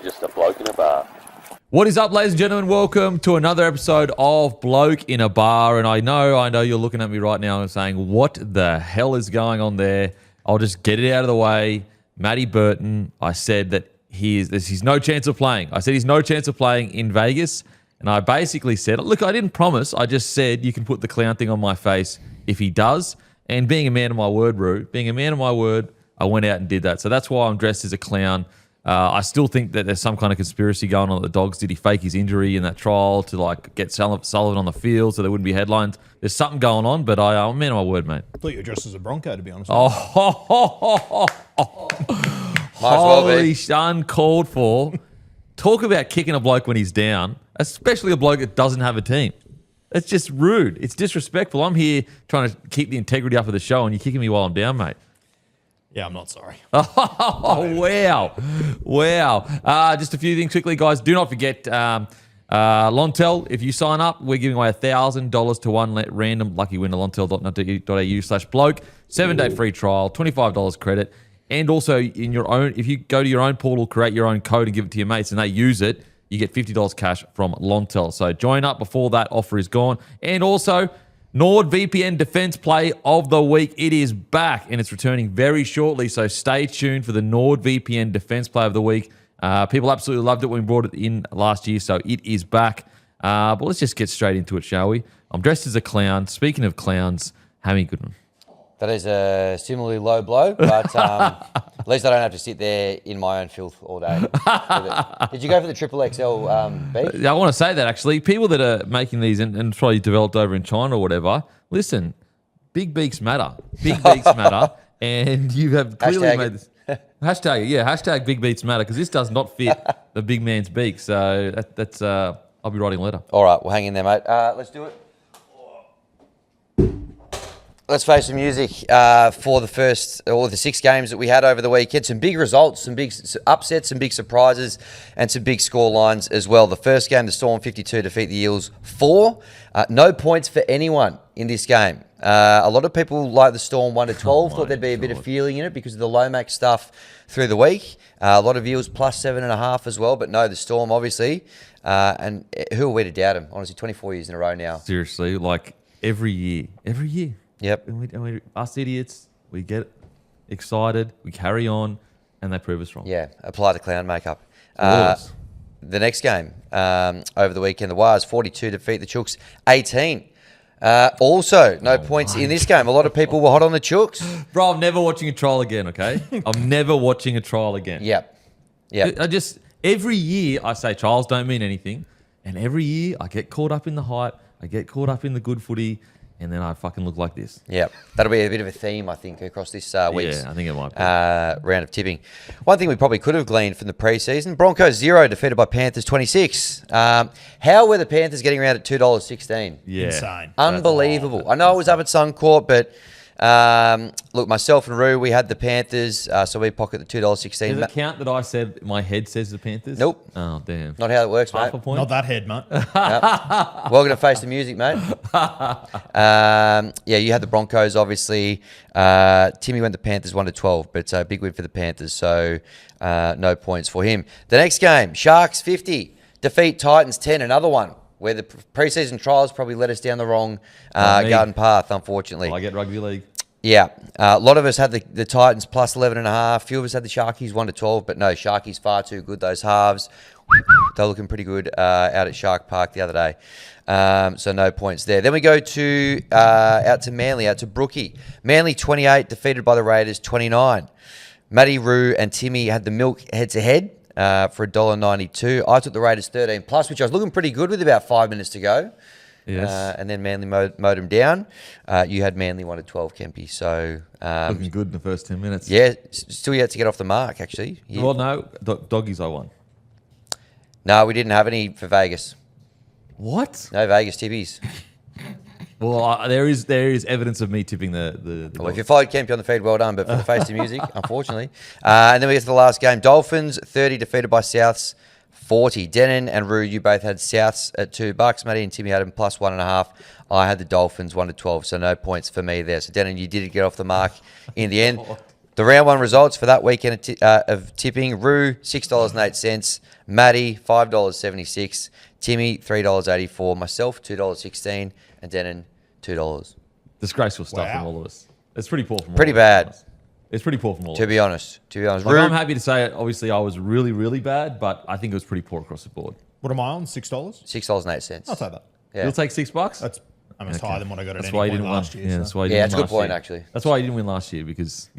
just a bloke in a bar. What is up, ladies and gentlemen? Welcome to another episode of Bloke in a Bar. And I know you're looking at me right now and saying, what the hell is going on there? I'll just get it out of the way. Matty Burton, I said that he's no chance of playing. I said he's no chance of playing in Vegas. And I basically said, look, I didn't promise. I just said you can put the clown thing on my face if he does. And being a man of my word, Roo, being a man of my word, I went out and did that. So that's why I'm dressed as a clown. I still think that there's some kind of conspiracy going on at the Dogs. Did he fake his injury in that trial to like get Sullivan on the field so there wouldn't be headlines? There's something going on, but I'm a man of my word, mate. I thought you were dressed as a Bronco, to be honest. Holy uncalled for. Talk about kicking a bloke when he's down, especially a bloke that doesn't have a team. It's just rude. It's disrespectful. I'm here trying to keep the integrity up of the show, and you're kicking me while I'm down, mate. Yeah, I'm not sorry. Oh, wow. Just a few things quickly, guys. Do not forget, Lontel, if you sign up, we're giving away $1,000 to one random lucky winner, lontel.au/bloke. 7-day free trial, $25 credit. And also, if you go to your own portal, create your own code and give it to your mates and they use it, you get $50 cash from Lontel. So join up before that offer is gone. And also, NordVPN Defense Play of the Week. It is back and it's returning very shortly. So stay tuned for the NordVPN Defense Play of the Week. People absolutely loved it when we brought it in last year. So it is back. But let's just get straight into it, shall we? I'm dressed as a clown. Speaking of clowns, Hammy Goodman. That is a similarly low blow, but at least I don't have to sit there in my own filth all day. Did you go for the triple XL beef? I want to say that, actually. People that are making these and probably developed over in China or whatever, listen, big beaks matter. Big beaks matter. And you have clearly made this. Hashtag big beaks matter, because this does not fit the big man's beak. So that's I'll be writing a letter. All right, we'll hang in there, mate. Let's do it. Let's face some music for the 6 games that we had over the weekend. Some big results, some big upsets, some big surprises, and some big score lines as well. The first game, the Storm 52 defeat the Eels 4. No points for anyone in this game. A lot of people like the Storm 1-12, thought there'd be a bit of feeling in it because of the Lomax stuff through the week. A lot of Eels plus 7.5 as well, but no, the Storm obviously. And who are we to doubt them? Honestly, 24 years in a row now. Seriously, like every year. Yep. And us idiots, we get excited, we carry on, and they prove us wrong. Yeah, apply the clown makeup. The Next game over the weekend, the Wires 42 defeat the Chooks 18. Also, no points in this game. A lot of people were hot on the Chooks. Bro, I'm never watching a trial again, okay? I'm never watching a trial again. Yep. Every year I say trials don't mean anything, and every year I get caught up in the hype, I get caught up in the good footy, and then I fucking look like this. Yep. That'll be a bit of a theme, I think, across this week's I think it might be. round of tipping. One thing we probably could have gleaned from the preseason, Broncos 0 defeated by Panthers 26. How were the Panthers getting around at $2.16? Yeah. Insane. Unbelievable. I know it was up at Suncorp, but look, myself and Roo, we had the Panthers, so we pocket the $2.16. Does it count that I said my head says the Panthers? Nope. Oh, damn. Not how it works, Half mate. a point? Not that head, mate. Welcome to Face the Music, mate. You had the Broncos, obviously. Timmy went the Panthers 1-12, but it's a big win for the Panthers, so no points for him. The next game, Sharks 50, defeat Titans 10, another one where the preseason trials probably led us down the wrong garden path, unfortunately. I get rugby league. Yeah, a lot of us had the Titans plus 11.5. A few of us had the Sharkies 1-12, but no, Sharkies far too good. Those halves, they're looking pretty good out at Shark Park the other day. So no points there. Then we go to out to Manly, out to Brookie. Manly 28, defeated by the Raiders 29. Matty, Roo, and Timmy had the milk head-to-head for $1.92. I took the Raiders 13 plus, which I was looking pretty good with about 5 minutes to go. Yes. And then Manly mowed him down. You had Manly 1-12, Kempy. So Looking good in the first 10 minutes. yeah, still yet to get off the mark, actually. Well, no, doggies I won. No, we didn't have any for Vegas. What? No Vegas tippies. Well, there is evidence of me tipping the Well, if you followed Kempy on the feed, well done. But for the face of music, unfortunately. And then we get to the last game. Dolphins 30 defeated by Souths 40. Denon and Roo, you both had Souths at $2. Matty and Timmy had them plus 1.5. I had the Dolphins 1-12, so no points for me there. So Denon, you did get off the mark in the end. The round one results for that weekend of tipping: Roo $6.08, Maddie $5.76, Timmy $3.84, myself $2.16, and Denon $2. Disgraceful stuff Wow. from all of us. It's pretty poor from all Pretty of us. bad. It's pretty poor from all To of us. be honest. Like, Roo, I'm happy to say it. Obviously, I was really, really bad, but I think it was pretty poor across the board. What am I on? $6? $6.08. I'll take that. Yeah. You'll take $6? That's almost higher than what I got at That's any why you point didn't win last year. Yeah, so. that's why you Yeah, didn't that's a win good last point, year. actually. That's why you didn't win last year because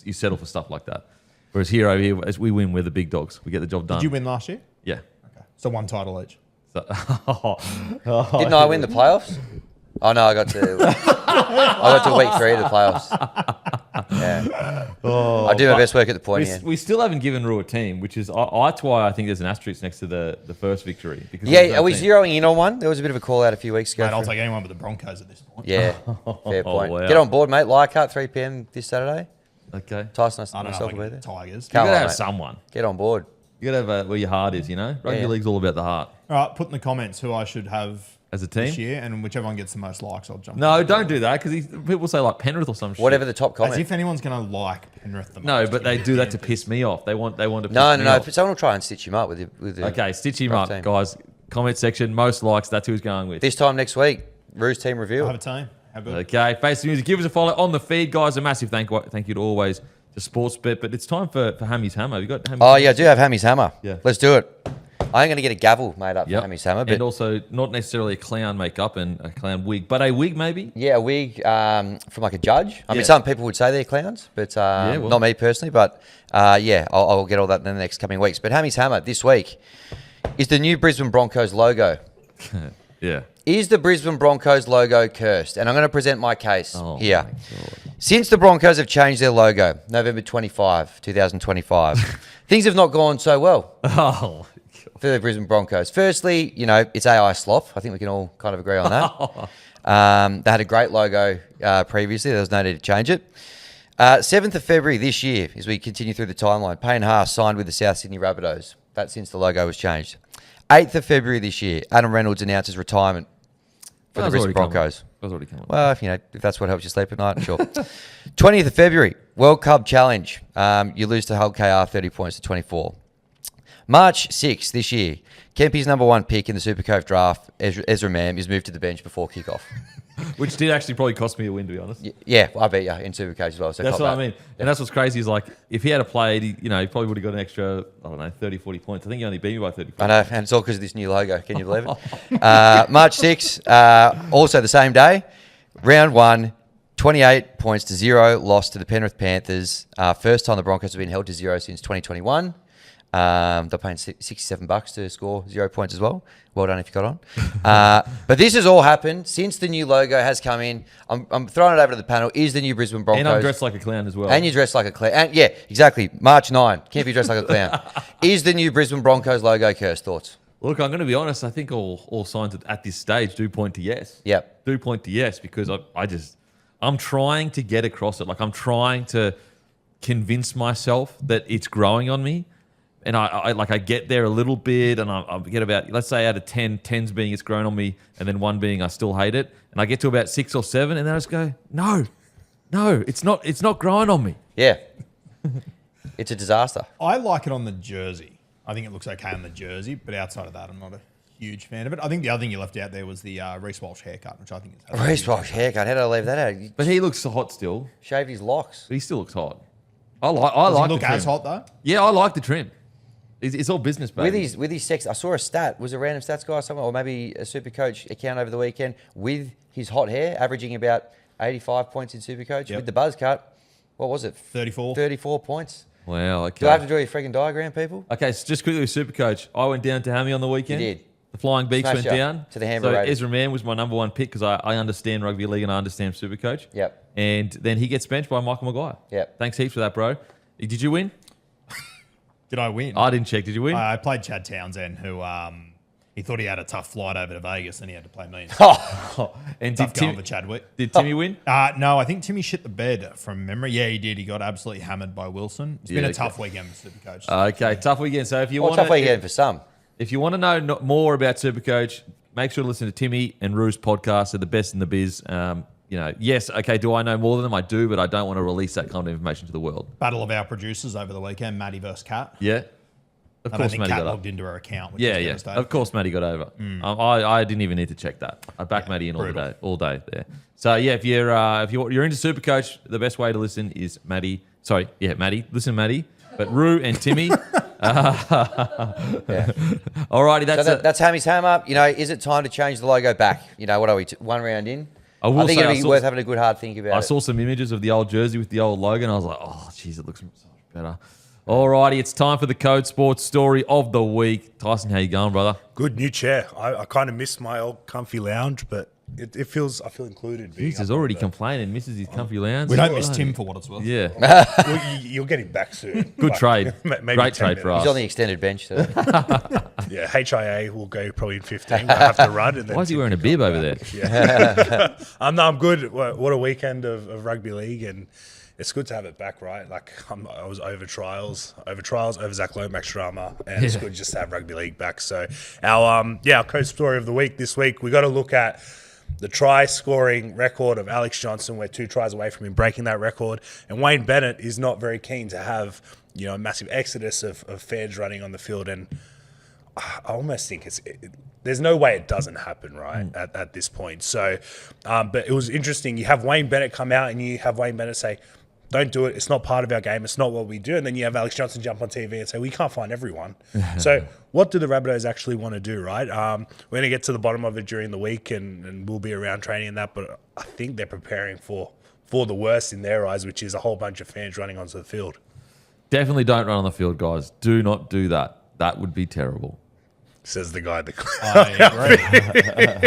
you settle for stuff like that. Whereas here over here, as we win, we're the big dogs. We get the job done. Did you win last year? Yeah. Okay. So one title each. So, Didn't I win the playoffs? Oh, no, I got to week 3 of the playoffs. Yeah. I do my best work at the point here. we still haven't given Rue a team, which is that's why I think there's an asterisk next to the first victory. Because there's Yeah, no are we team. zeroing in on one? There was a bit of a call out a few weeks ago. Mate, I'll for- take anyone but the Broncos at this point. Yeah, fair point. wow. Get on board, mate. Leichhardt, 3 p.m. this Saturday. Okay. Tyson I don't know myself if will I be can there. Tigers. You Come gotta on, have mate. someone. Get on board. You gotta have where your heart is. Rugby Yeah. league's all about the heart. All right, put in the comments who I should have As a this team. year, and whichever one gets the most likes, I'll jump. No, in. don't do that because people say like Penrith or some shit. Whatever the top As comment. if anyone's going to like Penrith the most. No, but they Give do me that to Panthers. piss me off. They want to piss No. me off. Someone will try and stitch him up with the Okay, stitch him rough up, team. guys. Comment section, most likes. That's who he's going with. This time next week, Roo's team I reveal. have a team. How good? Okay, Face the Music. Give us a follow on the feed, guys. A massive thank you to always to Sportsbet. But it's time for Hammy's Hammer. Have you got Hammy's Oh, yeah, I do have Hammy's hammer. Yeah. Let's do it. I ain't going to get a gavel made up Yep. for Hammy's hammer, but And also, not necessarily a clown makeup and a clown wig, but a wig maybe. yeah, a wig from like a judge. I mean, Yeah. some people would say they're clowns, but well. not me personally. But yeah, I'll get all that in the next coming weeks. But Hammy's hammer this week is the new Brisbane Broncos logo. Yeah. Is the Brisbane Broncos logo cursed? And I'm going to present my case Oh, here. my God. Since the Broncos have changed their logo, November 25, 2025, things have not gone so well Oh, for the Brisbane Broncos. Firstly, it's AI slop. I think we can all kind of agree on that. They had a great logo previously. There was no need to change it. 7th of February this year, as we continue through the timeline, Payne Haas signed with the South Sydney Rabbitohs. That's since the logo was changed. 8th of February this year, Adam Reynolds announced his retirement for the Brisbane Broncos. That was already coming. Well, if that's what helps you sleep at night, sure. 20th of February, World Cup Challenge. You lose to Hull KR 30 points to 24. March 6th this year, Kempy's number 1 pick in the Supercoach draft, Ezra Mam, is moved to the bench before kickoff. Which did actually probably cost me a win, to be honest. Yeah, I bet you in Supercoach as well. So That's cop what that. I mean. And that's what's crazy is like, if he had played, he probably would have got an extra, 30, 40 points. I think he only beat me by 30 I know, and it's all because of this new logo. Can you believe it? March 6th, also the same day, round 1, 28 points to 0, loss to the Penrith Panthers. First time the Broncos have been held to 0 since 2021. They're paying $67 to score 0 points as well. Well done if you got on. But this has all happened since the new logo has come in. I'm throwing it over to the panel. Is the new Brisbane Broncos. And I'm dressed like a clown as well. And you dress like a clown. And yeah, exactly. March 9. Can't be dressed like a clown. Is the new Brisbane Broncos logo cursed? Thoughts? Look, I'm going to be honest. I think all signs at this stage do point to yes. Yep. Do point to yes because I'm trying to get across it. Like I'm trying to convince myself that it's growing on me. And I get there a little bit and I get about, let's say out of 10, 10's being it's grown on me and then 1 being I still hate it. And I get to about 6 or 7 and then I just go, no, it's not growing on me. Yeah. It's a disaster. I like it on the jersey. I think it looks okay on the jersey, but outside of that, I'm not a huge fan of it. I think the other thing you left out there was the Reece Walsh haircut, which I think is... Reece Walsh haircut. How did I leave that out? He But he looks hot still. shaved his locks. But he still looks hot. I Does like he look the trim. as hot, though? Yeah, I like the trim. It's all business, baby. With his sex, I saw a stat. Was a random stats guy somewhere, or maybe a Supercoach account over the weekend with his hot hair, averaging about 85 points in Supercoach. Yep. With the buzz cut, what was it? 34. 34 points. Wow, okay. Do I have to draw your freaking diagram, people? Okay, so just quickly with Supercoach, I went down to Hammy on the weekend. You did. The Flying Beaks Smashed went you down. to the Hammer So Raiders. Ezra Mann was my number 1 pick because I understand rugby league and I understand Supercoach. Yep. And then he gets benched by Michael Maguire. Yep. Thanks heaps for that, bro. Did you win? Did I win? I didn't check. Did you win? I played Chad Townsend, who he thought he had a tough flight over to Vegas, and he had to play me. And Tough did, going for Chadwick. did Timmy win? No, I think Timmy shit the bed from memory. Yeah, he did. He got absolutely hammered by Wilson. It's been Yeah, a tough weekend for Supercoach. Okay, tough weekend. So if you Well, want tough weekend for some. If you want to know more about Supercoach, make sure to listen to Timmy and Rue's podcast. They're the best in the biz. yes, okay, do I know more than them? I do, but I don't want to release that kind of information to the world. Battle of our producers over the weekend, Maddie versus Kat. Yeah. Of I don't course, think Maddie Kat got logged up. into her account. Which Yeah, is yeah. devastating. Of course, Maddie got over. I didn't even need to check that. I backed Maddie in brutal. all day there. So yeah, if you're into Supercoach, the best way to listen is Maddie. Sorry, yeah, Maddie. Listen, Maddie. But Roo and Timmy. Alrighty, That's Hammy's ham up. Is it time to change the logo back? What are we, one round in? I think it'd be worth having a good hard think about I it. saw some images of the old jersey with the old logo, and I was like, oh, jeez, it looks so much better. Alrighty, it's time for the Code Sports story of the week. Tyson, how you going, brother? Good new chair. I kind of miss my old comfy lounge, but I feel included. He's already complaining, misses his comfy lounge. We don't miss Tim for what it's worth. Yeah, Well, you'll get him back soon. good trade. Maybe Great 10 trade for minutes. us. He's on the extended bench. So. Yeah, HIA will go probably in 15. We'll have to run. And then Why is he Tim wearing a can bib come over there? back. Yeah. No, I'm good. What a weekend of rugby league, and it's good to have it back, right? Like I was over trials, over Zach Lomax drama, and it's good just to have rugby league back. So our Code Story of the week this week, we got to look at the try scoring record of Alex Johnson. We're 2 tries away from him breaking that record. And Wayne Bennett is not very keen to have, a massive exodus of fans running on the field. And I almost think there's no way it doesn't happen, right, at this point. So, but it was interesting. You have Wayne Bennett come out and you have Wayne Bennett say, don't do it. It's not part of our game. It's not what we do. And then you have Alex Johnson jump on TV and say, we can't find everyone. So what do the Rabbitohs actually want to do, right? We're going to get to the bottom of it during the week and we'll be around training and that. But I think they're preparing for the worst in their eyes, which is a whole bunch of fans running onto the field. Definitely don't run on the field, guys. Do not do that. That would be terrible. Says the guy. I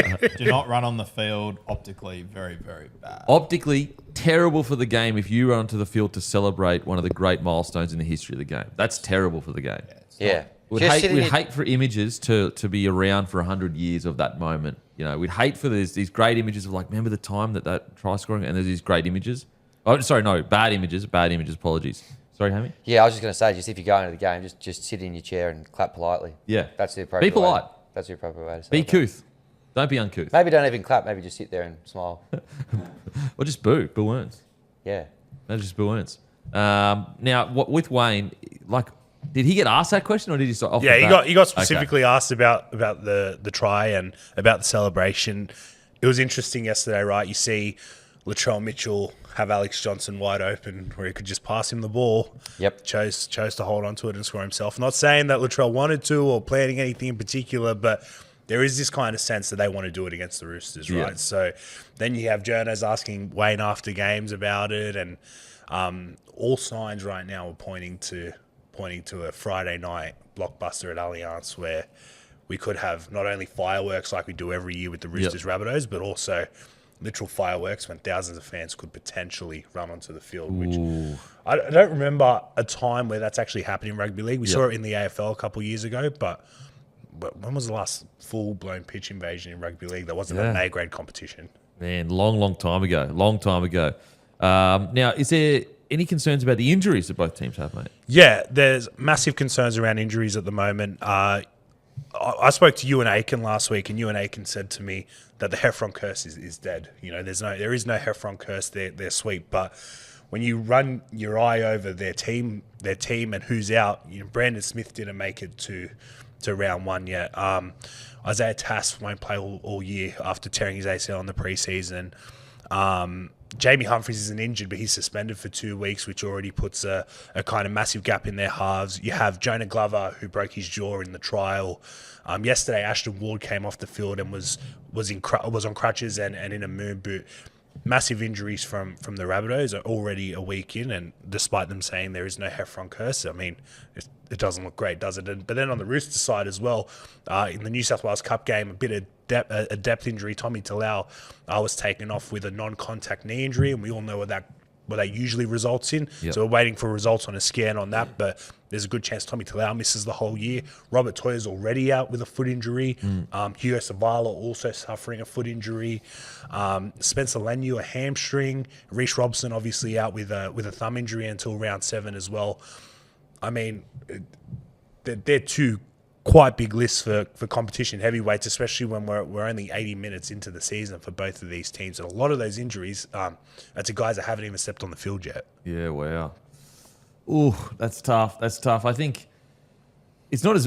agree. Do not run on the field. Optically, very, very bad. Optically, terrible for the game if you run onto the field to celebrate one of the great milestones in the history of the game. That's terrible for the game. Yeah. We'd hate for images to be around for 100 years of that moment. We'd hate for these great images of remember the time that try scoring, and there's these great images. Oh, sorry, no, bad images, apologies. Sorry, Hammy? Yeah, I was just going to say, just if you go into the game, just sit in your chair and clap politely. Yeah. That's the appropriate Be polite. That's the appropriate way to say Be it. couth. Don't be uncouth. Maybe don't even clap. Maybe just sit there and smile. Or just boo. Boo Earns. Yeah. No, just Boo Earns. Now, with Wayne, did he get asked that question or did he start off? Yeah, he got specifically asked about the try and about the celebration. It was interesting yesterday, right? You see Latrell Mitchell have Alex Johnson wide open where he could just pass him the ball. Yep. Chose to hold on to it and score himself. Not saying that Latrell wanted to or planning anything in particular, but there is this kind of sense that they want to do it against the Roosters, right? Yeah. So then you have journos asking Wayne after games about it, and all signs right now are pointing to a Friday night blockbuster at Allianz where we could have not only fireworks like we do every year with the Roosters Rabbitohs, but also literal fireworks when thousands of fans could potentially run onto the field, which I don't remember a time where that's actually happened in rugby league. We saw it in the AFL a couple of years ago, but when was the last full-blown pitch invasion in rugby league that wasn't an A-grade competition? Man, long time ago. Now, is there any concerns about the injuries that both teams have, mate? Yeah, there's massive concerns around injuries at the moment. I spoke to Ewan Aiken last week, and Ewan Aiken said to me that the Heffron curse is dead. There is no Heffron curse. They're sweet, but when you run your eye over their team and who's out, Brandon Smith didn't make it to round one yet. Isaiah Tass won't play all year after tearing his ACL in the preseason. Jamie Humphries isn't injured, but he's suspended for 2 weeks, which already puts a kind of massive gap in their halves. You have Jonah Glover, who broke his jaw in the trial. Yesterday, Ashton Ward came off the field and was on crutches and in a moon boot. Massive injuries from the Rabbitohs are already a week in, and despite them saying there is no Heffron curse, I mean, it doesn't look great, does it? But then on the Roosters side as well, in the New South Wales Cup game, a bit of depth injury. Tommy Talau was taken off with a non-contact knee injury, and we all know what that usually results in. Yep. So we're waiting for results on a scan on that, but there's a good chance Tommy Talau misses the whole year. Robert Toyer's already out with a foot injury. Hugo Savala also suffering a foot injury. Spencer Leniu, a hamstring. Reece Robson obviously out with a thumb injury until round 7 as well. I mean, they're two quite big list for competition heavyweights, especially when we're only 80 minutes into the season for both of these teams. And a lot of those injuries are to guys that haven't even stepped on the field yet. Yeah, wow. Ooh, that's tough. That's tough. I think it's not as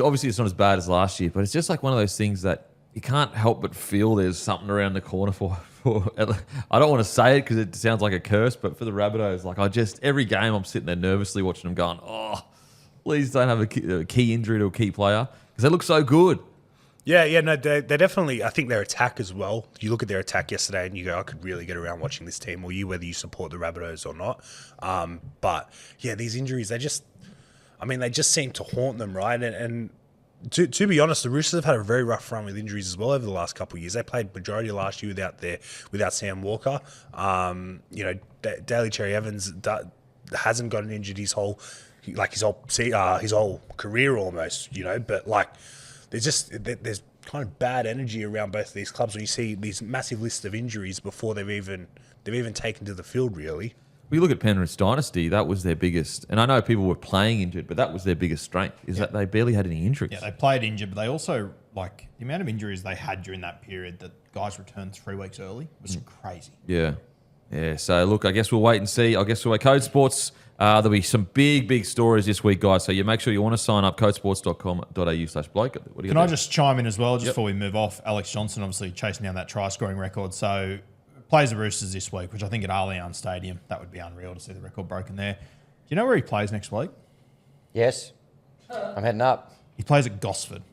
bad as last year, but it's just like one of those things that you can't help but feel there's something around the corner for I don't want to say it because it sounds like a curse, but for the Rabbitohs, like every game I'm sitting there nervously watching them going, oh, please don't have a key injury to a key player because they look so good. Yeah, no, they definitely. I think their attack as well. You look at their attack yesterday, and you go, "I could really get around watching this team." Or whether you support the Rabbitohs or not. But yeah, these injuries, they just seem to haunt them, right? And to be honest, the Roosters have had a very rough run with injuries as well over the last couple of years. They played majority of last year without Sam Walker. Daly Cherry Evans hasn't gotten injured his whole career almost. But like. There's kind of bad energy around both of these clubs when you see these massive lists of injuries before they've even taken to the field, really. Well, you look at Penrith's dynasty, that was their biggest, and I know people were playing injured, but that was their biggest strength, that they barely had any injuries. Yeah, they played injured, but they also, like, the amount of injuries they had during that period that guys returned 3 weeks early was crazy. Yeah. So, look, I guess we'll wait and see. I guess we'll wait. Code Sports, there'll be some big stories this week, guys. So, you make sure you want to sign up, codesports.com.au/bloke. Can I just chime in as well, just before we move off? Alex Johnson obviously chasing down that try-scoring record. So, plays the Roosters this week, which I think at Allianz Stadium, that would be unreal to see the record broken there. Do you know where he plays next week? Yes. I'm heading up. He plays at Gosford.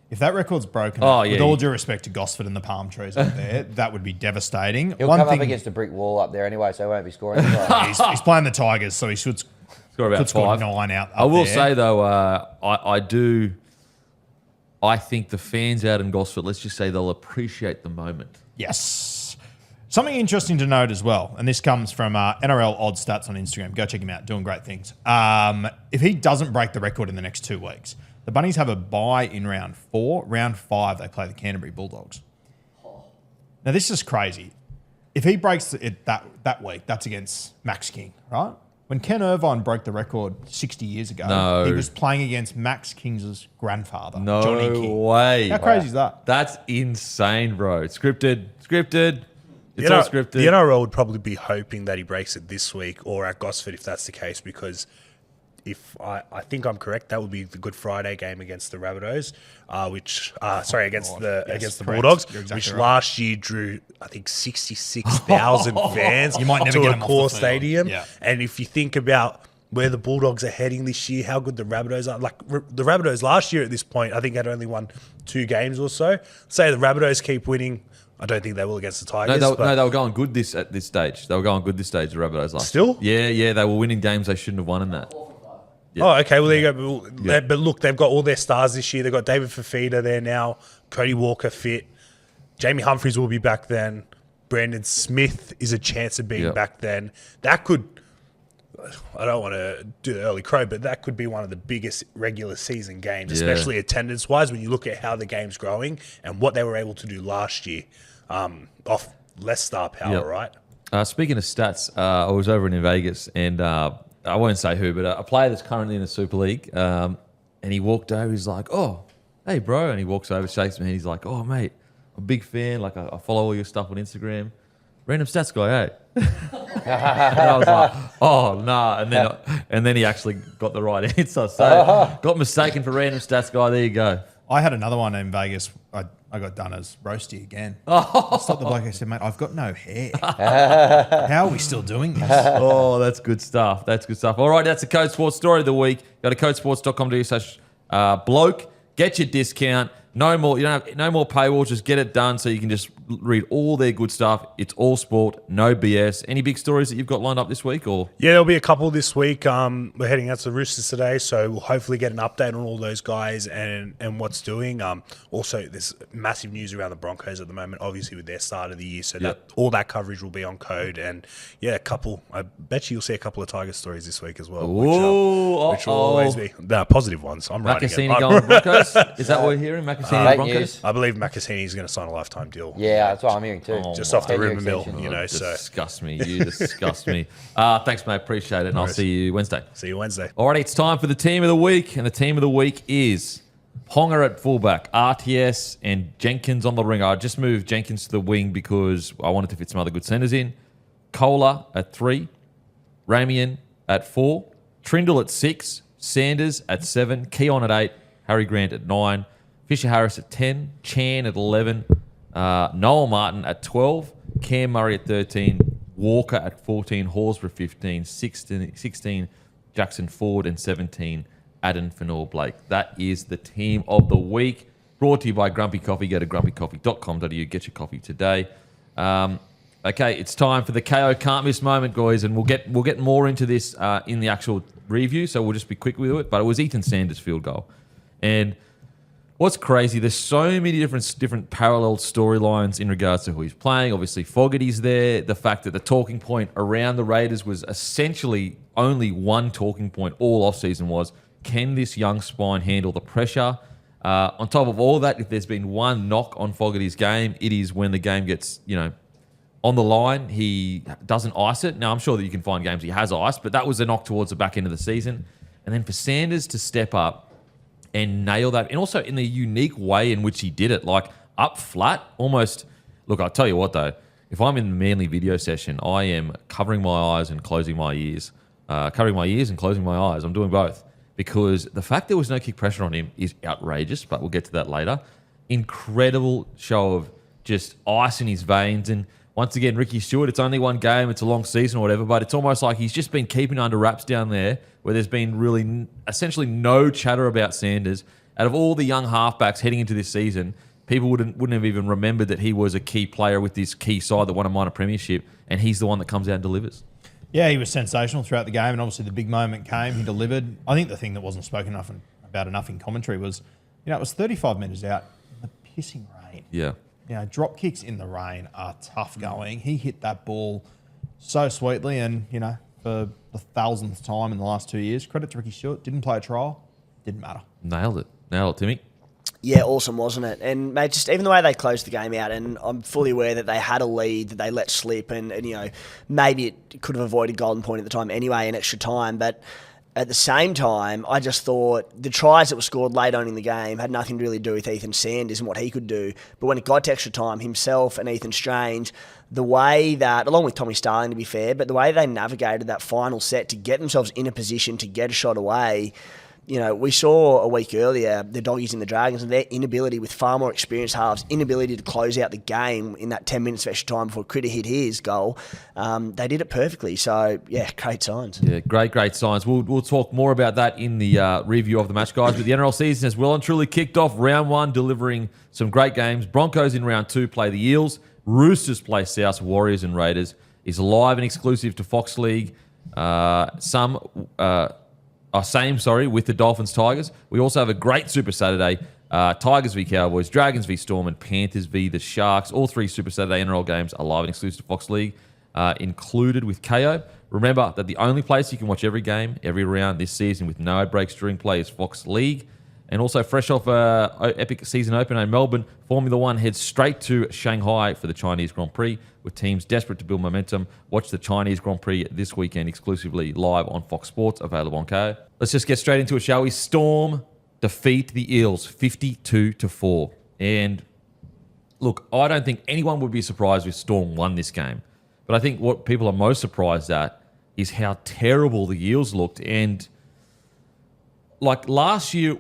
If that record's broken, with all due respect to Gosford and the palm trees up there, that would be devastating. He'll come up against a brick wall up there anyway, so he won't be scoring. He's playing the Tigers, so he should score about 5. 9 out. I will say, though, I think the fans out in Gosford, let's just say they'll appreciate the moment. Yes. Something interesting to note as well, and this comes from NRL Odd Stats on Instagram. Go check him out, doing great things. If he doesn't break the record in the next 2 weeks, the Bunnies have a bye in round 4. Round 5, they play the Canterbury Bulldogs. Now, this is crazy. If he breaks it that week, that's against Max King, right? When Ken Irvine broke the record 60 years ago, he was playing against Max King's grandfather, Johnny King. No way. How crazy is that? That's insane, bro. Scripted. It's all scripted. The NRL would probably be hoping that he breaks it this week or at Gosford if that's the case, because if I think I'm correct, that would be the Good Friday game against the Rabbitohs, against the Bulldogs, exactly which right. Last year drew, I think, 66,000 fans You might never to get a them off core the field. stadium. Yeah. And if you think about where the Bulldogs are heading this year, how good the Rabbitohs are. Like, the Rabbitohs last year at this point, I think had only won 2 games or so. Say the Rabbitohs keep winning. I don't think they will against the Tigers. They were going good at this stage. They were going good this stage, the Rabbitohs last Still? year. Yeah, they were winning games they shouldn't have won in that. Yeah. Oh, okay. Well, there you go. But look, they've got all their stars this year. They've got David Fafita there now. Cody Walker fit. Jamie Humphries will be back then. Brandon Smith is a chance of being back then. That could, I don't want to do the early crow, but that could be one of the biggest regular season games, especially attendance-wise, when you look at how the game's growing and what they were able to do last year off less star power, right? Speaking of stats, I was over in Vegas and I won't say who, but a player that's currently in the Super League, and he walked over, he's like, oh, hey, bro. And he walks over, shakes me, and he's like, oh, mate, I'm a big fan. Like, I follow all your stuff on Instagram. Random stats guy, hey. And I was like, oh, nah. And then he actually got the right answer. So got mistaken for random stats guy. There you go. I had another one in Vegas. I got done as roasty again. I stopped the bloke. I said, mate, I've got no hair. How are we still doing this? Oh, that's good stuff. All right, that's the Code Sports story of the week. Go to codesports.com.au/bloke. Get your discount. No more. You don't have no more paywalls. Just get it done so you can just read all their good stuff. It's all sport, no BS. Any big stories that you've got lined up this week, or? Yeah, there'll be a couple this week. We're heading out to the Roosters today, so we'll hopefully get an update on all those guys and what's doing. Also, there's massive news around the Broncos at the moment, obviously with their start of the year. So that all that coverage will be on Code, and I bet you'll see a couple of Tiger stories this week as well, which will always be positive ones. I'm writing it. Macassini going Broncos. Is that what we're hearing? Macassini Broncos. News. I believe Macassini is going to sign a lifetime deal. Yeah, that's what I'm hearing too. Just off the 10-year rumour mill, extension. So Disgust me. You disgust me. Thanks, mate. Appreciate it. And I'll see you Wednesday. See you Wednesday. Alrighty, it's time for the team of the week. And the team of the week is Ponga at fullback, RTS and Jenkins on the ring. I just moved Jenkins to the wing because I wanted to fit some other good centres in. Kohler at 3, Ramian at 4, Trindle at 6, Sanders at 7, Keon at 8, Harry Grant at 9, Fisher Harris at 10, Chan at 11, Noel Martin at 12, Cam Murray at 13, Walker at 14, Horsburgh 15, 16 Jackson Ford, and 17 Adam Fanor-Blake. That is the team of the week. Brought to you by Grumpy Coffee. Go to grumpycoffee.com.au. Get your coffee today. Okay, it's time for the KO can't miss moment, guys, and we'll get more into this in the actual review. So we'll just be quick with it. But it was Ethan Sanders' field goal, and what's crazy? There's so many different parallel storylines in regards to who he's playing. Obviously, Fogarty's there. The fact that the talking point around the Raiders was essentially only one talking point all offseason was, can this young spine handle the pressure? On top of all that, if there's been one knock on Fogarty's game, it is when the game gets, on the line, he doesn't ice it. Now, I'm sure that you can find games he has iced, but that was a knock towards the back end of the season. And then for Sanders to step up and nail that, and also in the unique way in which he did it, like up flat, almost. Look, I'll tell you what though, if I'm in the Manly video session, I am covering my eyes and closing my ears. Covering my ears and closing my eyes. I'm doing both. Because the fact there was no kick pressure on him is outrageous, but we'll get to that later. Incredible show of just ice in his veins. And once again, Ricky Stewart, it's only one game, it's a long season or whatever, but it's almost like he's just been keeping under wraps down there where there's been really essentially no chatter about Sanders. Out of all the young halfbacks heading into this season, people wouldn't have even remembered that he was a key player with this key side that won a minor premiership, and he's the one that comes out and delivers. Yeah, he was sensational throughout the game, and obviously the big moment came. He delivered. I think the thing that wasn't spoken about enough in commentary was, it was 35 metres out in the pissing rain. Yeah. Drop kicks in the rain are tough going. He hit that ball so sweetly, and, for the 1000th time in the last 2 years, credit to Ricky Stewart. Didn't play a trial. Didn't matter. Nailed it, Timmy. Yeah, awesome, wasn't it? And, mate, just even the way they closed the game out, and I'm fully aware that they had a lead that they let slip, and maybe it could have avoided golden point at the time anyway in extra time, but at the same time, I just thought the tries that were scored late on in the game had nothing to really do with Ethan Sanders and what he could do, but when it got to extra time, himself and Ethan Strange, the way that, along with Tommy Starling to be fair, but the way they navigated that final set to get themselves in a position to get a shot away. We saw a week earlier the Doggies and the Dragons and their inability with far more experienced halves, inability to close out the game in that 10 minutes of extra time before Critter hit his goal. They did it perfectly. So, yeah, great signs. Yeah, great signs. We'll talk more about that in the review of the match, guys. But the NRL season has well and truly kicked off. Round 1 delivering some great games. Broncos in round 2 play the Eels. Roosters play South, Warriors and Raiders. Is live and exclusive to Fox League. With the Dolphins Tigers. We also have a great Super Saturday. Tigers v Cowboys, Dragons v Storm, and Panthers v the Sharks. All 3 Super Saturday NRL games are live and exclusive to Fox League, included with Kayo. Remember that the only place you can watch every game, every round this season with no breaks during play is Fox League. And also fresh off epic season opener in Melbourne, Formula One heads straight to Shanghai for the Chinese Grand Prix with teams desperate to build momentum. Watch the Chinese Grand Prix this weekend exclusively live on Fox Sports, available on KO. Let's just get straight into it, shall we? Storm defeat the Eels 52-4. And look, I don't think anyone would be surprised if Storm won this game. But I think what people are most surprised at is how terrible the Eels looked. And like last year,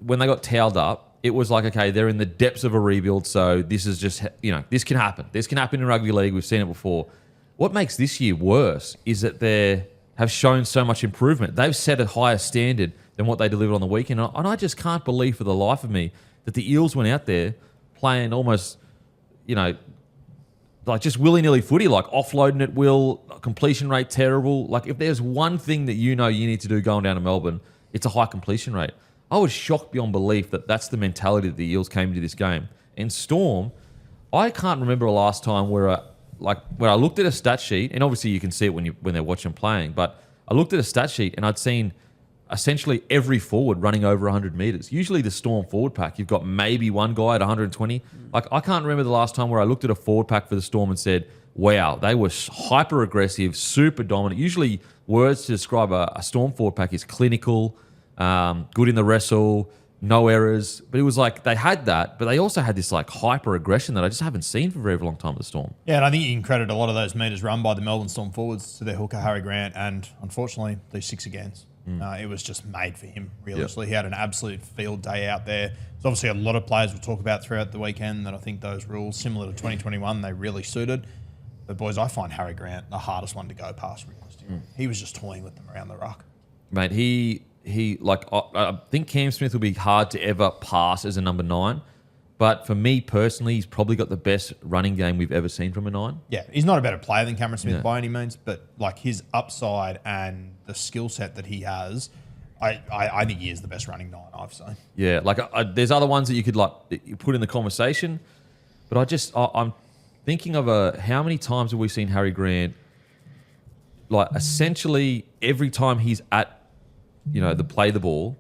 when they got towed up, it was like, okay, they're in the depths of a rebuild, so this is just, this can happen. This can happen in rugby league. We've seen it before. What makes this year worse is that they have shown so much improvement. They've set a higher standard than what they delivered on the weekend. And I just can't believe for the life of me that the Eels went out there playing almost, like just willy-nilly footy, like offloading at will, completion rate terrible. Like if there's one thing that you need to do going down to Melbourne, it's a high completion rate. I was shocked beyond belief that that's the mentality that the Eels came into this game. And Storm, I can't remember a last time where I looked at a stat sheet, and obviously you can see it when they're watching playing, but I looked at a stat sheet and I'd seen essentially every forward running over 100 metres. Usually the Storm forward pack, you've got maybe one guy at 120. Like I can't remember the last time where I looked at a forward pack for the Storm and said, wow, they were hyper aggressive, super dominant. Usually words to describe a Storm forward pack is clinical, good in the wrestle, no errors. But it was like they had that, but they also had this like hyper aggression that I just haven't seen for a very long time at the Storm. Yeah, and I think you can credit a lot of those meters run by the Melbourne Storm forwards to their hooker, Harry Grant, and unfortunately, these 6 agains. It was just made for him, realistically. He had an absolute field day out there. There's obviously a lot of players we'll talk about throughout the weekend that I think those rules, similar to 2021, they really suited. But, boys, I find Harry Grant the hardest one to go past, realistically. He was just toying with them around the ruck. Mate, he like I think Cam Smith will be hard to ever pass as a number 9. But for me personally, he's probably got the best running game we've ever seen from a 9. Yeah, he's not a better player than Cameron Smith by any means, but like his upside and the skill set that he has, I think he is the best running 9 I've seen. Yeah, like there's other ones that you could like you put in the conversation, but I'm thinking of how many times have we seen Harry Grant like essentially every time he's at play the ball,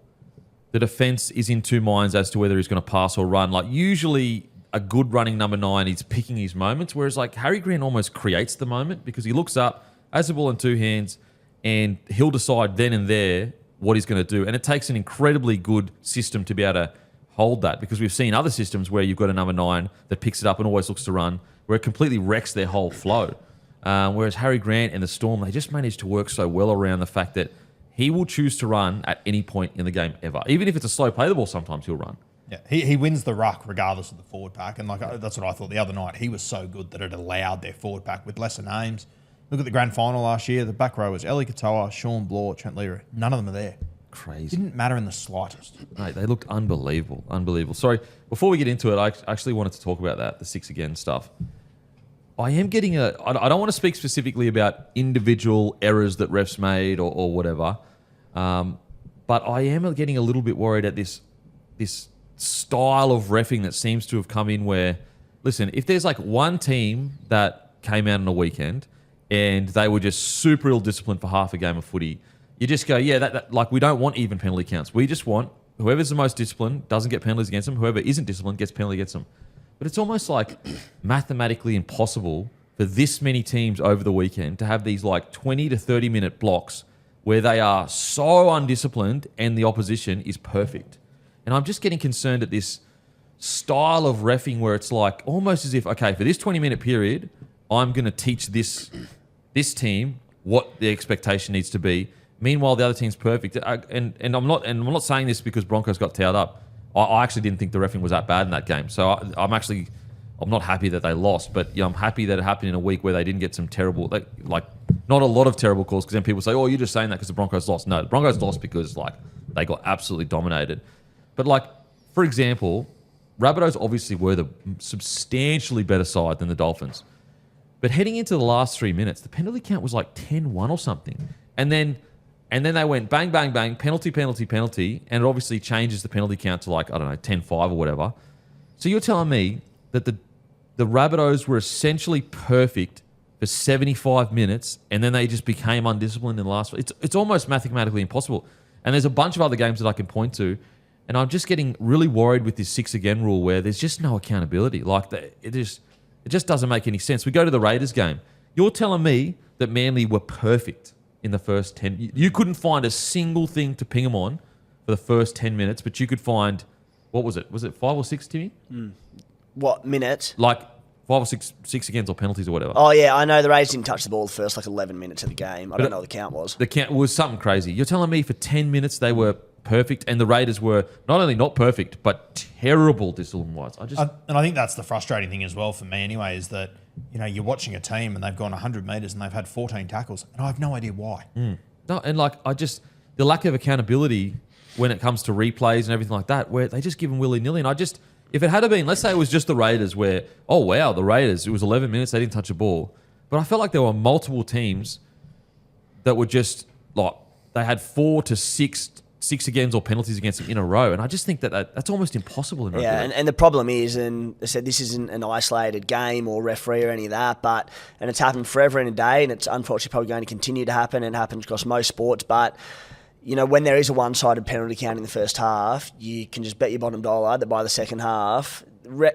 the defense is in two minds as to whether he's going to pass or run. Like usually a good running number 9, he's picking his moments, whereas like Harry Grant almost creates the moment because he looks up, has the ball in 2 hands, and he'll decide then and there what he's going to do. And it takes an incredibly good system to be able to hold that because we've seen other systems where you've got a number 9 that picks it up and always looks to run, where it completely wrecks their whole flow. Whereas Harry Grant and the Storm, they just managed to work so well around the fact that he will choose to run at any point in the game ever. Even if it's a slow play the ball, sometimes he'll run. Yeah, he wins the ruck regardless of the forward pack. And like that's what I thought the other night. He was so good that it allowed their forward pack with lesser names. Look at the grand final last year. The back row was Eli Katoa, Sean Bloor, Trent Leary. None of them are there. Crazy. Didn't matter in the slightest. Mate, they looked unbelievable. Unbelievable. Sorry, before we get into it, I actually wanted to talk about that, the 6 again stuff. I am getting I don't want to speak specifically about individual errors that refs made or whatever, but I am getting a little bit worried at this style of reffing that seems to have come in where, listen, if there's like one team that came out on a weekend and they were just super ill-disciplined for half a game of footy, you just go, yeah, that like we don't want even penalty counts. We just want whoever's the most disciplined doesn't get penalties against them. Whoever isn't disciplined gets penalty against them. But it's almost like mathematically impossible for this many teams over the weekend to have these like 20 to 30 minute blocks where they are so undisciplined and the opposition is perfect. And I'm just getting concerned at this style of reffing where it's like almost as if, okay, for this 20-minute period, I'm going to teach this team what the expectation needs to be. Meanwhile, the other team's perfect. And I'm not saying this because Broncos got towed up. I actually didn't think the reffing was that bad in that game. So I'm not happy that they lost, but I'm happy that it happened in a week where they didn't get some terrible, like not a lot of terrible calls because then people say, oh, you're just saying that because the Broncos lost. No, the Broncos lost because like they got absolutely dominated. But like, for example, Rabbitohs obviously were the substantially better side than the Dolphins. But heading into the last 3 minutes, the penalty count was like 10-1 or something. And then they went bang, bang, bang, penalty, penalty, penalty, and it obviously changes the penalty count to like, I don't know, 10-5 or whatever. So you're telling me that the Rabbitohs were essentially perfect for 75 minutes and then they just became undisciplined in the last... It's almost mathematically impossible. And there's a bunch of other games that I can point to, and I'm just getting really worried with this 6 again rule where there's just no accountability. Like, it just doesn't make any sense. We go to the Raiders game. You're telling me that Manly were perfect in the first 10. You couldn't find a single thing to ping them on for the first 10 minutes, but you could find, what was it? Was it 5 or 6, Timmy? What, minutes? Like 5 or 6 against or penalties or whatever. Oh, yeah, I know the Raiders didn't touch the ball the first 11 minutes of the game. I don't know what the count was. The count was something crazy. You're telling me for 10 minutes they were perfect and the Raiders were not only not perfect, but terrible discipline-wise. And I think that's the frustrating thing as well for me anyway, is that you're watching a team and they've gone 100 metres and they've had 14 tackles, and I have no idea why. No, and the lack of accountability when it comes to replays and everything like that, where they just give them willy-nilly. And if it had been, let's say it was just the Raiders where, oh wow, the Raiders, it was 11 minutes, they didn't touch a ball. But I felt like there were multiple teams that were just like, they had 4 to 6 agains or penalties against them in a row. And I just think that's almost impossible in rugby. Yeah, and the problem is, and I said this isn't an isolated game or referee or any of that, and it's happened forever and a day, and it's unfortunately probably going to continue to happen, and it happens across most sports, but when there is a one-sided penalty count in the first half, you can just bet your bottom dollar that by the second half,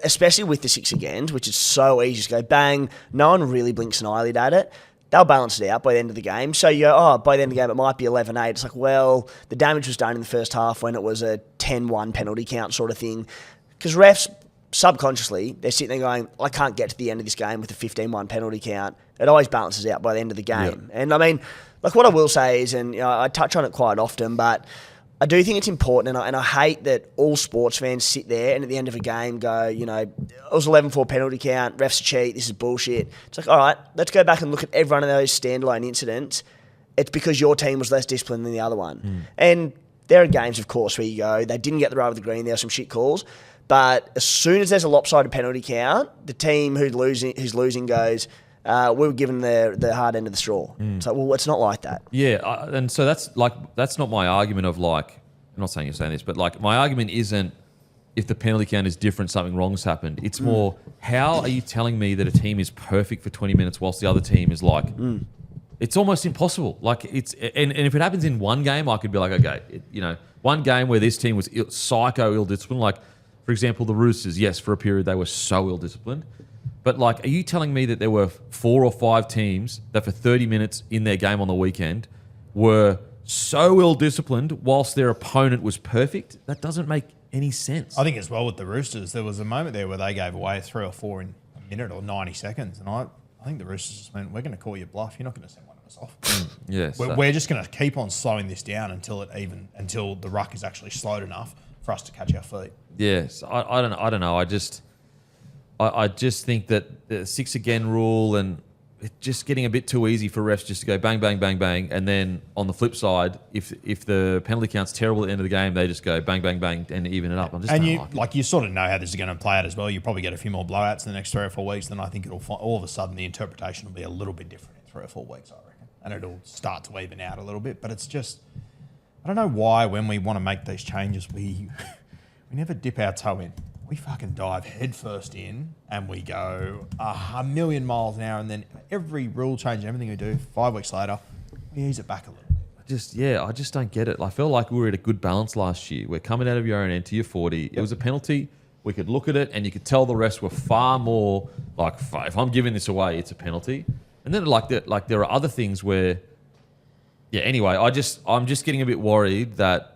especially with the 6 agains, which is so easy to go bang, no one really blinks an eyelid at it. they'll balance it out by the end of the game. So you go, oh, by the end of the game, it might be 11-8. It's like, well, the damage was done in the first half when it was a 10-1 penalty count sort of thing. Because refs, subconsciously, they're sitting there going, I can't get to the end of this game with a 15-1 penalty count. It always balances out by the end of the game. Yep. And I mean, like what I will say is, and I touch on it quite often, but I do think it's important, and I hate that all sports fans sit there and at the end of a game go, it was 11-4 penalty count, refs cheat, this is bullshit. It's like, all right, let's go back and look at every one of those standalone incidents. It's because your team was less disciplined than the other one. And there are games, of course, where you go, they didn't get the rub of the green, there were some shit calls. But as soon as there's a lopsided penalty count, the team who's losing goes, we were given the hard end of the straw. So, well, it's not like that. Yeah, and so that's not my argument of like, I'm not saying you're saying this, but like my argument isn't if the penalty count is different, something wrong's happened. It's more, how are you telling me that a team is perfect for 20 minutes whilst the other team is like, it's almost impossible. Like and if it happens in one game, I could be like, okay, one game where this team was psycho ill-disciplined, like, for example, the Roosters, yes, for a period they were so ill-disciplined. But, like, are you telling me that there were 4 or 5 teams that for 30 minutes in their game on the weekend were so ill-disciplined whilst their opponent was perfect? That doesn't make any sense. I think as well with the Roosters, there was a moment there where they gave away 3 or 4 in a minute or 90 seconds. And I think the Roosters just went, we're going to call you bluff. You're not going to send one of us off. Yes. We're just going to keep on slowing this down until the ruck is actually slowed enough for us to catch our feet. Yes, I don't know. I just think that the 6 again rule and it's just getting a bit too easy for refs just to go bang, bang, bang, bang, and then on the flip side, if the penalty count's terrible at the end of the game, they just go bang, bang, bang and even it up. You sort of know how this is going to play out as well. You probably get a few more blowouts in the next 3 or 4 weeks. Then I think all of a sudden the interpretation will be a little bit different in 3 or 4 weeks, I reckon, and it'll start to even out a little bit. But it's just, I don't know why when we want to make these changes we never dip our toe in. We fucking dive headfirst in and we go a million miles an hour, and then every rule change, everything we do, 5 weeks later, we ease it back a little bit. I just don't get it. I feel like we were at a good balance last year. We're coming out of your own end to your 40. It was a penalty. We could look at it and you could tell the rest were far more like, if I'm giving this away, it's a penalty. And then there are other things where, anyway, I'm just getting a bit worried that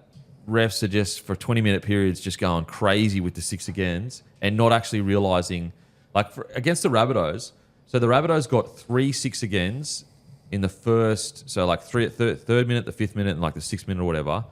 refs are just for 20-minute periods just going crazy with the 6 agains and not actually realising, against the Rabbitohs. So the Rabbitohs got 3 6 agains in the first, so like 3 at third minute, the 5th minute, and like the 6th minute or whatever.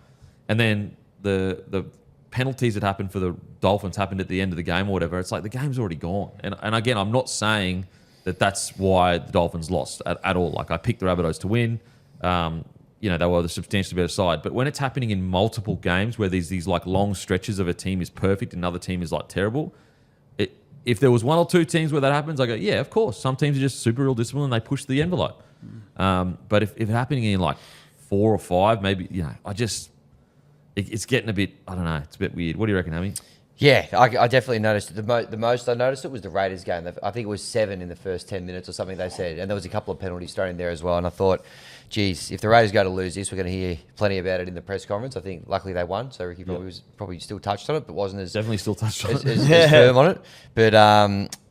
And then the penalties that happened for the Dolphins happened at the end of the game or whatever. It's like the game's already gone. And again, I'm not saying that that's why the Dolphins lost at all. Like I picked the Rabbitohs to win. They were the substantially better side. But when it's happening in multiple games where there's these like long stretches of a team is perfect and another team is like terrible, if there was 1 or 2 teams where that happens, I go, yeah, of course. Some teams are just super real disciplined and they push the envelope. But if it's happening in like 4 or 5, maybe, it's getting a bit, I don't know, it's a bit weird. What do you reckon, Hammy? Yeah, I definitely noticed it. The most I noticed it was the Raiders game. I think it was 7 in the first 10 minutes or something they said. And there was a couple of penalties thrown in there as well. And I thought, geez, if the Raiders go to lose this, we're going to hear plenty about it in the press conference. I think luckily they won. So Ricky probably still touched on it, but wasn't as... Definitely still touched on it. As firm on it. But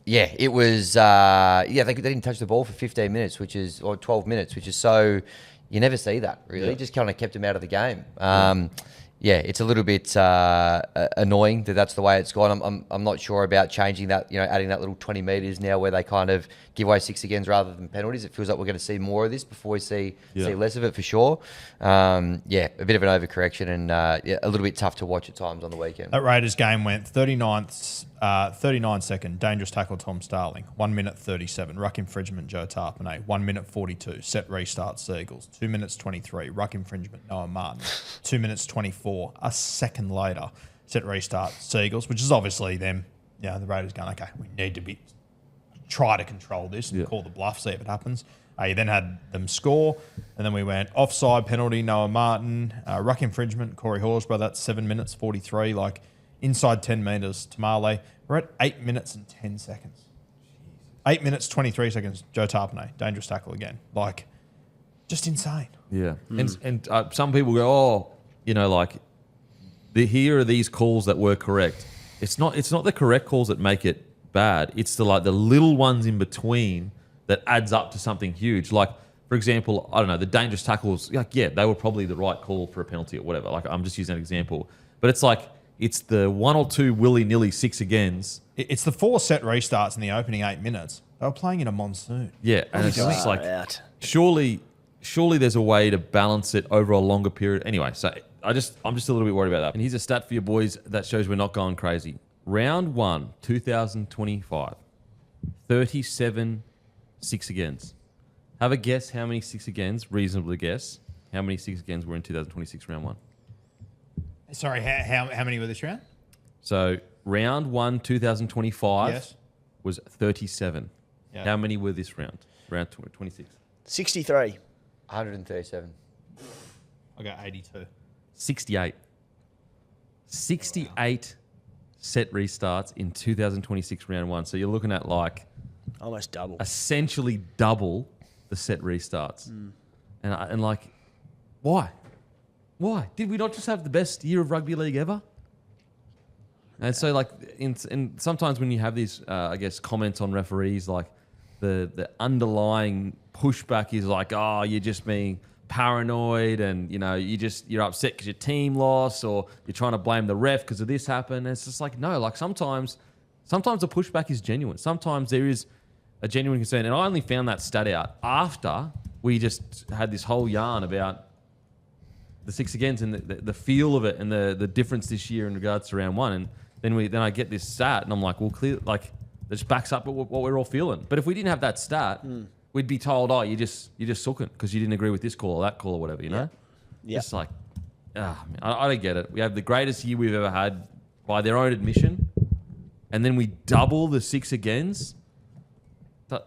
it was... they didn't touch the ball for 15 minutes, or 12 minutes, which is so... You never see that, really. Yeah. Just kind of kept them out of the game. It's a little bit annoying that that's the way it's gone. I'm not sure about changing that, adding that little 20 metres now where they kind of give away 6 agains rather than penalties. It feels like we're going to see more of this before we see less of it for sure. A bit of an overcorrection and a little bit tough to watch at times on the weekend. That Raiders game went 39-second, dangerous tackle Tom Starling, 1 minute 37, ruck infringement Joe Tarpanay, 1 minute 42, set restart Seagulls, 2 minutes 23, ruck infringement Noah Martin, 2 minutes 24, a second later, set restart Seagulls, which is obviously them, the Raiders going, okay, we need to try to control this and call the bluff, see if it happens. You then had them score, and then we went offside penalty, Noah Martin, ruck infringement, Corey Horsburgh, that's 7 minutes 43, inside 10 metres, Tamale. We're at 8 minutes and 10 seconds. 8 minutes, 23 seconds, Joe Tarpanay, dangerous tackle again. Just insane. Yeah. And some people go, here are these calls that were correct. It's not the correct calls that make it bad. It's the little ones in between that adds up to something huge. Like, for example, I don't know, the dangerous tackles, like, yeah, they were probably the right call for a penalty or whatever. Like, I'm just using an example. But it's like, it's the 1 or 2 willy-nilly 6 agains. It's the 4 set restarts in the opening 8 minutes. They were playing in a monsoon. Yeah, and it's just like, Out. surely there's a way to balance it over a longer period. Anyway, so I'm just a little bit worried about that. And here's a stat for your boys that shows we're not going crazy. Round 1, 2025, 37 6 agains. Have a guess how many 6 agains, reasonably guess, how many 6 agains were in 2026 round 1. Sorry, how many were this round? So round 1, 2025 Yes. was 37. Yeah. How many were this round? Round 26. 63. 137. I got 82. 68. 68 set restarts in 2026 round 1. So you're looking at like Almost double. essentially double the set restarts. And like, why? Why? Did we not just have the best year of rugby league ever? And so, like, in sometimes when you have these, I guess, comments on referees, like the underlying pushback is like, oh, you're just being paranoid, and you know, you're upset because your team lost, or you're trying to blame the ref because of this happened. And it's just like, no, like sometimes the pushback is genuine. Sometimes there is a genuine concern, and I only found that stat out after we just had this whole yarn about the 6 agains and the feel of it and the difference this year in regards to round 1. And then I get this stat and I'm like, well, clear, like that just backs up what we're all feeling. But if we didn't have that stat, we'd be told, oh, you're just sooking because you didn't agree with this call or that call or whatever, you know? Yeah. It's like, man, I don't get it. We have the greatest year we've ever had by their own admission, and then we double the 6 agains.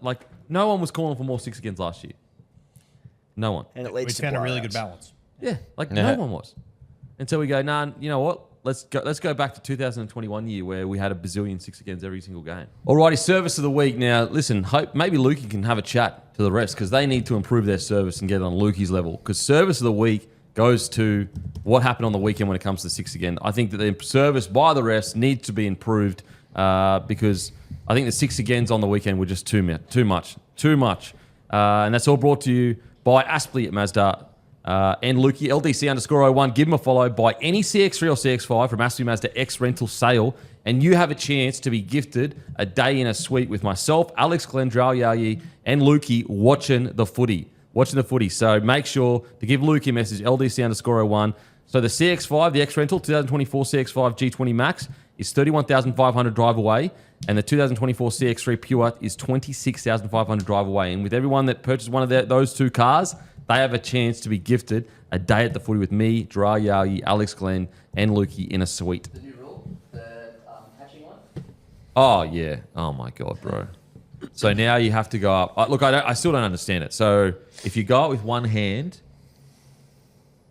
Like, no one was calling for more 6 agains last year. No one. And it We leads to found a really good blowouts. balance. Yeah, like Yeah. no one was. And so we go, nah, you know what? Let's go back to 2021 year where we had a bazillion 6 agains every single game. Alrighty, service of the week. Now, listen, hope maybe Lukey can have a chat to the refs because they need to improve their service and get it on Lukey's level. Because service of the week goes to what happened on the weekend when it comes to 6 again. I think that the service by the refs needs to be improved because I think the 6 agains on the weekend were just too much. And that's all brought to you by Aspley at Mazda. And Lukey, LDC_01. Give him a follow. Buy any CX3 or CX5 from Aspley Mazda X rental sale, and you have a chance to be gifted a day in a suite with myself, Alex Glenn, Yayi, and Lukey watching the footy. So make sure to give Lukey a message, LDC_01. So the CX5, the X rental, 2024 CX5 G20 Max is 31,500 drive away, and the 2024 CX3 Pure is 26,500 drive away. And with everyone that purchased one of those 2 cars, they have a chance to be gifted a day at the footy with me, Yayi, Alex Glenn, and Lukey in a suite. The new rule, the catching one. Oh, yeah. Oh, my God, bro. So now you have to go up. Look, I still don't understand it. So if you go up with one hand,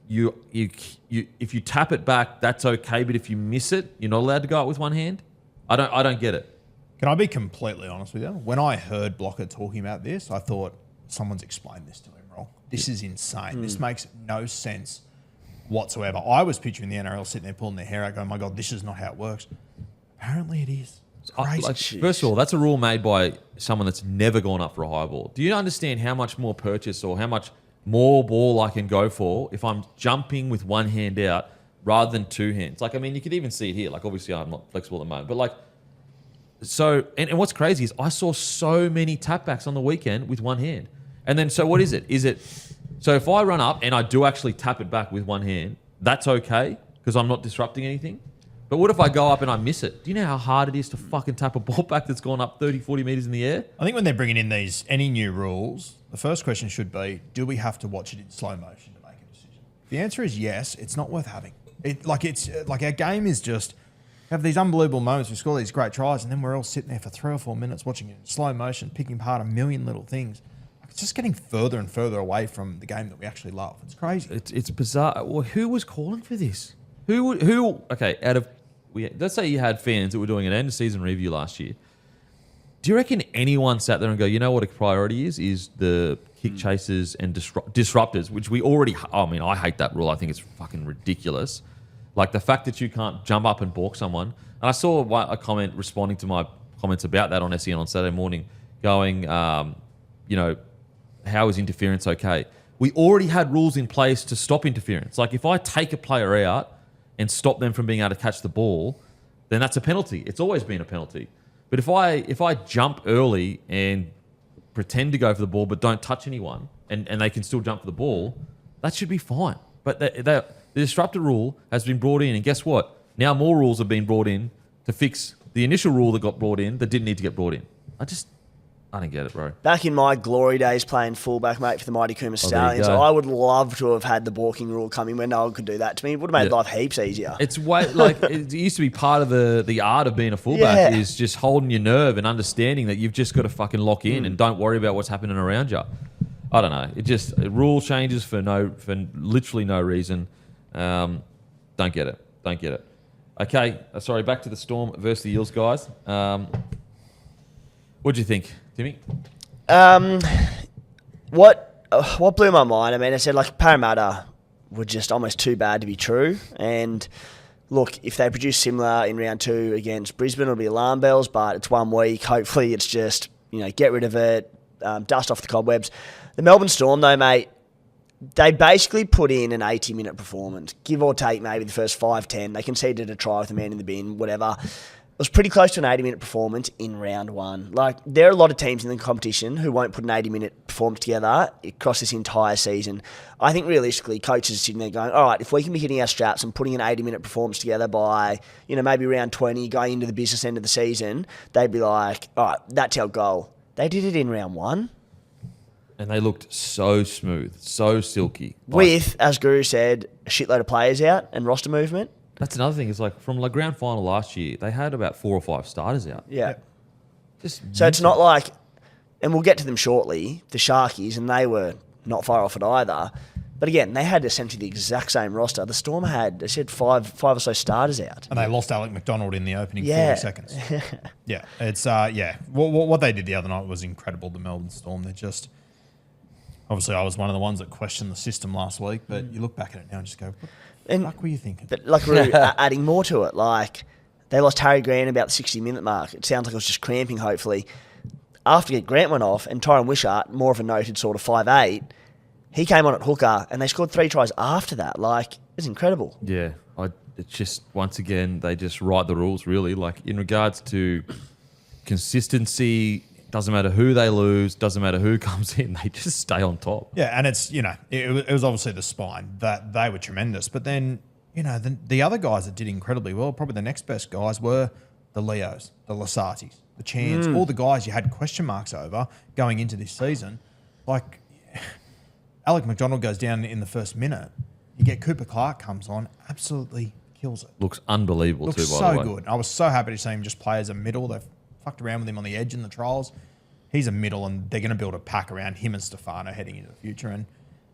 if you tap it back, that's okay. But if you miss it, you're not allowed to go up with one hand. I don't get it. Can I be completely honest with you? When I heard Blocker talking about this, I thought someone's explained this to him wrong. This is insane. This makes no sense whatsoever. I was picturing the NRL sitting there pulling their hair out going, my God, this is not how it works. Apparently it is. It's crazy. First of all, that's a rule made by someone that's never gone up for a high ball. Do you understand how much more purchase or how much more ball I can go for if I'm jumping with one hand out rather than 2 hands? Like, I mean, you could even see it here. Like, obviously, I'm not flexible at the moment. But, like, so, and what's crazy is I saw so many tapbacks on the weekend with one hand. And then, so what is it? So if I run up and I do actually tap it back with one hand, that's okay because I'm not disrupting anything. But what if I go up and I miss it? Do you know how hard it is to fucking tap a ball back that's gone up 30, 40 metres in the air? I think when they're bringing in any new rules, the first question should be, do we have to watch it in slow motion to make a decision? If the answer is yes, it's not worth having. Our game is just have these unbelievable moments. We score these great tries, and then we're all sitting there for 3 or 4 minutes watching it in slow motion, picking apart a million little things. It's just getting further and further away from the game that we actually love. It's crazy. It's bizarre. Well, who was calling for this? Who? Okay, let's say you had fans that were doing an end of season review last year. Do you reckon anyone sat there and go, you know what a priority is the kick chasers and disruptors, which we already, I mean, I hate that rule. I think it's fucking ridiculous. Like the fact that you can't jump up and balk someone. And I saw a comment responding to my comments about that on SEN on Saturday morning going, how is interference okay? We already had rules in place to stop interference. Like if I take a player out and stop them from being able to catch the ball, then that's a penalty. It's always been a penalty. But if I jump early and pretend to go for the ball but don't touch anyone and they can still jump for the ball, that should be fine. But the disruptor rule has been brought in, and guess what? Now more rules have been brought in to fix the initial rule that got brought in that didn't need to get brought in. I don't get it, bro. Back in my glory days playing fullback, mate, for the Mighty Cooma Stallions, I would love to have had the balking rule coming when no one could do that to me. It would have made life heaps easier. It's way like it used to be part of the art of being a fullback is just holding your nerve and understanding that you've just got to fucking lock in and don't worry about what's happening around you. I don't know. Rule changes for literally no reason. Don't get it. Don't get it. Okay, sorry. Back to the Storm versus the Eels, guys. What do you think, Timmy? What blew my mind? I mean, I said like Parramatta were just almost too bad to be true. And look, if they produce similar in round 2 against Brisbane, it'll be alarm bells. But it's 1 week. Hopefully, it's just get rid of it, dust off the cobwebs. The Melbourne Storm, though, mate, they basically put in an 80-minute performance, give or take maybe the first 5-10. They conceded a try with a man in the bin, whatever. It was pretty close to an 80-minute performance in round 1. Like, there are a lot of teams in the competition who won't put an 80-minute performance together across this entire season. I think realistically, coaches are sitting there going, all right, if we can be hitting our straps and putting an 80-minute performance together by, maybe round 20, going into the business end of the season, they'd be like, all right, that's our goal. They did it in round 1. And they looked so smooth, so silky. With, as Guru said, a shitload of players out and roster movement. That's another thing. Is like from the grand final last year, they had about 4 or 5 starters out. Yeah. So it's not like, and we'll get to them shortly, the Sharkies, and they were not far off it either. But again, they had essentially the exact same roster. The Storm had, they said, five or so starters out. And they lost Alec McDonald in the opening 40 seconds. Yeah. It's, What they did the other night was incredible, the Melbourne Storm. They're just... Obviously, I was one of the ones that questioned the system last week, but you look back at it now and just go, what the fuck were you thinking? But like, adding more to it, like, they lost Harry Grant about the 60-minute mark. It sounds like it was just cramping, hopefully. After Grant went off, and Tyron Wishart, more of a noted sort of 5'8", he came on at hooker, and they scored 3 tries after that. Like, it's incredible. Yeah. It's just, once again, they just write the rules, really. Like, in regards to consistency... Doesn't matter who they lose, doesn't matter who comes in, they just stay on top. Yeah, and it's, it was obviously the spine that they were tremendous. But then, the other guys that did incredibly well, probably the next best guys were the Leos, the Lasatis, the Chans, all the guys you had question marks over going into this season. Like, Alec McDonald goes down in the first minute. You get Cooper Clark comes on, absolutely kills it. Looks unbelievable Looks too, by so the way. good. I was so happy to see him just play as a middle. They've fucked around with him on the edge in the trials. He's a middle, and they're going to build a pack around him and Stefano heading into the future, and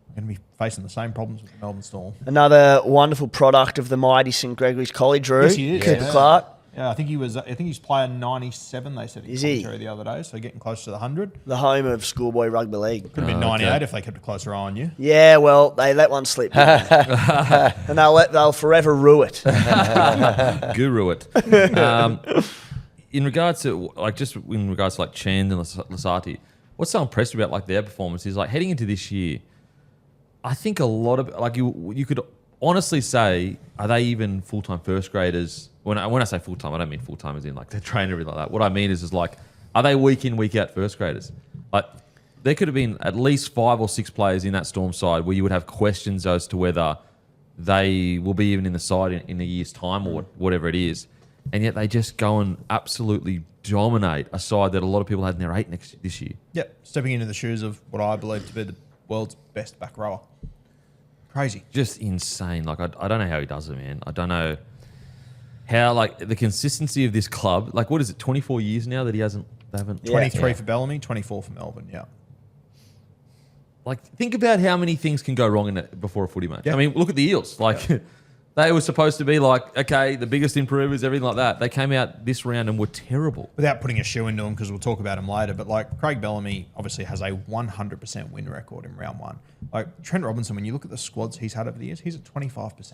we're going to be facing the same problems with the Melbourne Storm. Another wonderful product of the mighty St Gregory's College, Drew. Yes, he is. Cooper Clark. Yeah, I think he's playing 97. They said in Is he? commentary the other day, so getting close to the 100. The home of schoolboy rugby league. Could have been 98 if they kept a closer eye on you. Yeah, well, they let one slip, didn't they? And they'll forever rue it. Guru it. In regards to Chand and Lasati, what's so impressive about like their performance is like heading into this year, I think a lot of like you could honestly say, are they even full-time first graders? When I say full-time, I don't mean full-time as in like they're trained and everything like that. What I mean is like, are they week in, week out first graders? Like there could have been at least 5 or 6 players in that Storm side where you would have questions as to whether they will be even in the side in a year's time or whatever it is. And yet they just go and absolutely dominate a side that a lot of people had in their 8 this year. Yep, stepping into the shoes of what I believe to be the world's best back rower. Crazy. Just insane. Like, I don't know how he does it, man. I don't know how, like, the consistency of this club. Like, what is it, 24 years now that they haven't... 23 for Bellamy, 24 for Melbourne, yeah. Like, think about how many things can go wrong before a footy match. Yep. I mean, look at the Eels. Like... Yep. They were supposed to be like, okay, the biggest improvers, everything like that. They came out this round and were terrible. Without putting a shoe into them, because we'll talk about him later, but like Craig Bellamy obviously has a 100% win record in round 1. Like Trent Robinson, when you look at the squads he's had over the years, he's at 25%.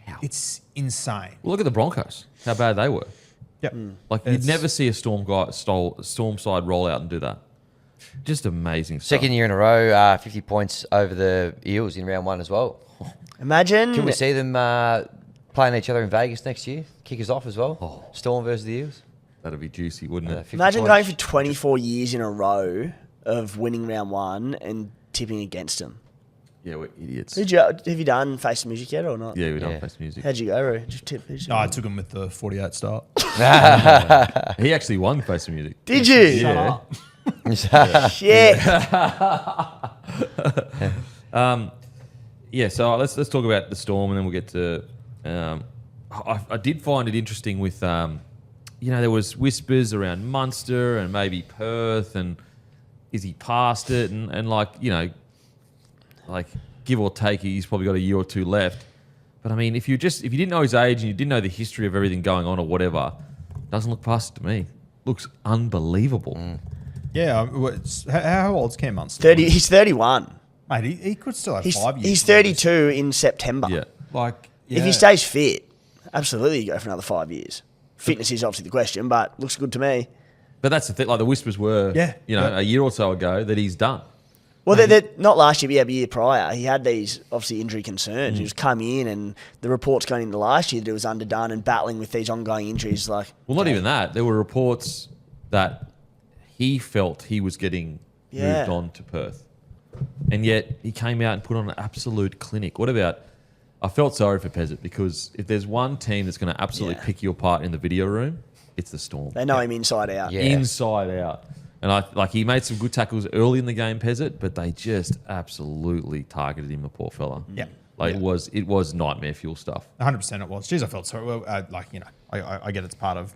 Wow. It's insane. Well, look at the Broncos, how bad they were. Yep. Like, you'd never see a Storm side roll out and do that. Just amazing stuff. Second year in a row, 50 points over the Eels in round 1 as well. Imagine. Can we see them playing each other in Vegas next year? Kick us off as well. Storm versus the Eels. That'd be juicy, wouldn't it? 50 Imagine points. going for 24 years in a row of winning round 1 and tipping against them. Yeah, we're idiots. Have you done Face the Music yet or not? Yeah, we don't Yeah. face music. How'd you go, Roo? Did you tip? Who'd you No, I tip? took him with the 48 start. He actually won face of music. Did you? Yeah. Shit. Yeah, so let's talk about the Storm, and then we'll get to. I did find it interesting with, there was whispers around Munster and maybe Perth, and is he past it? And like give or take, he's probably got a year or two left. But I mean, if you didn't know his age and you didn't know the history of everything going on or whatever, doesn't look past it to me. Looks unbelievable. Yeah, how old's Cam Munster? 30. He's 31. Mate, he could still have He's 5 years. he's 32 in September. Yeah. Like, If he stays fit, absolutely you go for another 5 years. Fitness is obviously the question, but looks good to me. But that's the thing. Like the whispers were, a year or so ago that he's done. Well, they're not last year, but the year prior. He had these, obviously, injury concerns. He was coming in, and the reports going into last year that it was underdone and battling with these ongoing injuries. Well, not even that. There were reports that he felt he was getting moved on to Perth. And yet he came out and put on an absolute clinic. What about... I felt sorry for Pezzett because if there's one team that's going to absolutely pick you apart in the video room, it's the Storm. They know him inside out. Yeah. Inside out. And he made some good tackles early in the game, Pezzett, but they just absolutely targeted him, the poor fella. Yeah. It was nightmare fuel stuff. 100% it was. Jeez, I felt sorry. Well, I get it's part of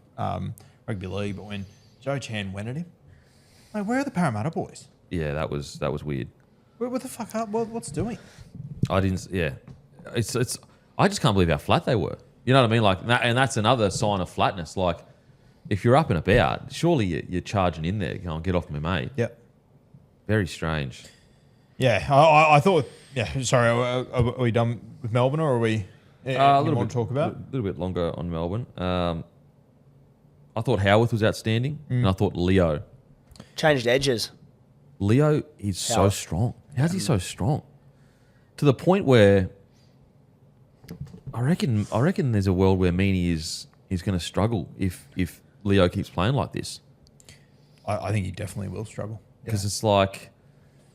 rugby league, but when Joe Chan went at him, like, where are the Parramatta boys? Yeah, that was weird. What the fuck up? What's doing? I didn't. Yeah, it's. I just can't believe how flat they were. You know what I mean? Like, and that's another sign of flatness. Like, if you're up and about, surely you're charging in there. Going, get off me, mate. Yep. Very strange. Yeah, I thought. Yeah, sorry. Are we done with Melbourne, or are we? A little more bit to talk about. A little bit longer on Melbourne. I thought Howarth was outstanding, and I thought Leo. Changed edges. Leo is so strong. How's he so strong? To the point where I reckon there's a world where Meany is going to struggle if Leo keeps playing like this. I think he definitely will struggle. Because it's like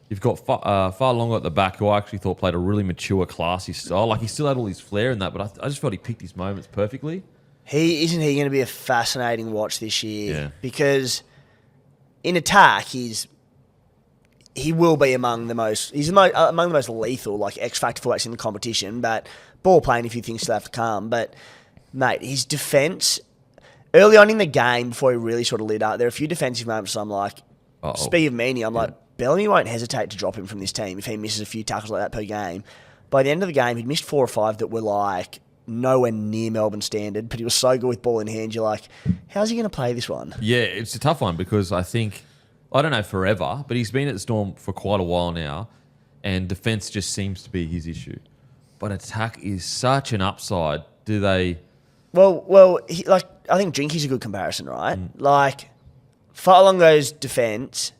you've got far longer at the back, who I actually thought played a really mature, classy style. Like he still had all his flair in that, but I just felt he picked his moments perfectly. Isn't he going to be a fascinating watch this year? Yeah. Because in attack, he will be among the most lethal, like X factor fullbacks in the competition. But ball playing, a few things still have to come. But mate, his defence early on in the game, before he really sort of lit up, there are a few defensive moments. I'm like, speaking of Meany, I'm like, Bellamy won't hesitate to drop him from this team if he misses a few tackles like that per game. By the end of the game, he'd missed 4 or 5 that were like nowhere near Melbourne standard, but he was so good with ball in hand. You're like, how's he going to play this one? Yeah, it's a tough one because I don't know forever, but he's been at the Storm for quite a while now, and defence just seems to be his issue. But attack is such an upside. Do they? Well, I think Drinky's a good comparison, right? Like, Fa'alongo's defence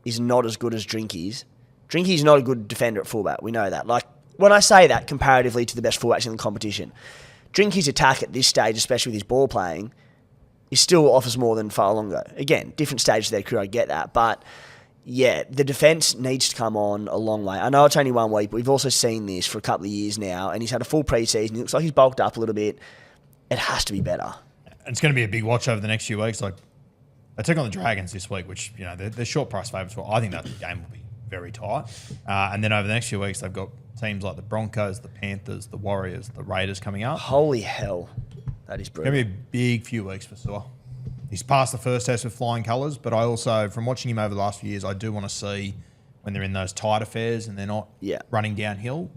is not as good as Drinky's. Drinky's not a good defender at fullback. We know that. Like, when I say that comparatively to the best fullbacks in the competition, Drinky's attack at this stage, especially with his ball playing, he still offers more than Fa'alongo. Again, different stages of their career, I get that. But, yeah, the defence needs to come on a long way. I know it's only 1 week, but we've also seen this for a couple of years now, and he's had a full pre-season. He looks like he's bulked up a little bit. It has to be better. It's going to be a big watch over the next few weeks. Like, they take on the Dragons this week, which, they're short price favourites for. I think that game will be very tight. And then over the next few weeks, they've got teams like the Broncos, the Panthers, the Warriors, the Raiders coming up. Holy hell. That is brutal. Going to be a big few weeks for Sewer. He's passed the first test with flying colours, but I also, from watching him over the last few years, I do want to see when they're in those tight affairs and they're not running downhill,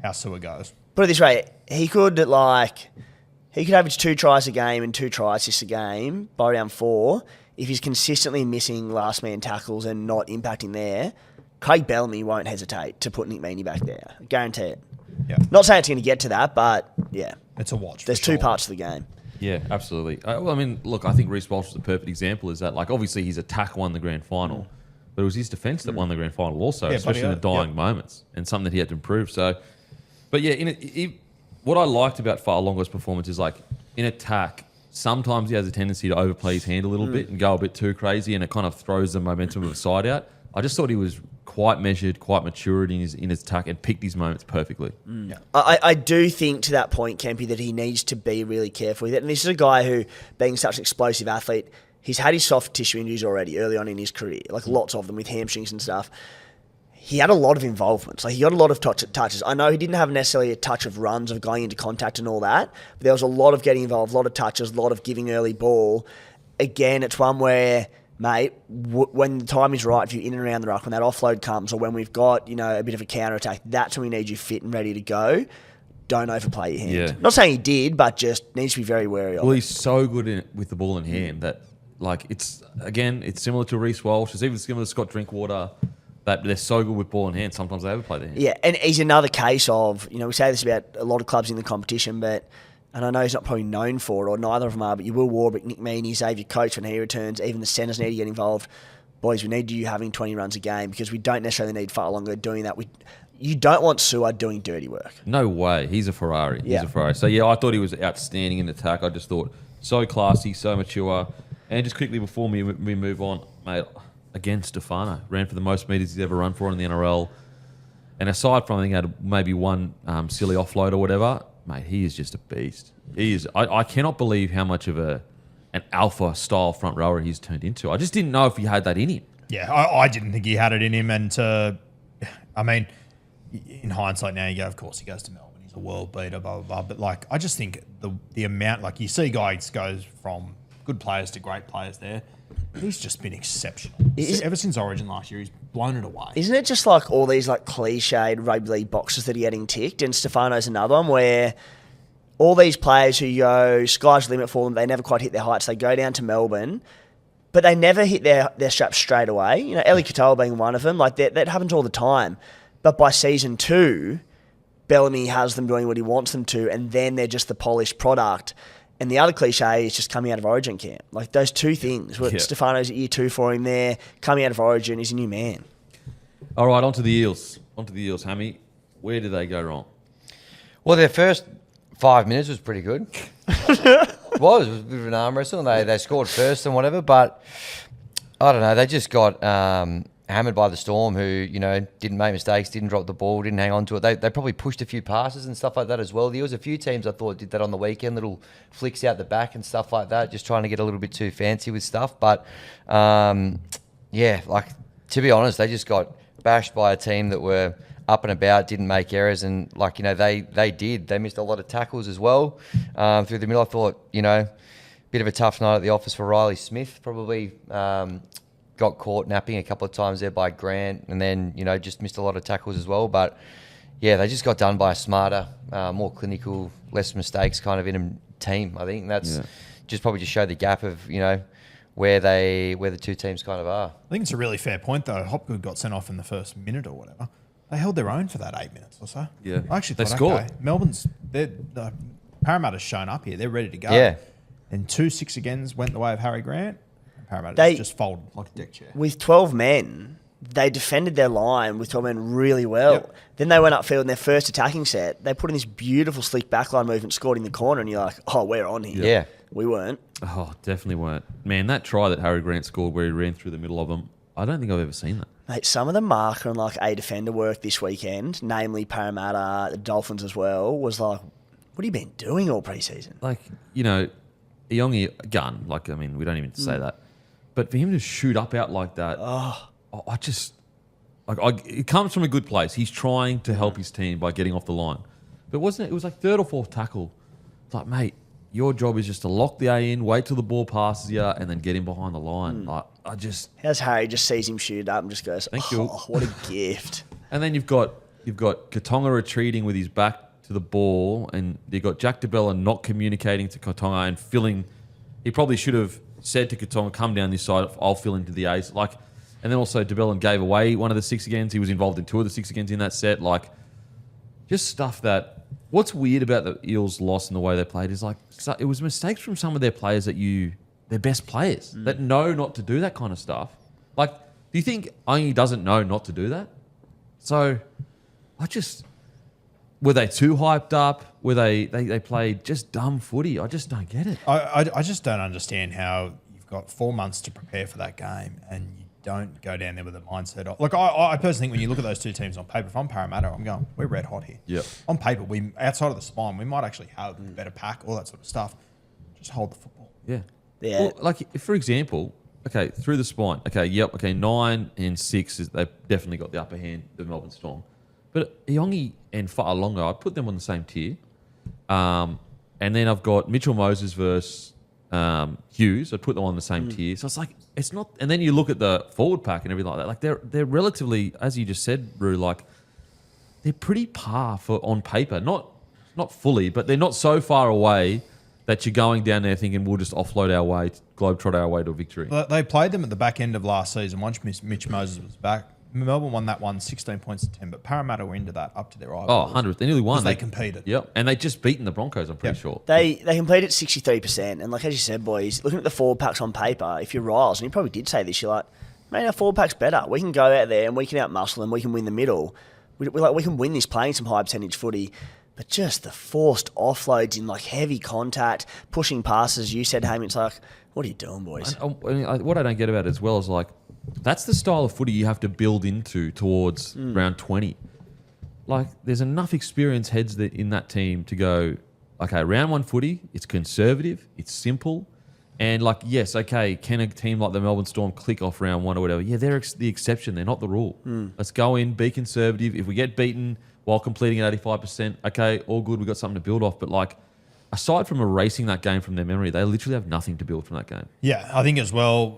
how Sewer goes. Put it this way, he could average 2 tries a game and 2 try assists a game by round 4 if he's consistently missing last man tackles and not impacting there. Craig Bellamy won't hesitate to put Nick Meany back there. I guarantee it. Yeah. Not saying it's going to get to that, but yeah. It's a watch. There's 2 parts to the game. Yeah, absolutely. Look, I think Reece Walsh is the perfect example. Is that, like, obviously his attack won the grand final, But it was his defence that won the grand final also, Yeah, especially in the bloody dying moments, and something that he had to improve. So, but yeah, what I liked about Fa'alongo's performance is like in attack, sometimes he has a tendency to overplay his hand a little bit and go a bit too crazy, and it kind of throws the momentum of the side out. I just thought he was quite measured, quite matured in his attack, and picked his moments perfectly. Yeah. I do think to that point, Kempy, that he needs to be really careful with it. And this is a guy who, being such an explosive athlete, he's had his soft tissue injuries already early on in his career, like lots of them with hamstrings and stuff. He had a lot of involvement. Like he got a lot of touches. I know he didn't have necessarily a touch of runs of going into contact and all that, but there was a lot of getting involved, a lot of touches, a lot of giving early ball. Again, it's one where, mate, when the time is right for you in and around the ruck, when that offload comes, or when we've got a bit of a counter attack, that's when we need you fit and ready to go. Don't overplay your hand. Yeah. Not saying he did, but just needs to be very wary of Well, it. he's so good with the ball in hand that, like, it's similar to Reece Walsh. It's even similar to Scott Drinkwater. That they're so good with ball in hand, sometimes they overplay their hand. Yeah, and he's another case of, we say this about a lot of clubs in the competition, and I know he's not probably known for it, or neither of them are, but you Will Warbrick, Nick Meaney, Xavier Coates when he returns, even the centres need to get involved. Boys, we need you having 20 runs a game because we don't necessarily need Fa'alongo doing that. You don't want Su'A doing dirty work. No way. He's a Ferrari. Yeah. He's a Ferrari. So, yeah, I thought he was outstanding in attack. I just thought so classy, so mature. And just quickly before we move on, mate, again, Stefano ran for the most metres he's ever run for in the NRL. And aside from, I think he had maybe one silly offload or whatever, mate, he is just a beast. He is. I cannot believe how much of an alpha-style front rower he's turned into. I just didn't know if he had that in him. Yeah, I didn't think he had it in him. And I mean, in hindsight now, you go, of course, he goes to Melbourne. He's a world beater, blah, blah, blah. But, like, I just think the amount, like, you see guys goes from good players to great players there. He's just been exceptional. Ever since Origin last year, he's blown it away. Isn't it just like all these like cliched rugby league boxes that are getting ticked? And Stefano's another one where all these players who go, sky's the limit for them, they never quite hit their heights. They go down to Melbourne, but they never hit their straps straight away. Eli Katoa being one of them. Like that happens all the time. But by season 2, Bellamy has them doing what he wants them to, and then they're just the polished product. And the other cliche is just coming out of Origin camp. Like those two things. Yeah. Stefano's at year 2 for him there. Coming out of Origin, he's a new man. All right, on to the Eels. Hammy. Where did they go wrong? Well, their first 5 minutes was pretty good. It was a bit of an arm wrestle, and they scored first and whatever, but I don't know. They just got hammered by the Storm, who, didn't make mistakes, didn't drop the ball, didn't hang on to it. They probably pushed a few passes and stuff like that as well. There was a few teams I thought did that on the weekend, little flicks out the back and stuff like that, just trying to get a little bit too fancy with stuff. But, to be honest, they just got bashed by a team that were up and about, didn't make errors, and they missed a lot of tackles as well through the middle. I thought, bit of a tough night at the office for Riley Smith, probably got caught napping a couple of times there by Grant, and then just missed a lot of tackles as well. But yeah, they just got done by a smarter, more clinical, less mistakes kind of in a team. I think that's just probably just show the gap of where the two teams kind of are. I think it's a really fair point, though. Hopgood got sent off in the first minute or whatever. They held their own for that 8 minutes or so. Yeah. I actually They thought, scored. okay, Parramatta's shown up here. They're ready to go. Yeah. And 2 6-agains went the way of Harry Grant. Parramatta just folded like a deck chair. With 12 men, they defended their line with 12 men really well. Yep. Then they went upfield in their first attacking set. They put in this beautiful slick backline movement, scored in the corner, and you're like, oh, we're on here. Yeah. We weren't. Oh, definitely weren't. Man, that try that Harry Grant scored where he ran through the middle of them, I don't think I've ever seen that. Mate, some of the marker and like a defender work this weekend, namely Parramatta, the Dolphins as well, was like, what have you been doing all preseason? Like, Iongi gun. Like, I mean, we don't even say that. But for him to shoot up out like that, it comes from a good place. He's trying to help his team by getting off the line. But wasn't it? It was like third or fourth tackle. It's like, mate, your job is just to lock the A in, wait till the ball passes you, and then get him behind the line. Like, How's Harry just sees him shoot up and just goes, Thank you. What a gift. And then you've got Katonga retreating with his back to the ball, and you've got Jack DeBella not communicating to Katonga and filling. He probably should have said to Katonga, come down this side, I'll fill into the A's. Like, and then also DeBella gave away one of the 6-agains. He was involved in 2 of the 6-agains in that set. Like, just stuff that. What's weird about the Eels' loss and the way they played is like it was mistakes from some of their players their best players that know not to do that kind of stuff. Like Do you think Ongi doesn't know not to do that? So, were they too hyped up? Were they played just dumb footy? I just don't get it. I just don't understand how you've got 4 months to prepare for that game and you don't go down there with a mindset of... Look, I personally think when you look at those two teams on paper, if I'm Parramatta, I'm going, we're red hot here. Yep. On paper, we outside of the spine, we might actually have a better pack, all that sort of stuff. Just hold the football. Yeah. Yeah. Well, like, for example, okay, through the spine. Okay, yep, okay, 9 and 6, they've definitely got the upper hand, the Melbourne Storm. But Iongi and Fa'alonga, I'd put them on the same tier. And then I've got Mitchell Moses versus Hughes. I'd put them on the same tier. So it's like, it's not... And then you look at the forward pack and everything like that. Like, they're relatively, as you just said, Rue, like, they're pretty par for on paper. Not fully, but they're not so far away that you're going down there thinking we'll just offload our way, globetrot our way to a victory. They played them at the back end of last season. Once Mitch Moses was back, Melbourne won that one 16 points to 10, but Parramatta were into that up to their eyeballs. 100. They nearly won. They competed. Yep. And they just beaten the Broncos, I'm pretty sure. They completed 63%. And like as you said, boys, looking at the forward packs on paper, if you're Riles, and you probably did say this, you're like, man, our forward pack's better. We can go out there and we can outmuscle them. We can win the middle. We can win this playing some high percentage footy. But just the forced offloads in like heavy contact, pushing passes, you said, Hammy, it's like, what are you doing, boys? What I don't get about it as well is like, that's the style of footy you have to build into towards round 20. Like, there's enough experienced heads in that team to go, okay, round 1 footy, it's conservative, it's simple. And like, yes, okay, can a team like the Melbourne Storm click off round 1 or whatever? Yeah, they're the exception. They're not the rule. Let's go in, be conservative. If we get beaten while completing at 85%, okay, all good. We've got something to build off. But like, aside from erasing that game from their memory, they literally have nothing to build from that game. Yeah, I think as well,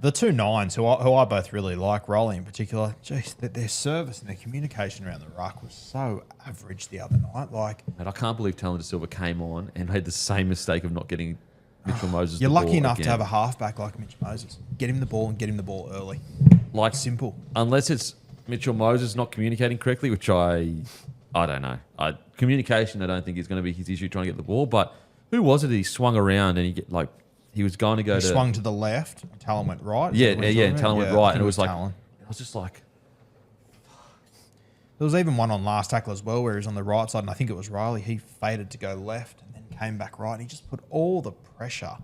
the two nines, who I both really like, Rolly in particular, geez, their service and their communication around the ruck was so average the other night. Like, And I can't believe Talon De Silva came on and made the same mistake of not getting Mitchell Moses you're the lucky ball enough again. to have a halfback like Mitch Moses. Get him the ball and get him the ball early. Like, Simple. Unless it's Mitchell Moses not communicating correctly, which I don't know. Communication, I don't think is going to be his issue trying to get the ball. But who was it? He swung around and he was going to go He to swung to the left. Talon went right. yeah, Is that what yeah, you're and talking Talon about? went Yeah, I right, think and it was like Talon. I was just like, There was even one on last tackle as well where he was on the right side, and I think it was Riley. He faded to go left and then came back right, and he just put all the pressure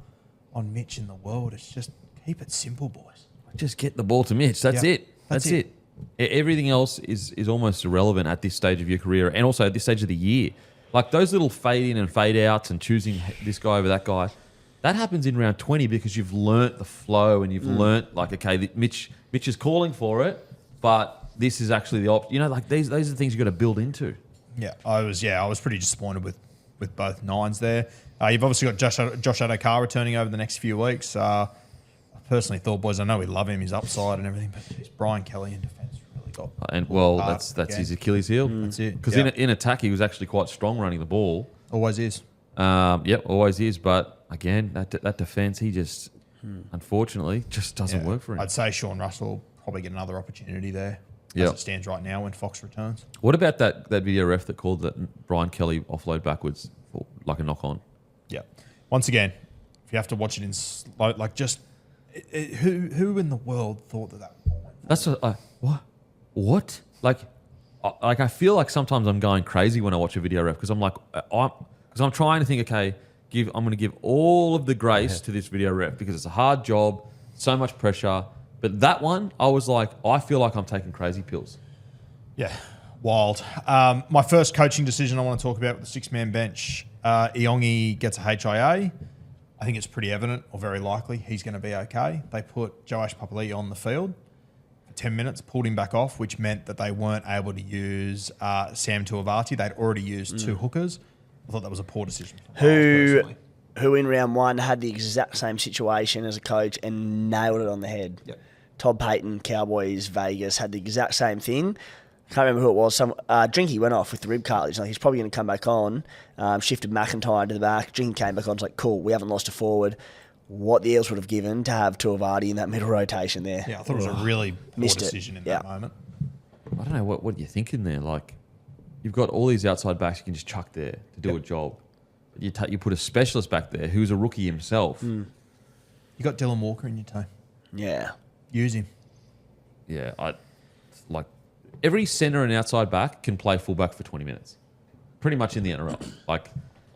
on Mitch in the world. It's just keep it simple, boys. just get the ball to Mitch. That's Yeah, it. That's it. Everything else is almost irrelevant at this stage of your career, and also at this stage of the year. Like those little fade in and fade outs and choosing this guy over that guy, that happens in round 20 because you've learnt the flow and you've learnt like, okay, Mitch is calling for it, but this is actually the option. You know, like those are the things you've got to build into. Yeah, I was pretty disappointed with both nines there. You've obviously got Josh Adokar returning over the next few weeks. I personally thought, boys, I know we love him, his upside and everything, but geez, Brian Kelly in defence really got. And well, hard that's again. his Achilles heel. That's it. Because Yeah. in attack, he was actually quite strong running the ball. Always is. Yep, always is. But again, that defence, he just unfortunately just doesn't work for him. I'd say Sean Russell will probably get another opportunity there Yep. as it stands right now when Fox returns. What about that video ref that called that Brian Kelly offload backwards for like a knock on? Yeah. Once again, if you have to watch it in like just who in the world thought that ball went? That's what? Like I feel like sometimes I'm going crazy when I watch a video ref because I'm like I'm trying to think, okay, I'm going to give all of the grace to this video ref because it's a hard job, so much pressure. But that one, I was like, I feel like I'm taking crazy pills. Yeah, wild. My first coaching decision I want to talk about with the 6-man bench. Iongi gets a HIA. I think it's pretty evident, or very likely, he's going to be okay. They put Joash Papali'i on the field for 10 minutes, pulled him back off, which meant that they weren't able to use Sam Tuivasa. They'd already used two hookers. I thought that was a poor decision. Who in round 1 had the exact same situation as a coach and nailed it on the head. Yep. Todd Payton, Cowboys, Vegas, had the exact same thing. Can't remember who it was. Drinky went off with the rib cartilage. Like, he's probably going to come back on. Shifted McIntyre to the back. Drinky came back on. It's like, cool, we haven't lost a forward. What the Eels would have given to have Tuivasa in that middle rotation there. Yeah, I thought it was a really poor Missed it. decision in Yeah. that moment. I don't know what you're thinking there. Like, you've got all these outside backs you can just chuck there to do a job. But you put a specialist back there who's a rookie himself. You got Dylan Walker in your team. Yeah. Use him. Yeah, like every centre and outside back can play fullback for 20 minutes, pretty much in the NRL. Like,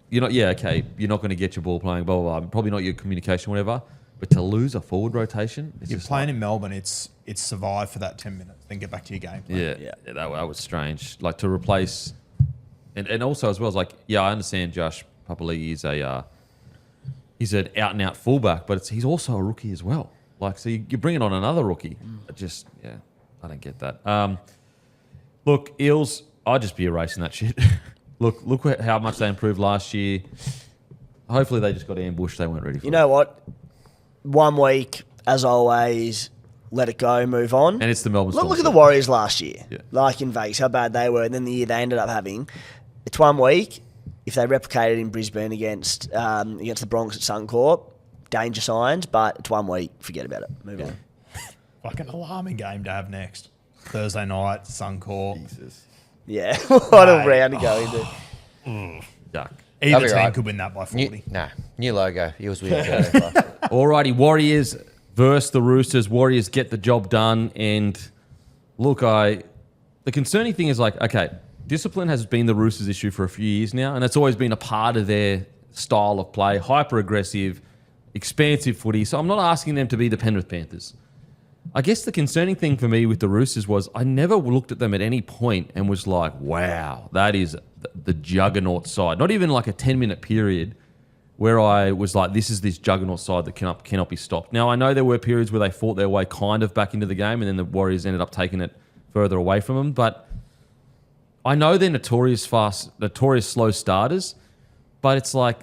you're not, you're not going to get your ball playing, blah, blah, blah. Probably not your communication, whatever. But to lose a forward rotation, it's You're just playing in Melbourne. It's survive for that 10 minutes, then get back to your game plan. Yeah, that was strange. Like to replace, and also as well as like, yeah, I understand Josh Papali'i is he's an out and out fullback, but he's also a rookie as well. Like, so you're bringing on another rookie. I don't get that. Look, Eels, I'd just be erasing that shit. look how much they improved last year. Hopefully they just got ambushed. They weren't ready for it. You know what? 1 week, as always, let it go, move on. And it's the Melbourne Storm. Look at the Warriors last year, Yeah. like in Vegas, how bad they were, and then the year they ended up having. It's 1 week. If they replicate it in Brisbane against the Broncos at Suncorp, danger signs, but it's 1 week. Forget about it. Move on. Fucking alarming game to have next. Thursday night, Suncorp. Jesus. Yeah, what a round to go into. Yuck. Either That'll be team right. could win that by 40. New logo. Eels win. Alrighty, Warriors versus the Roosters. Warriors get the job done. And look, the concerning thing is like, okay, discipline has been the Roosters' issue for a few years now, and it's always been a part of their style of play, hyper-aggressive, expansive footy. So I'm not asking them to be the Penrith Panthers. I guess the concerning thing for me with the Roosters was I never looked at them at any point and was like, wow, that is the juggernaut side. Not even like a 10-minute period where I was like, this is this juggernaut side that cannot be stopped. Now, I know there were periods where they fought their way kind of back into the game and then the Warriors ended up taking it further away from them. But I know they're notorious slow starters, but it's like,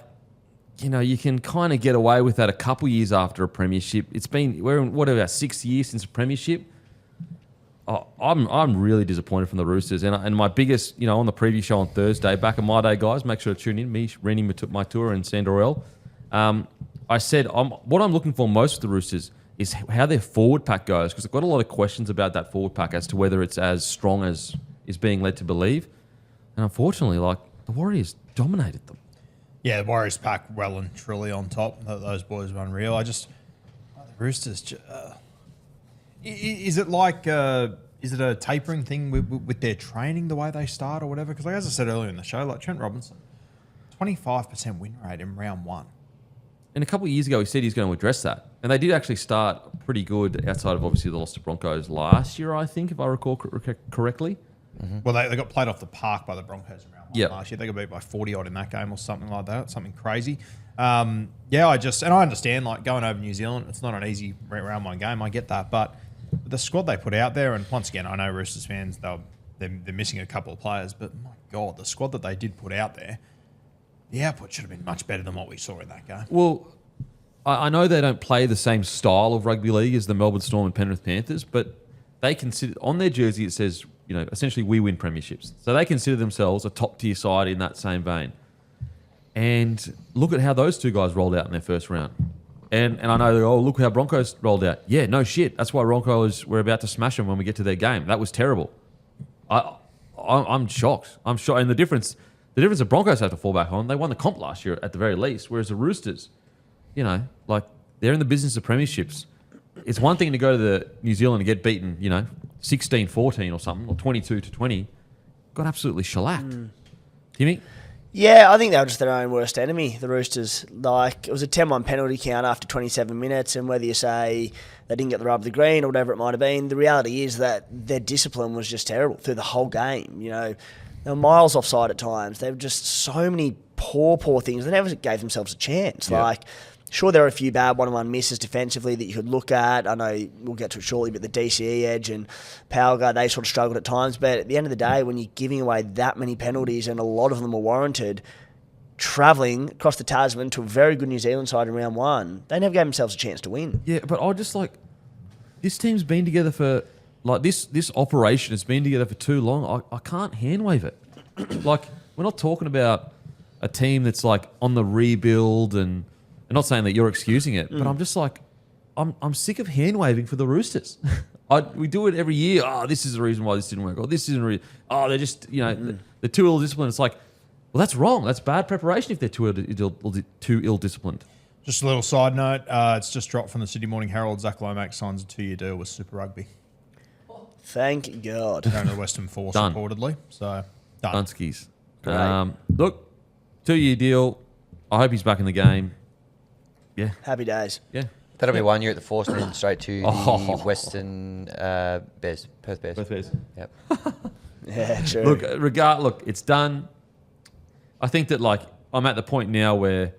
you know, you can kind of get away with that a couple years after a premiership. We're in, what, about 6 years since a premiership? I'm really disappointed from the Roosters. And my biggest, on the preview show on Thursday, back in my day, guys, make sure to tune in, me, Rennie Matua and Sandorel. I said what I'm looking for most of the Roosters is how their forward pack goes, because I've got a lot of questions about that forward pack as to whether it's as strong as is being led to believe. And unfortunately, like, the Warriors dominated them. Yeah, the Warriors pack well and truly on top. Those boys were unreal. The Roosters. Is it like is it a tapering thing with their training, the way they start or whatever? Because as I said earlier in the show, like Trent Robinson, 25% win rate in round one. And a couple of years ago, he said he's going to address that. And they did actually start pretty good outside of obviously the loss to Broncos last year, I think, if I recall correctly. Mm-hmm. Well, they got played off the park by the Broncos in round one last year. They got beat by 40-odd in that game or something like that, something crazy. I understand, like, going over New Zealand, it's not an easy round one game. I get that. But the squad they put out there, and once again, I know Roosters fans, they're missing a couple of players, but my God, the squad that they did put out there, the output should have been much better than what we saw in that game. Well, I know they don't play the same style of rugby league as the Melbourne Storm and Penrith Panthers, but they consider, on their jersey it says, essentially we win premierships. So they consider themselves a top-tier side in that same vein. And look at how those two guys rolled out in their first round. And I know, look how Broncos rolled out. Yeah, no shit. That's why Broncos were about to smash them when we get to their game. That was terrible. I'm shocked. I'm shocked. And the difference the Broncos have to fall back on, they won the comp last year at the very least, whereas the Roosters, they're in the business of premierships. It's one thing to go to the New Zealand and get beaten, 16-14 or something, or 22-20. Got absolutely shellacked. Timmy? Yeah, I think they were just their own worst enemy, the Roosters. Like, it was a 10-1 penalty count after 27 minutes, and whether you say they didn't get the rub of the green or whatever it might have been, the reality is that their discipline was just terrible through the whole game. They were miles offside at times. There were just so many poor things. They never gave themselves a chance. Yeah. Like, sure, there are a few bad one-on-one misses defensively that you could look at. I know we'll get to it shortly, but the DCE edge and power guard, they sort of struggled at times. But at the end of the day, when you're giving away that many penalties, and a lot of them were warranted, travelling across the Tasman to a very good New Zealand side in round one, they never gave themselves a chance to win. Yeah, but I just this team's been together for, this operation has been together for too long. I can't hand wave it. We're not talking about a team that's on the rebuild, and I'm not saying that you're excusing it, but I'm just I'm sick of hand waving for the Roosters. We do it every year. Oh, this is the reason why this didn't work. Or this isn't they're just, they're too ill-disciplined. It's well, that's wrong. That's bad preparation if they're too ill-disciplined. Just a little side note, it's just dropped from the Sydney Morning Herald. Zach Lomax signs a 2-year deal with Super Rugby. Thank God. Going to the Western Force Done. reportedly. So, done. Dunskies. Great. Look, 2-year deal. I hope he's back in the game. Yeah. Happy days. Yeah. That'll be 1 year at the Force and then straight to the Oh. Western Bears, Perth Bears. Both Bears. Yep. Yeah, true. Look, it's done. I think that, like, I'm at the point now where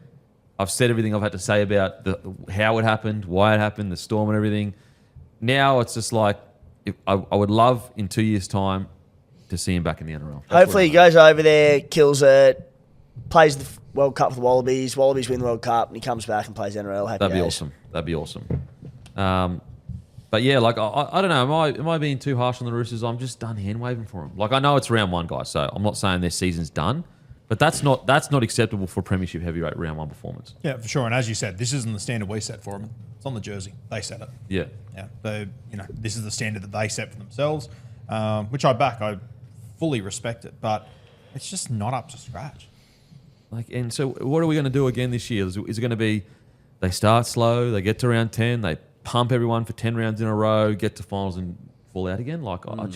I've said everything I've had to say about how it happened, why it happened, the storm and everything. Now it's just like, I would love in 2 years' time to see him back in the NRL. That's Hopefully he what goes over there, kills it, plays the World Cup for the Wallabies. Wallabies win the World Cup, and he comes back and plays NRL. Happy That'd be days. awesome. That'd be awesome. But yeah, like I don't know. Am I being too harsh on the Roosters? I'm just done hand waving for them. Like, I know it's round one, guys, so I'm not saying their season's done, but that's not acceptable for premiership heavyweight round one performance. Yeah, for sure. And as you said, this isn't the standard we set for them. It's on the jersey. They set it. Yeah. Yeah. So, this is the standard that they set for themselves, which I back. I fully respect it, but it's just not up to scratch. Like, and so what are we going to do again this year? Is it going to be they start slow, they get to round 10, they pump everyone for 10 rounds in a row, get to finals and fall out again? Like, I don't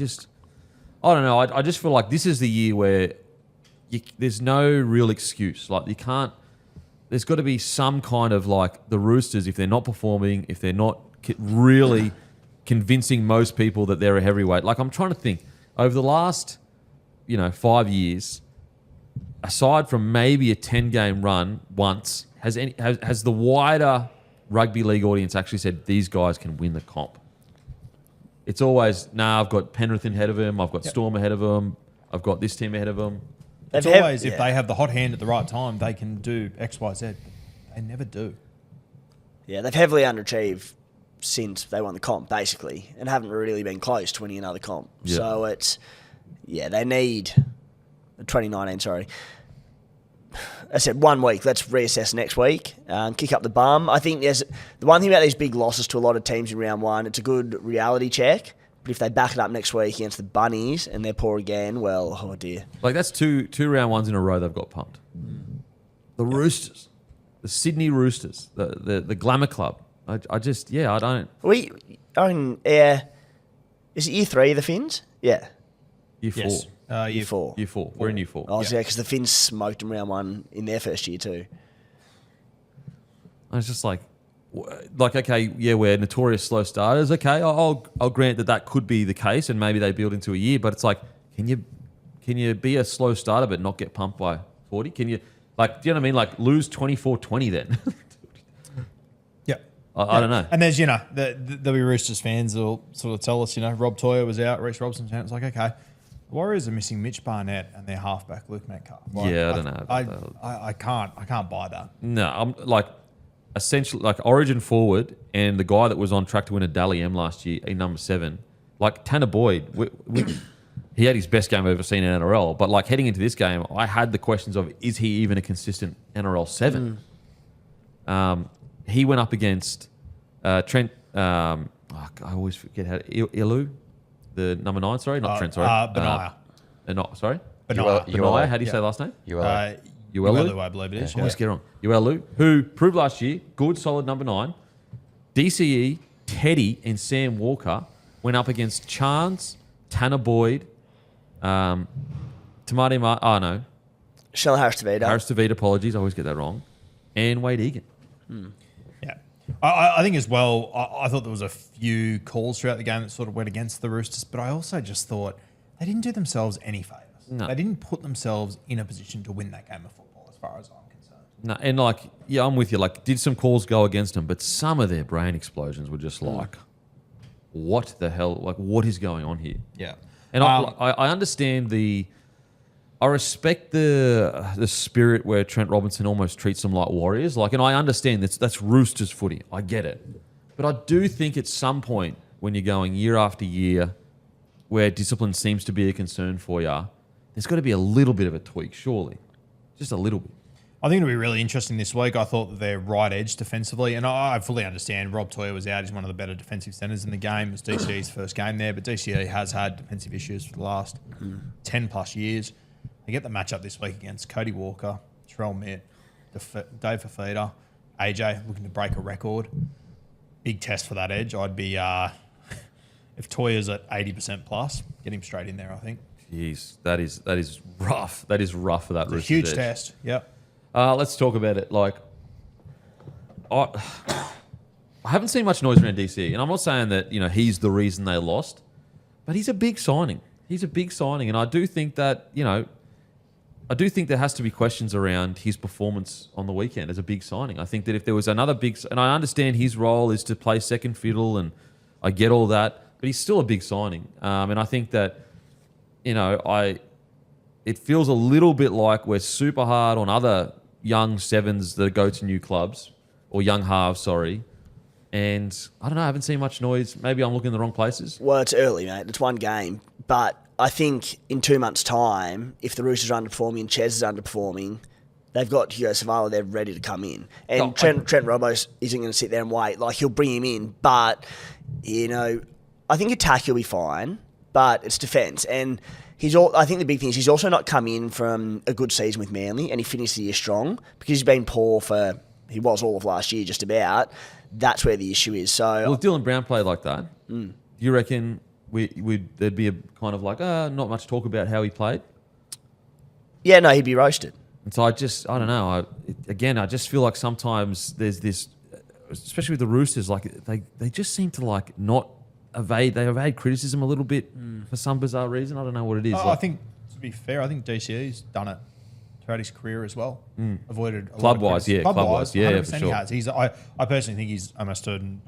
know. I just feel like this is the year where there's no real excuse. Like, you can't. There's got to be some kind of, like, the Roosters, if they're not performing, if they're not really convincing most people that they're a heavyweight. Like, I'm trying to think over the last 5 years, aside from maybe a 10-game run once, has the wider rugby league audience actually said these guys can win the comp? It's always, I've got Penrith ahead of him, I've got Storm ahead of him, I've got this team ahead of him. It's always, if they have the hot hand at the right time, they can do X, Y, Z. They never do. Yeah, they've heavily underachieved since they won the comp, basically, and haven't really been close to winning another comp. Yeah. So they need 2019, sorry. I said 1 week. Let's reassess next week. Kick up the bum. I think there's the one thing about these big losses to a lot of teams in round one. It's a good reality check. But if they back it up next week against the Bunnies and they're poor again, well, oh dear. Like, that's two round ones in a row they've got pumped. The Roosters, the Sydney Roosters, the Glamour Club. I don't. Is it year 3 of the Finns? Yeah. Year 4. Yes. Year 4. Year 4. We're in year 4. Oh, yeah, because the Finns smoked them round one in their first year too. I was just like, okay, yeah, we're notorious slow starters. Okay, I'll grant that could be the case, and maybe they build into a year. But it's like, can you be a slow starter but not get pumped by 40? Can you, like, do you know what I mean? Like, lose 24-20 then. Yeah. I don't know. And there's, there'll be Roosters fans that'll sort of tell us, Rob Toyer was out, Reece Robson's out. It's like, okay, the Warriors are missing Mitch Barnett and their halfback Luke Metcalf. Like, Yeah, I don't know about I can't buy that. No, I'm like, essentially, like, Origin forward and the guy that was on track to win a Dally M last year, number 7, like Tanner Boyd, he had his best game I've ever seen in NRL. But, like, heading into this game, I had the questions of, is he even a consistent NRL 7? He went up against Trent. I always forget how Ilu, the number 9. Sorry, not Trent. Sorry, Benaya. Sorry, Benaya. Benaya. How do you say last name? Uelu, I believe it is. I always get it wrong. Uelu, who proved last year, good, solid number 9. DCE, Teddy, and Sam Walker went up against Chance, Tanner Boyd, Tamati Chanel Harris-Tavita. Harris-Tavita, apologies, I always get that wrong, and Wade Egan. Yeah. I think as well, I thought there was a few calls throughout the game that sort of went against the Roosters, but I also just thought they didn't do themselves any favours. No. They didn't put themselves in a position to win that game of football, as far as I'm concerned. No, and like, yeah, I'm with you. Like, did some calls go against them, but some of their brain explosions were just like, what the hell? Like, what is going on here? Yeah. And I understand I respect the spirit where Trent Robinson almost treats them like warriors. Like, and I understand that's Roosters footy. I get it. But I do think at some point when you're going year after year where discipline seems to be a concern for you, there's got to be a little bit of a tweak, surely. Just a little bit. I think it'll be really interesting this week. I thought that they're right edge defensively, and I fully understand Rob Toyer was out. He's one of the better defensive centres in the game. It was DCE's first game there, but DCE has had defensive issues for the last 10 plus years. They get the matchup this week against Cody Walker, Terrell Mitt, Dave Fafita, AJ looking to break a record. Big test for that edge. I'd be If Toya's at 80% plus, get him straight in there, I think. Jeez, that is rough. That is rough for that It's a Roosters huge edge. test. Yep. Let's talk about it. Like, I haven't seen much noise around DC, and I'm not saying that he's the reason they lost, but he's a big signing. He's a big signing, and I do think that I do think there has to be questions around his performance on the weekend as a big signing. I think that if there was another big, and I understand his role is to play second fiddle, and I get all that, but he's still a big signing, and I think that it feels a little bit like we're super hard on other young sevens that go to new clubs, or young halves, sorry. And I don't know, I haven't seen much noise. Maybe I'm looking in the wrong places. Well, it's early, mate. It's one game. But I think in 2 months' time, if the Roosters are underperforming and Ches is underperforming, they've got Hugo Savala, they're ready to come in. And Trent Robos isn't going to sit there and wait. Like, he'll bring him in. But, I think attack he'll be fine, but it's defence. And I think the big thing is he's also not come in from a good season with Manly, and he finished the year strong because he's been poor he was all of last year, just about. That's where the issue is. So, well, if Dylan Brown played like that, do you reckon there'd be a kind of like, not much talk about how he played? Yeah, no, he'd be roasted. And so I don't know. I just feel like sometimes there's this, especially with the Roosters, like they just seem to like not evade. They evade criticism a little bit for some bizarre reason. I don't know what it is. I think, to be fair, I think DCE's done it throughout his career as well. Avoided a club-wise, yeah, Club-wise, yeah, 100% for sure. he has. I personally think he's almost an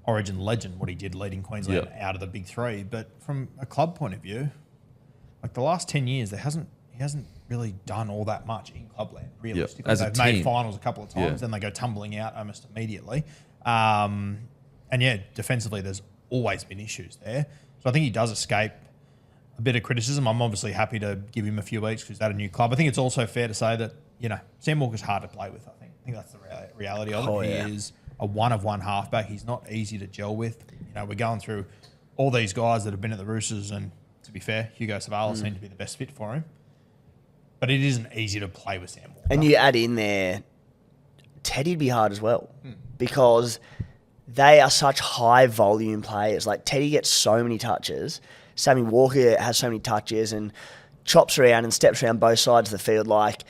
Origin legend, what he did leading Queensland out of the big three. But from a club point of view, like the last 10 years, he hasn't really done all that much in clubland, realistically. As a They've made team. finals a couple of times, then they go tumbling out almost immediately. And yeah, defensively, there's always been issues there. So I think he does escape a bit of criticism. I'm obviously happy to give him a few weeks because he's at a new club. I think it's also fair to say that, Sam Walker's hard to play with, I think. I think that's the reality of it. Yeah. He is a one-of-one halfback. He's not easy to gel with. We're going through all these guys that have been at the Roosters, and to be fair, Hugo Savala seemed to be the best fit for him. But it isn't easy to play with Sam Walker. And you add in there, Teddy'd be hard as well because they are such high volume players. Like Teddy gets so many touches. Sammy Walker has so many touches and chops around and steps around both sides of the field. Like,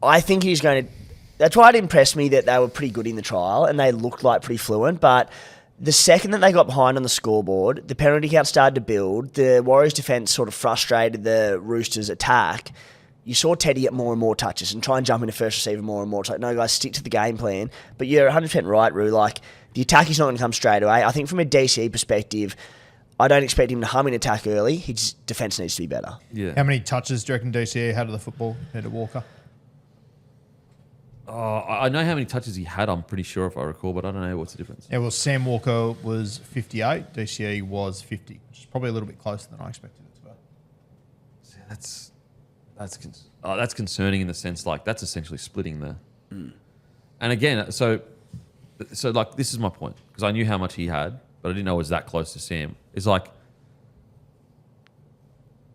I think he's going to... That's why it impressed me that they were pretty good in the trial and they looked like pretty fluent. But the second that they got behind on the scoreboard, the penalty count started to build. The Warriors' defence sort of frustrated the Roosters' attack. You saw Teddy get more and more touches and try and jump into first receiver more and more. It's like, no, guys, stick to the game plan. But you're 100% right, Roo. Like, the attack is not going to come straight away. I think from a DCE perspective, I don't expect him to hum in attack early. His defence needs to be better. Yeah. How many touches do you reckon DCE had of the football compared to Walker? I know how many touches he had, I'm pretty sure, if I recall, but I don't know what's the difference. Yeah, well, Sam Walker was 58, DCE was 50, which is probably a little bit closer than I expected it to be. That's concerning in the sense, like, that's essentially splitting the... And again, so like, this is my point, because I knew how much he had, but I didn't know it was that close to Sam. It's like,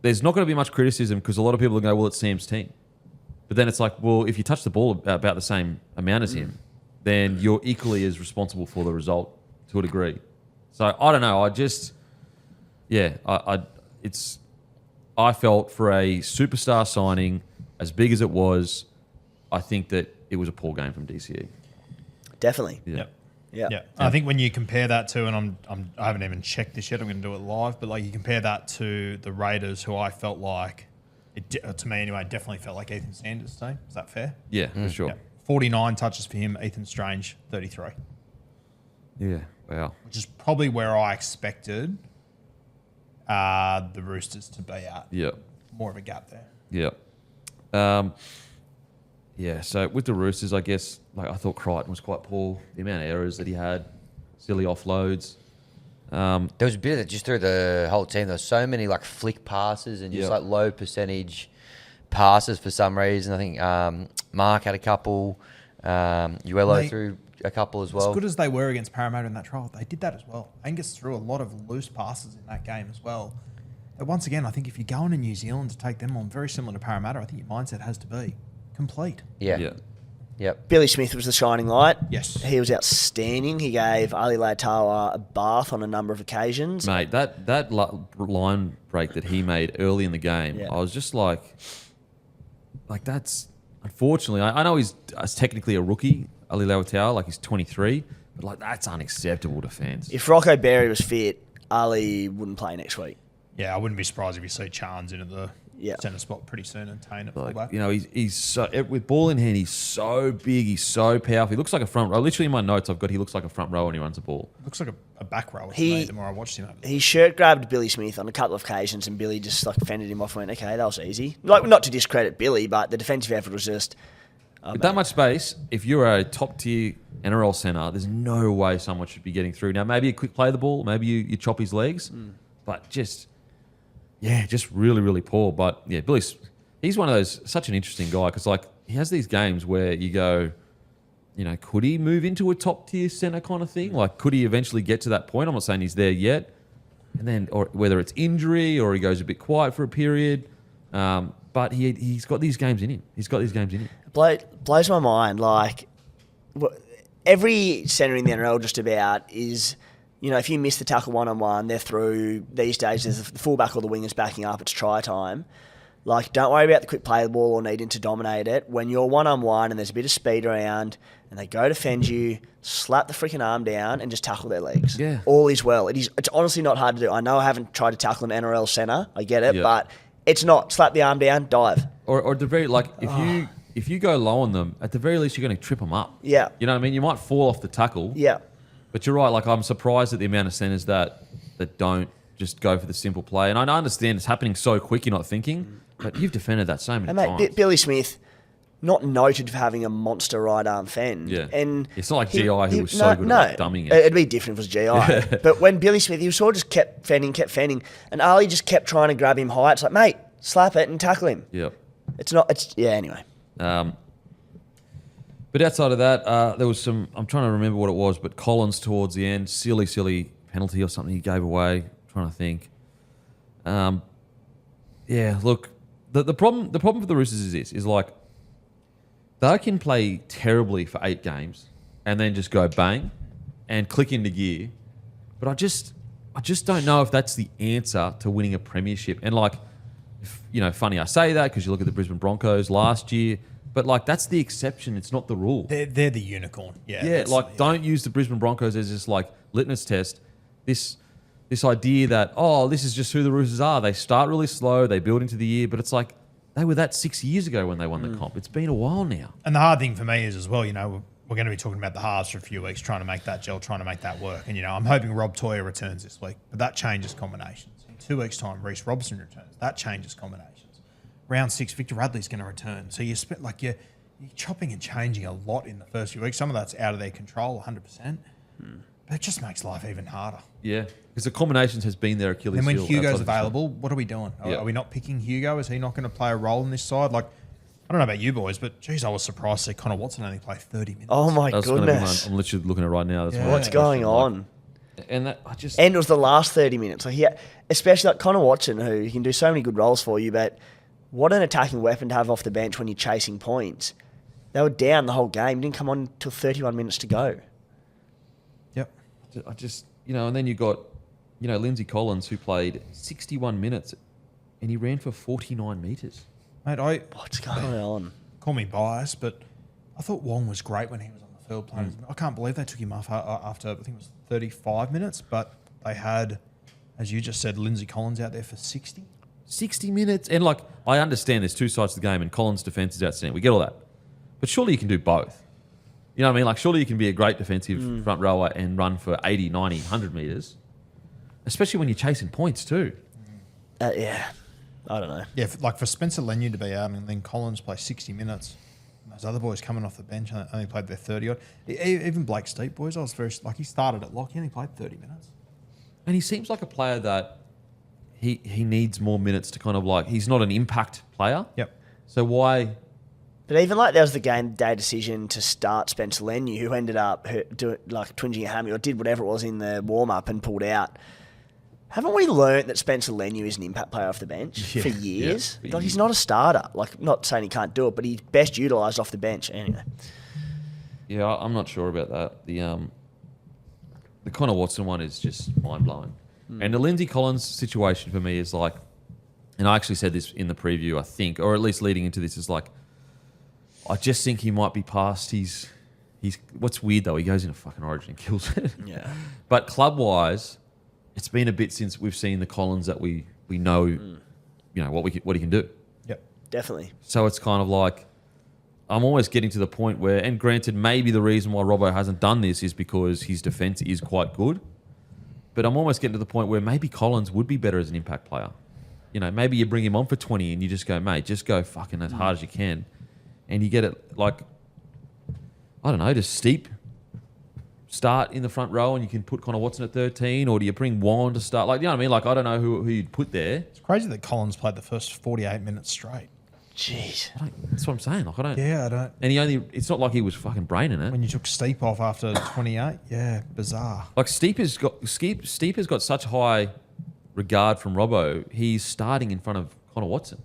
there's not going to be much criticism because a lot of people are going to go, well, it's Sam's team. But then it's like, well, if you touch the ball about the same amount as him, then you're equally as responsible for the result to a degree. So I don't know. I felt for a superstar signing, as big as it was, I think that it was a poor game from DCE. Definitely. Yeah. Yeah. I think when you compare that to, and I haven't even checked this yet, I'm going to do it live, but like you compare that to the Raiders, who I felt like, to me anyway, definitely felt like Ethan Sanders' team. Is that fair? Yeah, for sure. Yeah. 49 touches for him, Ethan Strange, 33. Yeah, wow. Which is probably where I expected the Roosters to be at. Yeah. More of a gap there. Yeah. Yeah, so with the Roosters, I guess, like I thought Crichton was quite poor. The amount of errors that he had, silly offloads. There was a bit of that just through the whole team. There were so many like flick passes and just like low percentage passes for some reason. I think Mark had a couple. Uello threw a couple as well. As good as they were against Parramatta in that trial, they did that as well. Angus threw a lot of loose passes in that game as well. But once again, I think if you're going to New Zealand to take them on, very similar to Parramatta, I think your mindset has to be complete. Yeah. Yeah. Yep. Billy Smith was the shining light. Yes. He was outstanding. He gave Ali Leitawa a bath on a number of occasions. Mate, that line break that he made early in the game, Yeah. I was just like that's unfortunately. I know he's technically a rookie, Ali Leitawa, like he's 23, but like that's unacceptable defense. If Rocco Berry was fit, Ali wouldn't play next week. Yeah, I wouldn't be surprised if you see Chance into the Yeah. centre spot pretty soon and Tane at Like, fullback. you know, he's so with ball in hand, he's so big, he's so powerful. He looks like a front row. Literally in my notes, I've got he looks like a front row when he runs the ball. Looks like a back rower to He- me the more I watched him. He shirt grabbed Billy Smith on a couple of occasions, and Billy just like fended him off and went, okay, that was easy. Like, not to discredit Billy, but the defensive effort was just... With that much space, if you're a top tier NRL centre, there's no way someone should be getting through. Now, maybe a quick play the ball, maybe you chop his legs, but just really, really poor. But yeah, he's one of those, such an interesting guy because like he has these games where you go, you know, could he move into a top tier centre kind of thing? Like, could he eventually get to that point? I'm not saying he's there yet. And then, or whether it's injury or he goes a bit quiet for a period, but he's got these games in him. He's got these games in him. Blows my mind. Like, every centre in the NRL just about is, you know, if you miss the tackle one-on-one, they're through. These days, there's the fullback or the wingers backing up. It's try time. Like, don't worry about the quick play of the ball or needing to dominate it. When you're one-on-one and there's a bit of speed around and they go defend you, slap the freaking arm down and just tackle their legs. Yeah. All is well. It's honestly not hard to do. I know I haven't tried to tackle an NRL centre. I get it, Yeah. but it's not. Slap the arm down, dive. Or at the very, like, if you go low on them, at the very least, you're going to trip them up. Yeah. You know what I mean? You might fall off the tackle. Yeah. But you're right. Like, I'm surprised at the amount of centres that don't just go for the simple play. And I understand it's happening so quick, you're not thinking. But you've defended that so many And mate, times. Billy Smith, not noted for having a monster right arm fend. Yeah. And It's not like GI who was so good at dumbing it. It'd be different if it was GI. But when Billy Smith, he sort of just kept fending, and Ali just kept trying to grab him high. It's like, mate, slap it and tackle him. Yep. Anyway. But outside of that, there was some, I'm trying to remember what it was, but Collins towards the end, silly penalty or something he gave away. I'm trying to think. Yeah, look, the problem for the Roosters is this, is like, they can play terribly for 8 games and then just go bang and click into gear. But I just don't know if that's the answer to winning a premiership. And like, you know, funny I say that because you look at the Brisbane Broncos last year, but like that's the exception. It's not the rule. They're the unicorn. Yeah. Yeah, like don't use the Brisbane Broncos as this like litmus test. This idea that, oh, this is just who the Roosters are. They start really slow, they build into the year, but it's like they were that 6 years ago when they won the comp. It's been a while now. And the hard thing for me is as well, you know, we're going to be talking about the halves for a few weeks, trying to make that gel, trying to make that work. And, you know, I'm hoping Rob Toyer returns this week, but that changes combinations. In 2 weeks' time, Reece Robson returns. That changes combinations. Round 6, Victor Radley's going to return. So you're chopping and changing a lot in the first few weeks. Some of that's out of their control, 100%. But it just makes life even harder. Yeah, because the combinations has been their Achilles And when heel Hugo's outside of the available, what are we doing? Yeah. Are we not picking Hugo? Is he not going to play a role in this side? Like, I don't know about you boys, but geez, I was surprised to see Connor Watson only play 30 minutes. Oh my That's gonna be goodness. I'm literally looking at it right now. That's Yeah. my What's next going question. on? And that I just And it was the last 30 minutes. Like, yeah, especially like Connor Watson, who can do so many good roles for you, but what an attacking weapon to have off the bench when you're chasing points. They were down the whole game, didn't come on until 31 minutes to go. Yep. I just, you know, and then you got, you know, Lindsay Collins who played 61 minutes and he ran for 49 metres. Mate, What's going on? call me biased, but I thought Wong was great when he was on the field playing. I can't believe they took him off after I think it was 35 minutes, but they had, as you just said, Lindsay Collins out there for 60. 60 minutes. And like, I understand there's two sides to the game and Collins' defence is outstanding. We get all that. But surely you can do both. You know what I mean? Like, surely you can be a great defensive front rower and run for 80, 90, 100 metres. Especially when you're chasing points too. Yeah, I don't know. Yeah, like for Spencer Leniu to be out and then Collins play 60 minutes. And those other boys coming off the bench only played their 30-odd. Even Blake Steep, boys, I was very... Like, he started at lock. He only played 30 minutes. And he seems like a player that he needs more minutes to kind of like... He's not an impact player. Yep. So why... But even like that was the game day decision to start Spencer Leniu, who ended up doing like twinging a hammy or did whatever it was in the warm up and pulled out. Haven't we learnt that Spencer Leniu is an impact player off the bench for years? Yeah, Like, he's not a starter. Like, not saying he can't do it, but he's best utilised off the bench. Anyway, Yeah, I'm not sure about that. The Connor Watson one is just mind blowing, and the Lindsay Collins situation for me is like, and I actually said this in the preview, I think, or at least leading into this, is like, I just think he might be past his. What's weird though, he goes into fucking Origin and kills it. Yeah. But club wise, it's been a bit since we've seen the Collins that we know, you know what he can do. Yep. Definitely. So it's kind of like, I'm almost getting to the point where, and granted, maybe the reason why Robbo hasn't done this is because his defence is quite good. But I'm almost getting to the point where maybe Collins would be better as an impact player. You know, maybe you bring him on for 20 and you just go, mate, just go fucking as hard as you can. And you get it like, I don't know, just steep start in the front row and you can put Connor Watson at 13, or do you bring Warren to start? Like, you know what I mean? Like, I don't know who you'd put there. It's crazy that Collins played the first 48 minutes straight. Jeez. That's what I'm saying. Like, I don't. Yeah, I don't. And it's not like he was fucking braining it. When you took Steep off after 28, yeah, bizarre. Like, Steep has got such high regard from Robbo. He's starting in front of Connor Watson.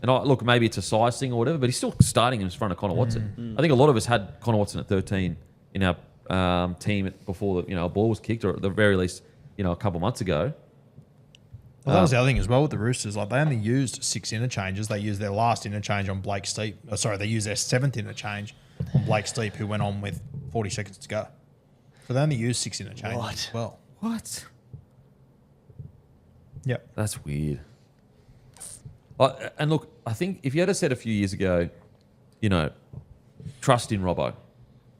And look, maybe it's a size thing or whatever, but he's still starting in front of Connor Watson. I think a lot of us had Connor Watson at 13 in our team before a ball was kicked, or at the very least, a couple months ago. Well, that was the other thing as well with the Roosters. Like, they only used 6 interchanges. They used their last interchange on Blake Steep. They used their 7th interchange on Blake Steep, who went on with 40 seconds to go. So they only used 6 interchanges as well. What? Yep. That's weird. And look, I think if you had said a few years ago, trust in Robbo.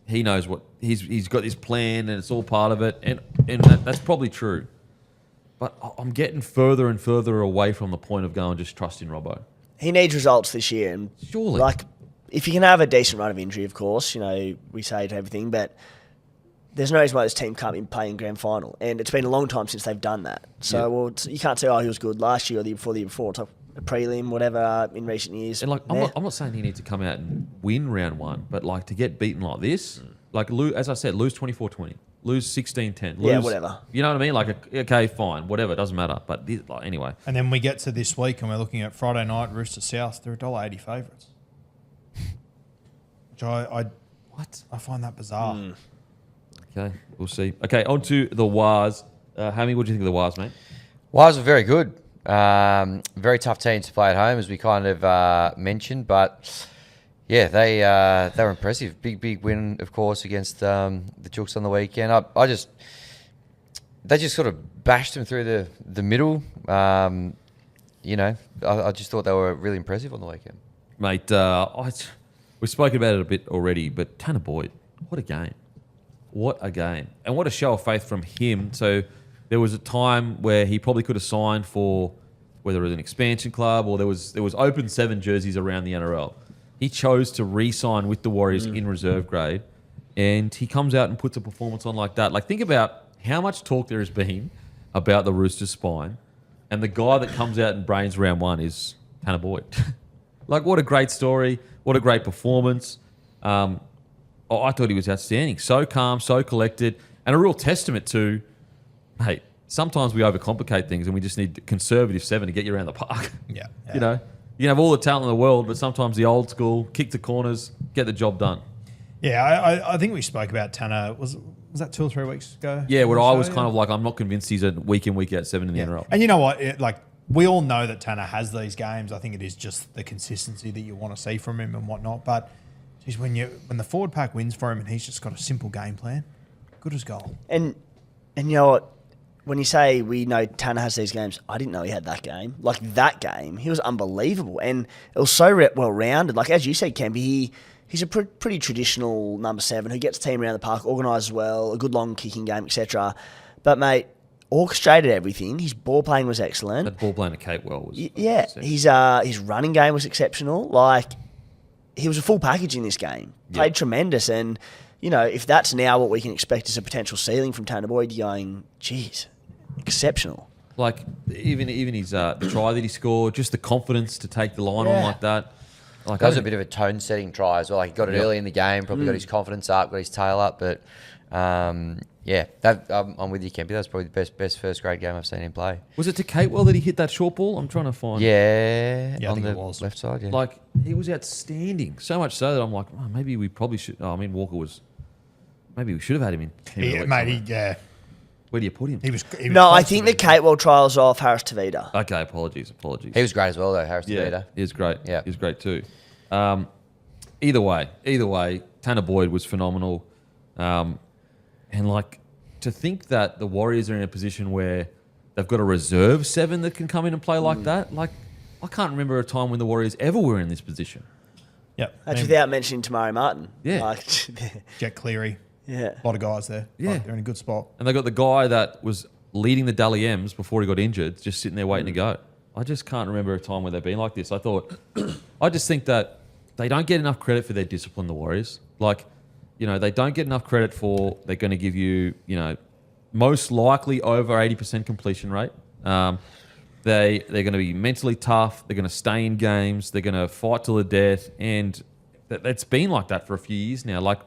He knows what he's got his plan and it's all part of it, and that's probably true. But I'm getting further and further away from the point of going just trust in Robbo. He needs results this year, and surely, like, if you can have a decent run of injury, of course, we say to everything, but there's no reason why this team can't be playing grand final, and it's been a long time since they've done that. So, you can't say, he was good last year or the year before. It's like a prelim, whatever, in recent years. And like, I'm not saying he needs to come out and win round 1, but like to get beaten like this, like as I said, lose 24-20, lose 16-10, yeah, whatever. You know what I mean? Like, okay, fine, whatever, doesn't matter. But anyway. And then we get to this week and we're looking at Friday night, Roosters South. They're $1.80 favourites. Which I find that bizarre. Okay, we'll see. Okay, on to the Wars. Hammy, what do you think of the Wars, mate? Wires were very good. Very tough team to play at home, as we kind of mentioned, but yeah, they were impressive. Big win, of course, against the Chooks on the weekend. They just sort of bashed them through the middle. I just thought they were really impressive on the weekend. Mate, we've spoken about it a bit already, but Tanner Boyd, what a game. What a game. And what a show of faith from him. So there was a time where he probably could have signed for whether it was an expansion club or there was open 7 jerseys around the NRL. He chose to re-sign with the Warriors in reserve grade, and he comes out and puts a performance on like that. Like, think about how much talk there has been about the Roosters spine, and the guy that comes out and brains round 1 is Tanner Boyd. Like, what a great story. What a great performance. I thought he was outstanding. So calm, so collected, and a real testament to, hey, sometimes we overcomplicate things and we just need conservative 7 to get you around the park. Yeah. You can have all the talent in the world, but sometimes the old school, kick the corners, get the job done. Yeah, I think we spoke about Tanner. Was that 2 or 3 weeks ago? Yeah, I was kind of like, I'm not convinced he's a week in, week out 7 in the NRL. And you know what? We all know that Tanner has these games. I think it is just the consistency that you want to see from him and whatnot. But geez, when the forward pack wins for him and he's just got a simple game plan, good as gold. And you know what? When you say we know Tanner has these games, I didn't know he had that game. Like, that game, he was unbelievable. And it was so well-rounded. Like, as you said, Kempy, he's a pretty traditional number 7 who gets the team around the park, organised well, a good long kicking game, etc. But, mate, orchestrated everything. His ball playing was excellent. That ball playing to Kate well was... Yeah, his running game was exceptional. Like, he was a full package in this game. Played tremendous. And, if that's now what we can expect as a potential ceiling from Tanner Boyd, you're going, geez, exceptional. Like, even his the try that he scored, just the confidence to take the line on like that. Like, That was a bit of a tone-setting try as well. Like, he got it early in the game, probably got his confidence up, got his tail up, but Yeah, I'm with you, Kempy. That's probably the best first grade game I've seen him play. Was it to Catewell that he hit that short ball? I'm trying to find. Yeah, I on think the it was. left side. Yeah, Like, he was outstanding. So much so that I'm like, oh, maybe we probably should. Oh, I mean, Walker was. Maybe we should have had him in. Yeah. Where do you put him? He was No, I close think to the Catewell trials off Harris Tavita. Okay, apologies. he was great as well though, Harris Yeah, DeVita. he was great. Yeah. He was great too. Either way, Tanner Boyd was phenomenal. And like, to think that the Warriors are in a position where they've got a reserve 7 that can come in and play like that. Like, I can't remember a time when the Warriors ever were in this position. Yep. That's without mentioning Tamari Martin. Yeah. Like, Jet Cleary. yeah. A lot of guys there. Yeah. Like, they're in a good spot. And they got the guy that was leading the Dally M's before he got injured, just sitting there waiting to go. I just can't remember a time where they've been like this. I just think that they don't get enough credit for their discipline, the Warriors. Like, you know, they don't get enough credit for they're going to give you, you know, most likely over 80% completion rate. They're going to be mentally tough. They're going to stay in games. They're going to fight till the death. And it's been like that for a few years now. Like,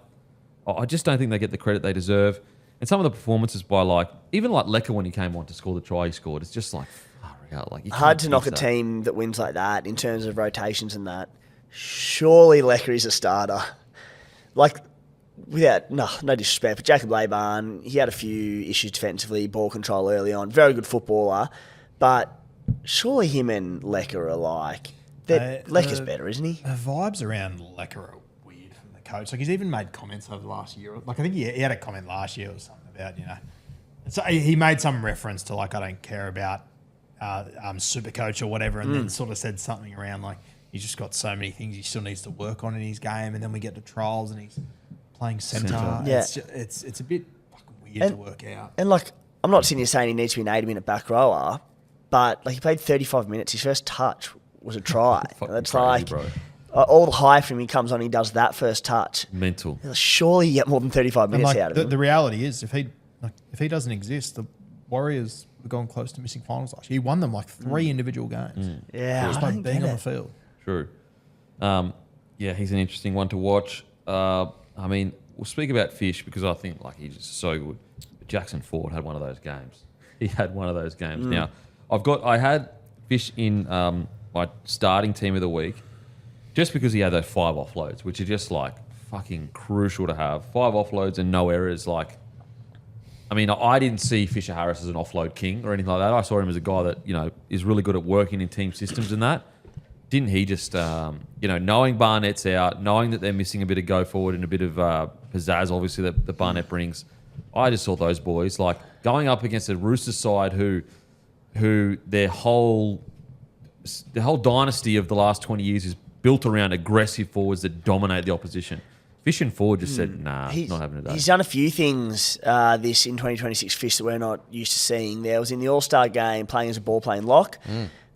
I just don't think they get the credit they deserve. And some of the performances by, like, even like Lecker when he came on to score the try he scored, it's just like, far out. Like, you Hard can't to knock a fix that. team that wins like that in terms of rotations and that. Surely Lecker is a starter. Like, without, no disrespect, but Jacob Laban, he had a few issues defensively, ball control early on. Very good footballer. But surely him and Lecker are like, Lecker's better, isn't he? The vibes around Lecker are weird from the coach. Like, he's even made comments over the last year. Like, I think he had a comment last year or something about, you know. So he made some reference to, like, I don't care about super coach or whatever, and then sort of said something around, like, he's just got so many things he still needs to work on in his game, and then we get to trials and he's playing centre. Yeah. It's a bit fucking weird to work out. And, like, I'm not sitting here saying he needs to be an 80-minute back rower, but, like, he played 35 minutes. His first touch was a try. Fucking It's crazy, like, bro. all the hype from him, he comes on, he does that first touch. Mental. Surely you get more than 35 And minutes like, out of him. the reality is, if he doesn't exist, the Warriors were going close to missing finals last year. He won them like 3 individual games. Yeah, Just I by don't being get on the it. field. True. Yeah, he's an interesting one to watch. I mean, we'll speak about Fish because I think like he's just so good. But Jackson Ford had one of those games. He had one of those games. Now, I had Fish in my starting team of the week just because he had those 5 offloads, which are just like fucking crucial to have. 5 offloads and no errors. Like, I mean, I didn't see Fisher Harris as an offload king or anything like that. I saw him as a guy that, you know, is really good at working in team systems and that. Didn't he just, you know, knowing Barnett's out, knowing that they're missing a bit of go forward and a bit of pizzazz, obviously, that Barnett brings, I just saw those boys, like, going up against a Roosters side who their whole dynasty of the last 20 years is built around aggressive forwards that dominate the opposition. Fish and Ford just said, nah, not having it. He's done a few things this in 2026 Fish that we're not used to seeing. There was in the All-Star game playing as a ball-playing lock.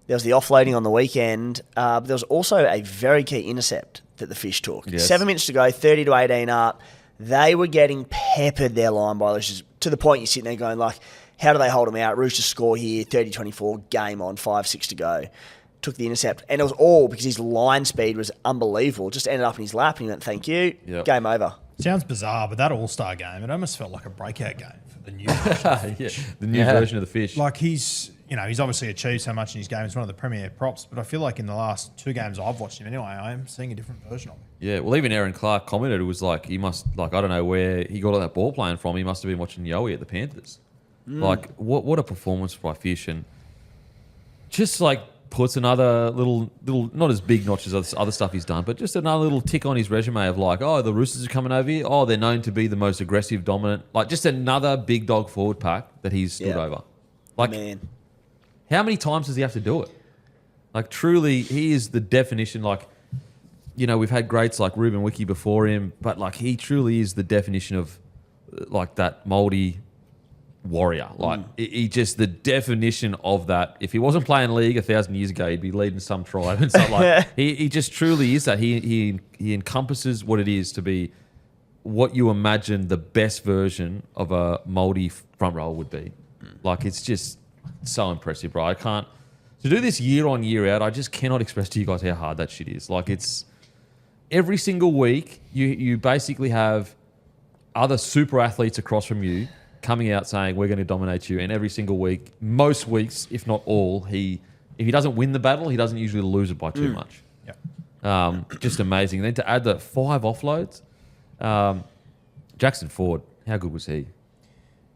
There was the offloading on the weekend. But there was also a very key intercept that the Fish took. Yes. 7 minutes to go, 30 to 18 up. They were getting peppered, their line by Roosters, to the point you're sitting there going like, how do they hold them out? Roosters score here, 30-24, game on, 5-6 to go. Took the intercept. And it was all because his line speed was unbelievable. Just ended up in his lap and he went, thank you. Yep. Game over. Sounds bizarre, but that All-Star game, it almost felt like a breakout game for the new version. Yeah, the new version of the Fish. Like he's obviously achieved so much in his game. He's one of the premier props, but I feel like in the last 2 games I've watched him anyway, I am seeing a different version of him. Yeah, well, even Aaron Clark commented, it was like, he must, like, I don't know where he got all that ball playing from. He must have been watching Yowie at the Panthers. Like, what a performance by Fish. And just, like, puts another little, not as big notch as other stuff he's done, but just another little tick on his resume of like, oh, the Roosters are coming over here. Oh, they're known to be the most aggressive, dominant. Like, just another big dog forward pack that he's stood over. Like, Man. how many times does he have to do it? Like, truly, he is the definition. Like, you know, we've had greats like Ruben Wiki before him, but like, he truly is the definition of like that moldy warrior. Like, he just the definition of that. If he wasn't playing league 1,000 years ago, he'd be leading some tribe and stuff. Like, he just truly is that. He encompasses what it is to be what you imagine the best version of a moldy front row would be. Like, it's just so impressive, bro. I can't to do this year on year out. I just cannot express to you guys how hard that shit is. Like, it's every single week you basically have other super athletes across from you coming out saying we're going to dominate you, and every single week, most weeks, if not all, if he doesn't win the battle, he doesn't usually lose it by too much. Yep. Just amazing. Then to add the 5 offloads, Jackson Ford, how good was he?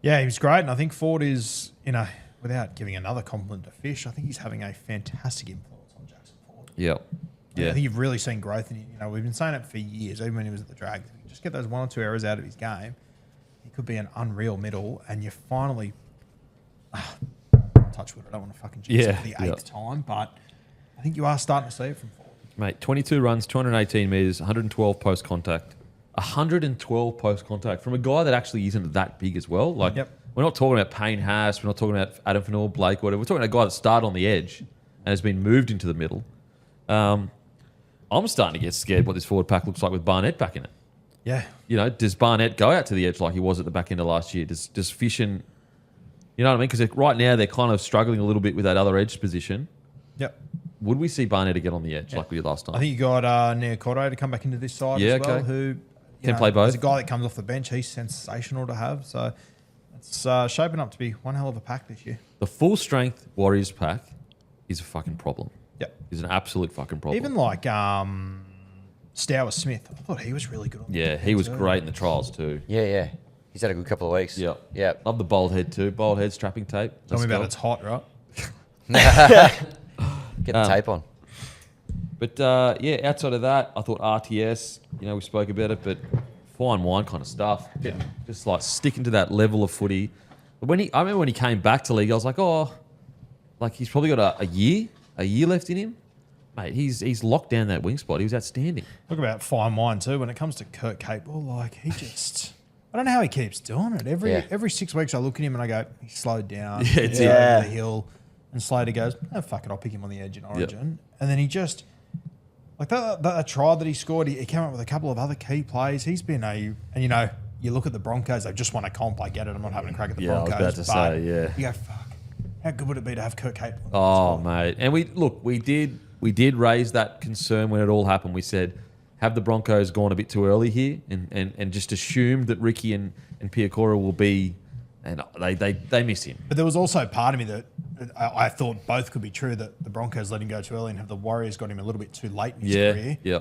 Yeah, he was great, and I think Ford is, without giving another compliment to Fish, I think he's having a fantastic influence on Jackson Ford. Yep. I think you've really seen growth in him. We've been saying it for years, even when he was at the Dragons. If you just get those 1 or 2 errors out of his game, he could be an unreal middle, and you finally touch wood. I don't want to fucking jinx it for the 8th time, but I think you are starting to see it from Ford. Mate, 22 runs, 218 metres, 112 post contact. 112 post contact from a guy that actually isn't that big as well. Like, we're not talking about Payne Haas, we're not talking about Adam Fanor, Blake, whatever. We're talking about a guy that started on the edge and has been moved into the middle. I'm starting to get scared what this forward pack looks like with Barnett back in it. Yeah. Does Barnett go out to the edge like he was at the back end of last year? Does Fish and... You know what I mean? Because right now they're kind of struggling a little bit with that other edge position. Yep. Would we see Barnett get on the edge like we did last time? I think you got Neocordo to come back into this side as well, who can play both. As a guy that comes off the bench, he's sensational to have. So it's shaping up to be one hell of a pack this year. The full strength Warriors pack is a fucking problem. Yep. Is an absolute fucking problem. Even like Stower Smith, I thought he was really good. He was great in the trials too. Yeah. He's had a good couple of weeks. Yeah. Love the bold head too. Bold head strapping tape. Tell me about it's hot, right? Get the tape on. But outside of that, I thought RTS, we spoke about it, but fine wine kind of stuff. Just like sticking to that level of footy. But I remember when he came back to league, I was like, he's probably got a year left in him. Mate, he's locked down that wing spot. He was outstanding. Talk about fine wine too. When it comes to Kurt Capewell, like he just, I don't know how he keeps doing it. Every 6 weeks I look at him and I go, he's slowed down. He's over the hill. And Slater goes, oh, fuck it, I'll pick him on the edge in Origin. And then he just, like that try that he scored, he came up with a couple of other key plays. He's been you look at the Broncos, they've just won a comp. I get it. I'm not having a crack at the Broncos. I was about to say, You go, fuck, how good would it be to have Kurt Capewell? Oh, mate. And we did raise that concern when it all happened. We said, have the Broncos gone a bit too early here and just assumed that Ricky and Piakora will be, and they miss him. But there was also part of me that I thought both could be true, that the Broncos let him go too early and have the Warriors got him a little bit too late in his career. Yeah.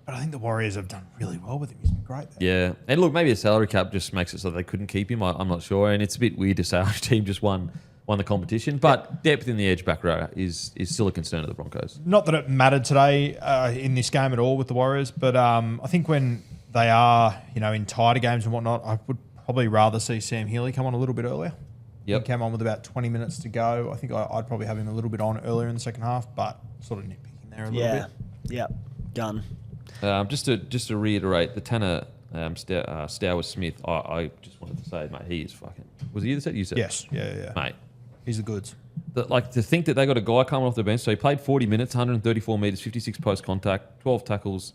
But I think the Warriors have done really well with him. He's been great there. Yeah. And look, maybe a salary cap just makes it so they couldn't keep him. I'm not sure. And it's a bit weird to say our team just won the competition. But depth in the edge back row is still a concern of the Broncos. Not that it mattered today in this game at all with the Warriors, but I think when they are, in tighter games and whatnot, I would probably rather see Sam Healy come on a little bit earlier. Yep. He came on with about 20 minutes to go. I think I'd probably have him a little bit on earlier in the second half, but sort of nitpicking there a little bit. Yeah. Done. Just to reiterate, the Tanner Stower Smith, I just wanted to say, mate, he is fucking... Was he you that said? You said? Yes. Yeah. Mate. He's the goods. To think that they got a guy coming off the bench, so he played 40 minutes, 134 metres, 56 post contact, 12 tackles.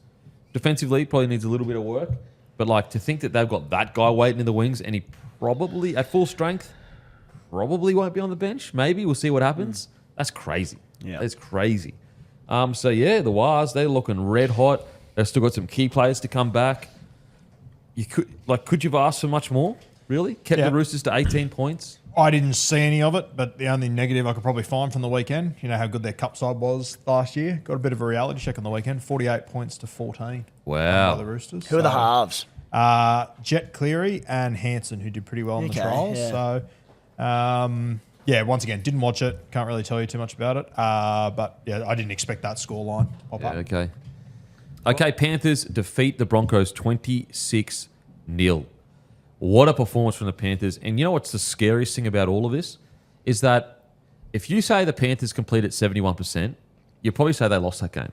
Defensively, probably needs a little bit of work. But to think that they've got that guy waiting in the wings and he probably, at full strength, probably won't be on the bench. Maybe. We'll see what happens. That's crazy. Yeah. That's crazy. The Wars, they're looking red hot. They've still got some key players to come back. Could you have asked for much more? Really? Kept the Roosters to 18 points? I didn't see any of it, but the only negative I could probably find from the weekend, how good their cup side was last year. Got a bit of a reality check on the weekend. 48 points to 14. Wow. By the Roosters. Who are the halves? Jet Cleary and Hanson, who did pretty well in the trials. Yeah. So, once again, didn't watch it. Can't really tell you too much about it. But I didn't expect that scoreline to pop up. Okay. Okay, Panthers defeat the Broncos 26-0. What a performance from the Panthers. And you know what's the scariest thing about all of this? Is that if you say the Panthers completed 71%, you'll probably say they lost that game.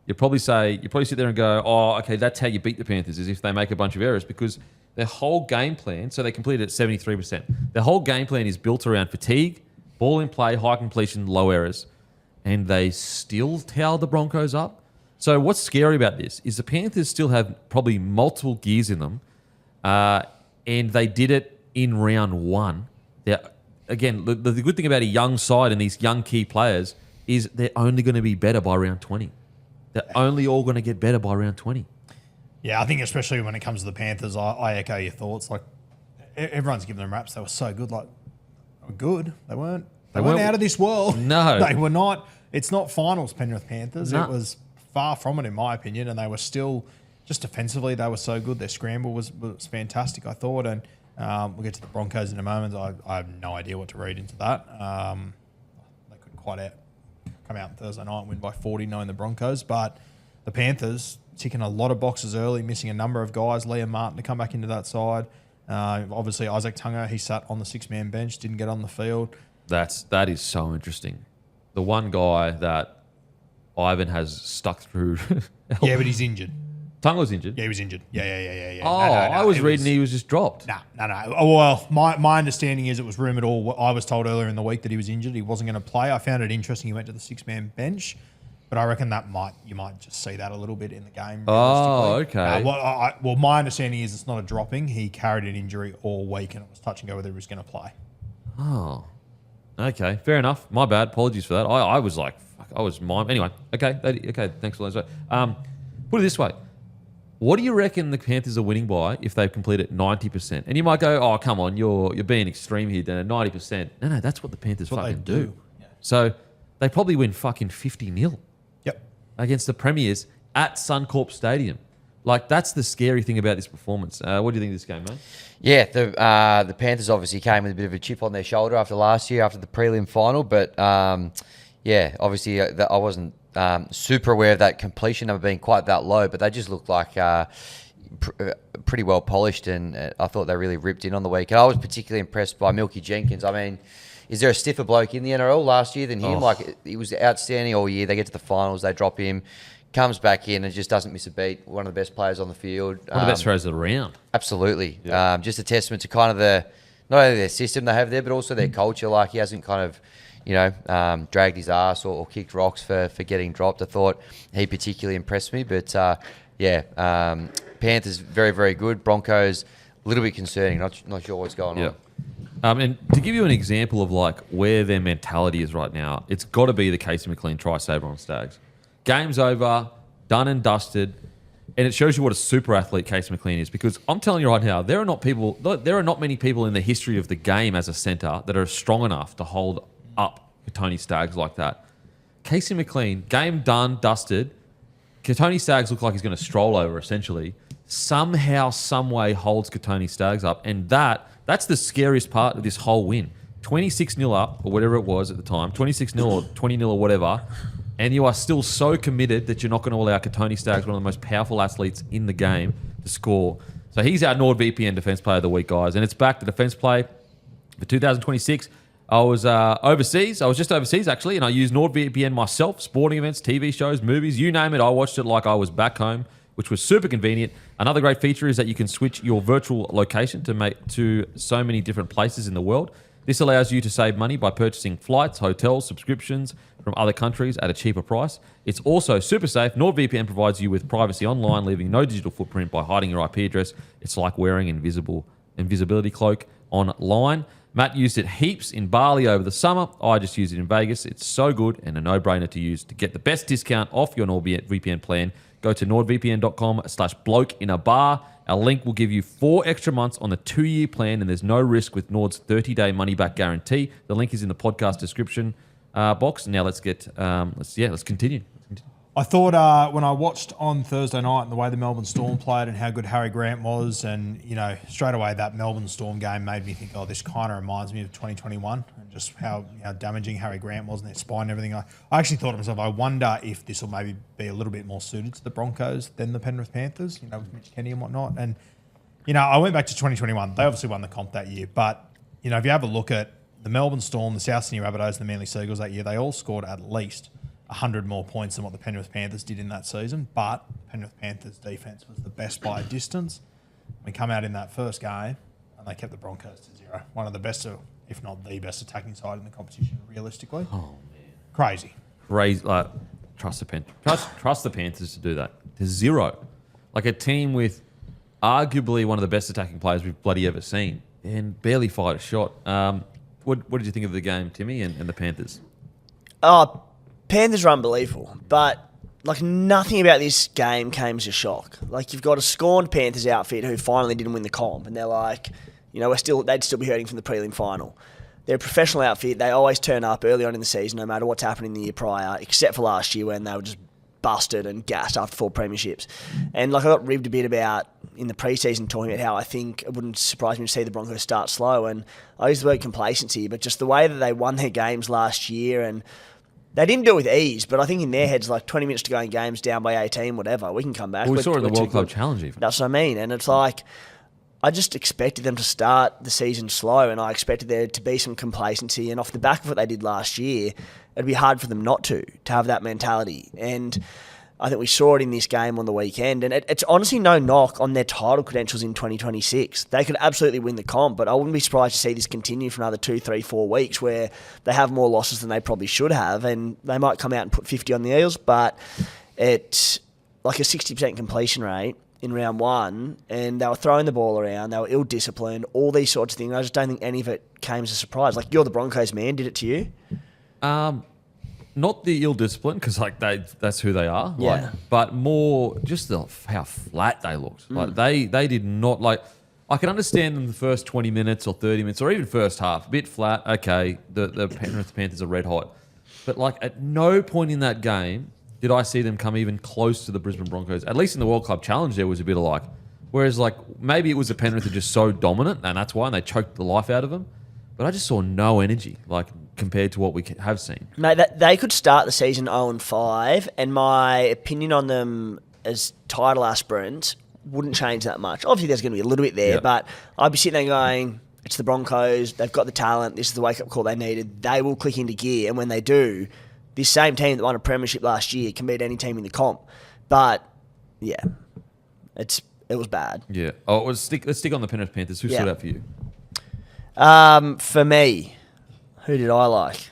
You'll probably sit there and go, oh, okay, that's how you beat the Panthers, is if they make a bunch of errors, because their whole game plan, so they completed at 73%. Their whole game plan is built around fatigue, ball in play, high completion, low errors. And they still towed the Broncos up. So what's scary about this is the Panthers still have probably multiple gears in them, and they did it in round one. Again, the good thing about a young side and these young key players is they're only going to be better by round 20. They're only all going to get better by round 20. Yeah, I think especially when it comes to the Panthers, I echo your thoughts. Like, everyone's giving them raps. They were so good. Like, they were good. They weren't weren't- out of this world. No. They were not. It's not finals Penrith Panthers. No. It was far from it, in my opinion. And they were still, just defensively, they were so good. Their scramble was fantastic, I thought. And we'll get to the Broncos in a moment. I have no idea what to read into that. They couldn't quite come out on Thursday night and win by 40, knowing the Broncos. But the Panthers ticking a lot of boxes early, missing a number of guys. Liam Martin to come back into that side. Obviously, Isaac Tunga, he sat on the 6-man bench, didn't get on the field. That is so interesting. The one guy that Ivan has stuck through. Yeah, but he's injured. Tunga's injured. Yeah, he was injured. Yeah. Oh, I was reading he was just dropped. No. Oh, well, my understanding is it was rumoured, or I was told earlier in the week that he was injured. He wasn't going to play. I found it interesting he went to the 6-man bench, but I reckon you might just see that a little bit in the game. Oh, realistically. okay. Well, my understanding is it's not a dropping. He carried an injury all week, and it was touch and go whether he was going to play. Oh, okay, fair enough. My bad. Apologies for that. I was like, fuck, I was mime. Anyway, okay, thanks for that. Put it this way. What do you reckon the Panthers are winning by if they've completed 90%? And you might go, oh, come on, you're being extreme here, Dan. 90%. No, that's what the Panthers fucking do. Yeah. So they probably win fucking 50-0 Yep. against the Premiers at Suncorp Stadium. Like, that's the scary thing about this performance. What do you think of this game, mate? Yeah, the Panthers obviously came with a bit of a chip on their shoulder after last year, after the prelim final. But, yeah, obviously I wasn't super aware of that completion number being quite that low, but they just looked like pretty well polished, and I thought they really ripped in on the week. And I was particularly impressed by Milky Jenkins. I mean, is there a stiffer bloke in the NRL last year than him? Like, he was outstanding all year. They get to the finals, they drop him, comes back in and just doesn't miss a beat. One of the best players on the field. One of the best throws around. Absolutely. Yeah. Just a testament to kind of not only their system they have there, but also their culture. Like, he hasn't kind of, dragged his ass or kicked rocks for getting dropped. I thought he particularly impressed me. But, Panthers, very, very good. Broncos, a little bit concerning. Not sure what's going on. And to give you an example of like where their mentality is right now, it's got to be the Casey McLean try saver on Stags. Game's over, done and dusted, and it shows you what a super athlete Casey McLean is. Because I'm telling you right now, there are not many people in the history of the game as a centre that are strong enough to hold up Tony Staggs like that. Casey McLean, game done, dusted. Tony Staggs looked like he's going to stroll over essentially. Somehow, some way holds Tony Staggs up, and that's the scariest part of this whole win. 26-0 up, or whatever it was at the time, 26-0 or 20-0 or whatever, and you are still so committed that you're not going to allow Tony Staggs, one of the most powerful athletes in the game, to score. So he's our NordVPN Defence Player of the Week, guys, and it's back to Defence Play for 2026. I was overseas. I was just overseas, actually, and I used NordVPN myself, sporting events, TV shows, movies, you name it. I watched it like I was back home, which was super convenient. Another great feature is that you can switch your virtual location to so many different places in the world. This allows you to save money by purchasing flights, hotels, subscriptions from other countries at a cheaper price. It's also super safe. NordVPN provides you with privacy online, leaving no digital footprint by hiding your IP address. It's like wearing invisibility cloak online. Matt used it heaps in Bali over the summer. I just used it in Vegas. It's so good and a no-brainer to use. To get the best discount off your NordVPN plan, go to nordvpn.com/blokeinabar. Our link will give you 4 extra months on the 2-year plan, and there's no risk with Nord's 30-day money-back guarantee. The link is in the podcast description box. Now let's continue. I thought when I watched on Thursday night and the way the Melbourne Storm played and how good Harry Grant was, and straight away that Melbourne Storm game made me think, this kind of reminds me of 2021 and just how damaging Harry Grant was in their spine and everything. I actually thought to myself, I wonder if this will maybe be a little bit more suited to the Broncos than the Penrith Panthers, with Mitch Kenny and whatnot. And I went back to 2021. They obviously won the comp that year, but if you have a look at the Melbourne Storm, the South Sydney Rabbitohs, and the Manly Seagulls that year, they all scored at least 100 more points than what the Penrith Panthers did in that season, but Penrith Panthers' defence was the best by a distance. We come out in that first game, and they kept the Broncos to 0. One of the best, if not the best, attacking side in the competition, realistically. Oh, man. Crazy. Trust the Panthers to do that. To 0. Like a team with arguably one of the best attacking players we've bloody ever seen, and barely fired a shot. What did you think of the game, Timmy, and the Panthers? Panthers are unbelievable, but nothing about this game came as a shock. You've got a scorned Panthers outfit who finally didn't win the comp, and they're like, You know, they'd still be hurting from the prelim final. They're a professional outfit. They always turn up early on in the season, no matter what's happening the year prior, except for last year when they were just busted and gassed after 4 premierships. And like I got ribbed a bit about in the preseason talking about how I think it wouldn't surprise me to see the Broncos start slow. And I use the word complacency, but just the way that they won their games last year, and they didn't do it with ease, but I think in their heads, like 20 minutes to go in games, down by 18, whatever, we can come back. Well, we saw it in the We're World too Club good. Challenge even. That's what I mean. And it's like, I just expected them to start the season slow, and I expected there to be some complacency. And off the back of what they did last year, it'd be hard for them not to have that mentality. And I think we saw it in this game on the weekend. And it's honestly no knock on their title credentials in 2026. They could absolutely win the comp, but I wouldn't be surprised to see this continue for another 2, 3, 4 weeks where they have more losses than they probably should have. And they might come out and put 50 on the Eels, but it's like a 60% completion rate in round 1, and they were throwing the ball around, they were ill-disciplined, all these sorts of things. I just don't think any of it came as a surprise. Like, you're the Broncos man, did it to you? Not the ill-discipline, because like that's who they are. Yeah. Like, but more just how flat they looked. Like they did not like. I can understand them the first 20 minutes or 30 minutes or even first half, a bit flat. Okay, the Panthers are red hot, but like at no point in that game did I see them come even close to the Brisbane Broncos. At least in the World Club Challenge, there was a bit of like. Whereas like maybe it was the Penrith are just so dominant, and that's why, and they choked the life out of them. But I just saw no energy, like compared to what we have seen. Mate, they could start the season 0-5, and my opinion on them as title aspirants wouldn't change that much. Obviously, there's going to be a little bit there, but I'd be sitting there going, it's the Broncos, they've got the talent, this is the wake-up call they needed, they will click into gear, and when they do, this same team that won a premiership last year can beat any team in the comp. But, yeah, it was bad. Yeah. Oh, let's stick on the Penrith Panthers. Who stood out for you? For me, who did I like?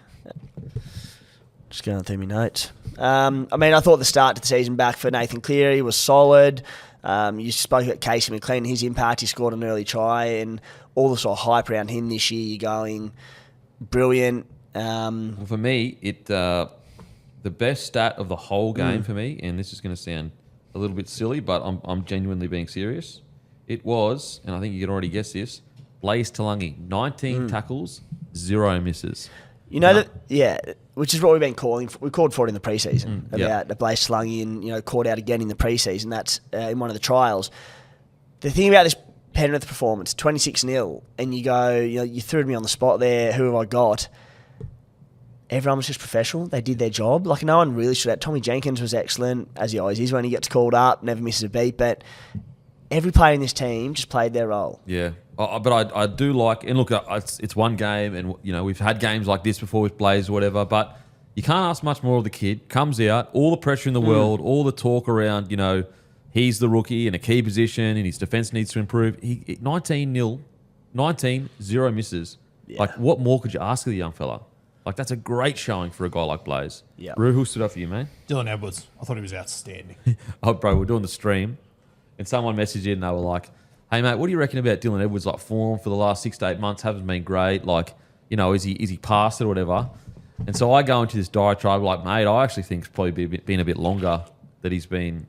Just going through my notes. I mean, I thought the start to the season back for Nathan Cleary was solid. You spoke about Casey McLean, his impact. He scored an early try, and all the sort of hype around him this year. You're going brilliant. Well, for me, the best stat of the whole game for me, and this is going to sound a little bit silly, but I'm genuinely being serious. It was, and I think you can already guess this, Blaze Talangi, 19 tackles, 0 misses. You know that, which is what we've been calling for. We called for it in the preseason about the Blaze Talangi, and called out again in the preseason. That's in one of the trials. The thing about this Penrith performance, 26-0, and you go, you threw me on the spot there. Who have I got? Everyone was just professional. They did their job. Like, no one really stood out. Tommy Jenkins was excellent, as he always is when he gets called up, never misses a beat. But every player in this team just played their role. Yeah. But I do like, and look, it's one game, and we've had games like this before with Blaze or whatever, but you can't ask much more of the kid. Comes out, all the pressure in the world, all the talk around, he's the rookie in a key position and his defence needs to improve. 19-0, 0 misses. Yeah. Like, what more could you ask of the young fella? Like, that's a great showing for a guy like Blaze. Yeah. Roo, who stood up for you, man? Dylan Edwards. I thought he was outstanding. Oh, bro, we're doing the stream, and someone messaged in and they were like, hey, mate, what do you reckon about Dylan Edwards? Like, form for the last 6 to 8 months haven't been great. Like, is he past it or whatever? And so I go into this diatribe like, mate, I actually think it's probably been a bit longer that he's been,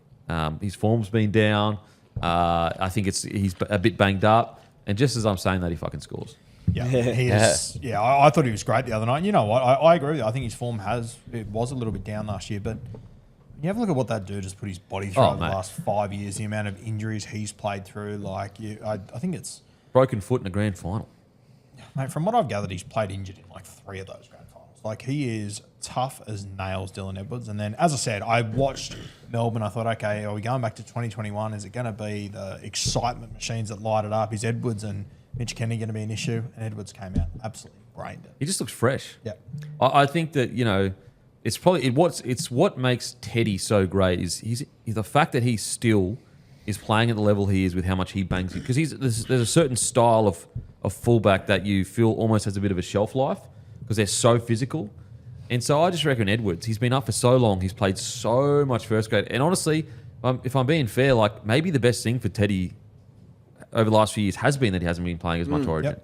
his form's been down. I think he's a bit banged up. And just as I'm saying that, he fucking scores. Yeah, he is. Yeah, I thought he was great the other night. You know what? I agree with you. I think his form was a little bit down last year, but you have a look at what that dude has put his body through over the last 5 years, the amount of injuries he's played through. I think it's... Broken foot in the grand final. Mate, from what I've gathered, he's played injured in like 3 of those grand finals. Like, he is tough as nails, Dylan Edwards. And then, as I said, I watched Melbourne. I thought, okay, are we going back to 2021? Is it going to be the excitement machines that light it up? Is Edwards and Mitch Kennedy going to be an issue? And Edwards came out absolutely brained it. He just looks fresh. Yeah. I think that, it's probably what makes Teddy so great is he's the fact that he still is playing at the level he is with how much he bangs you, because there's a certain style of fullback that you feel almost has a bit of a shelf life because they're so physical. And so I just reckon Edwards, he's been up for so long, he's played so much first grade, and honestly, if I'm being fair, like, maybe the best thing for Teddy over the last few years has been that he hasn't been playing as much Origin.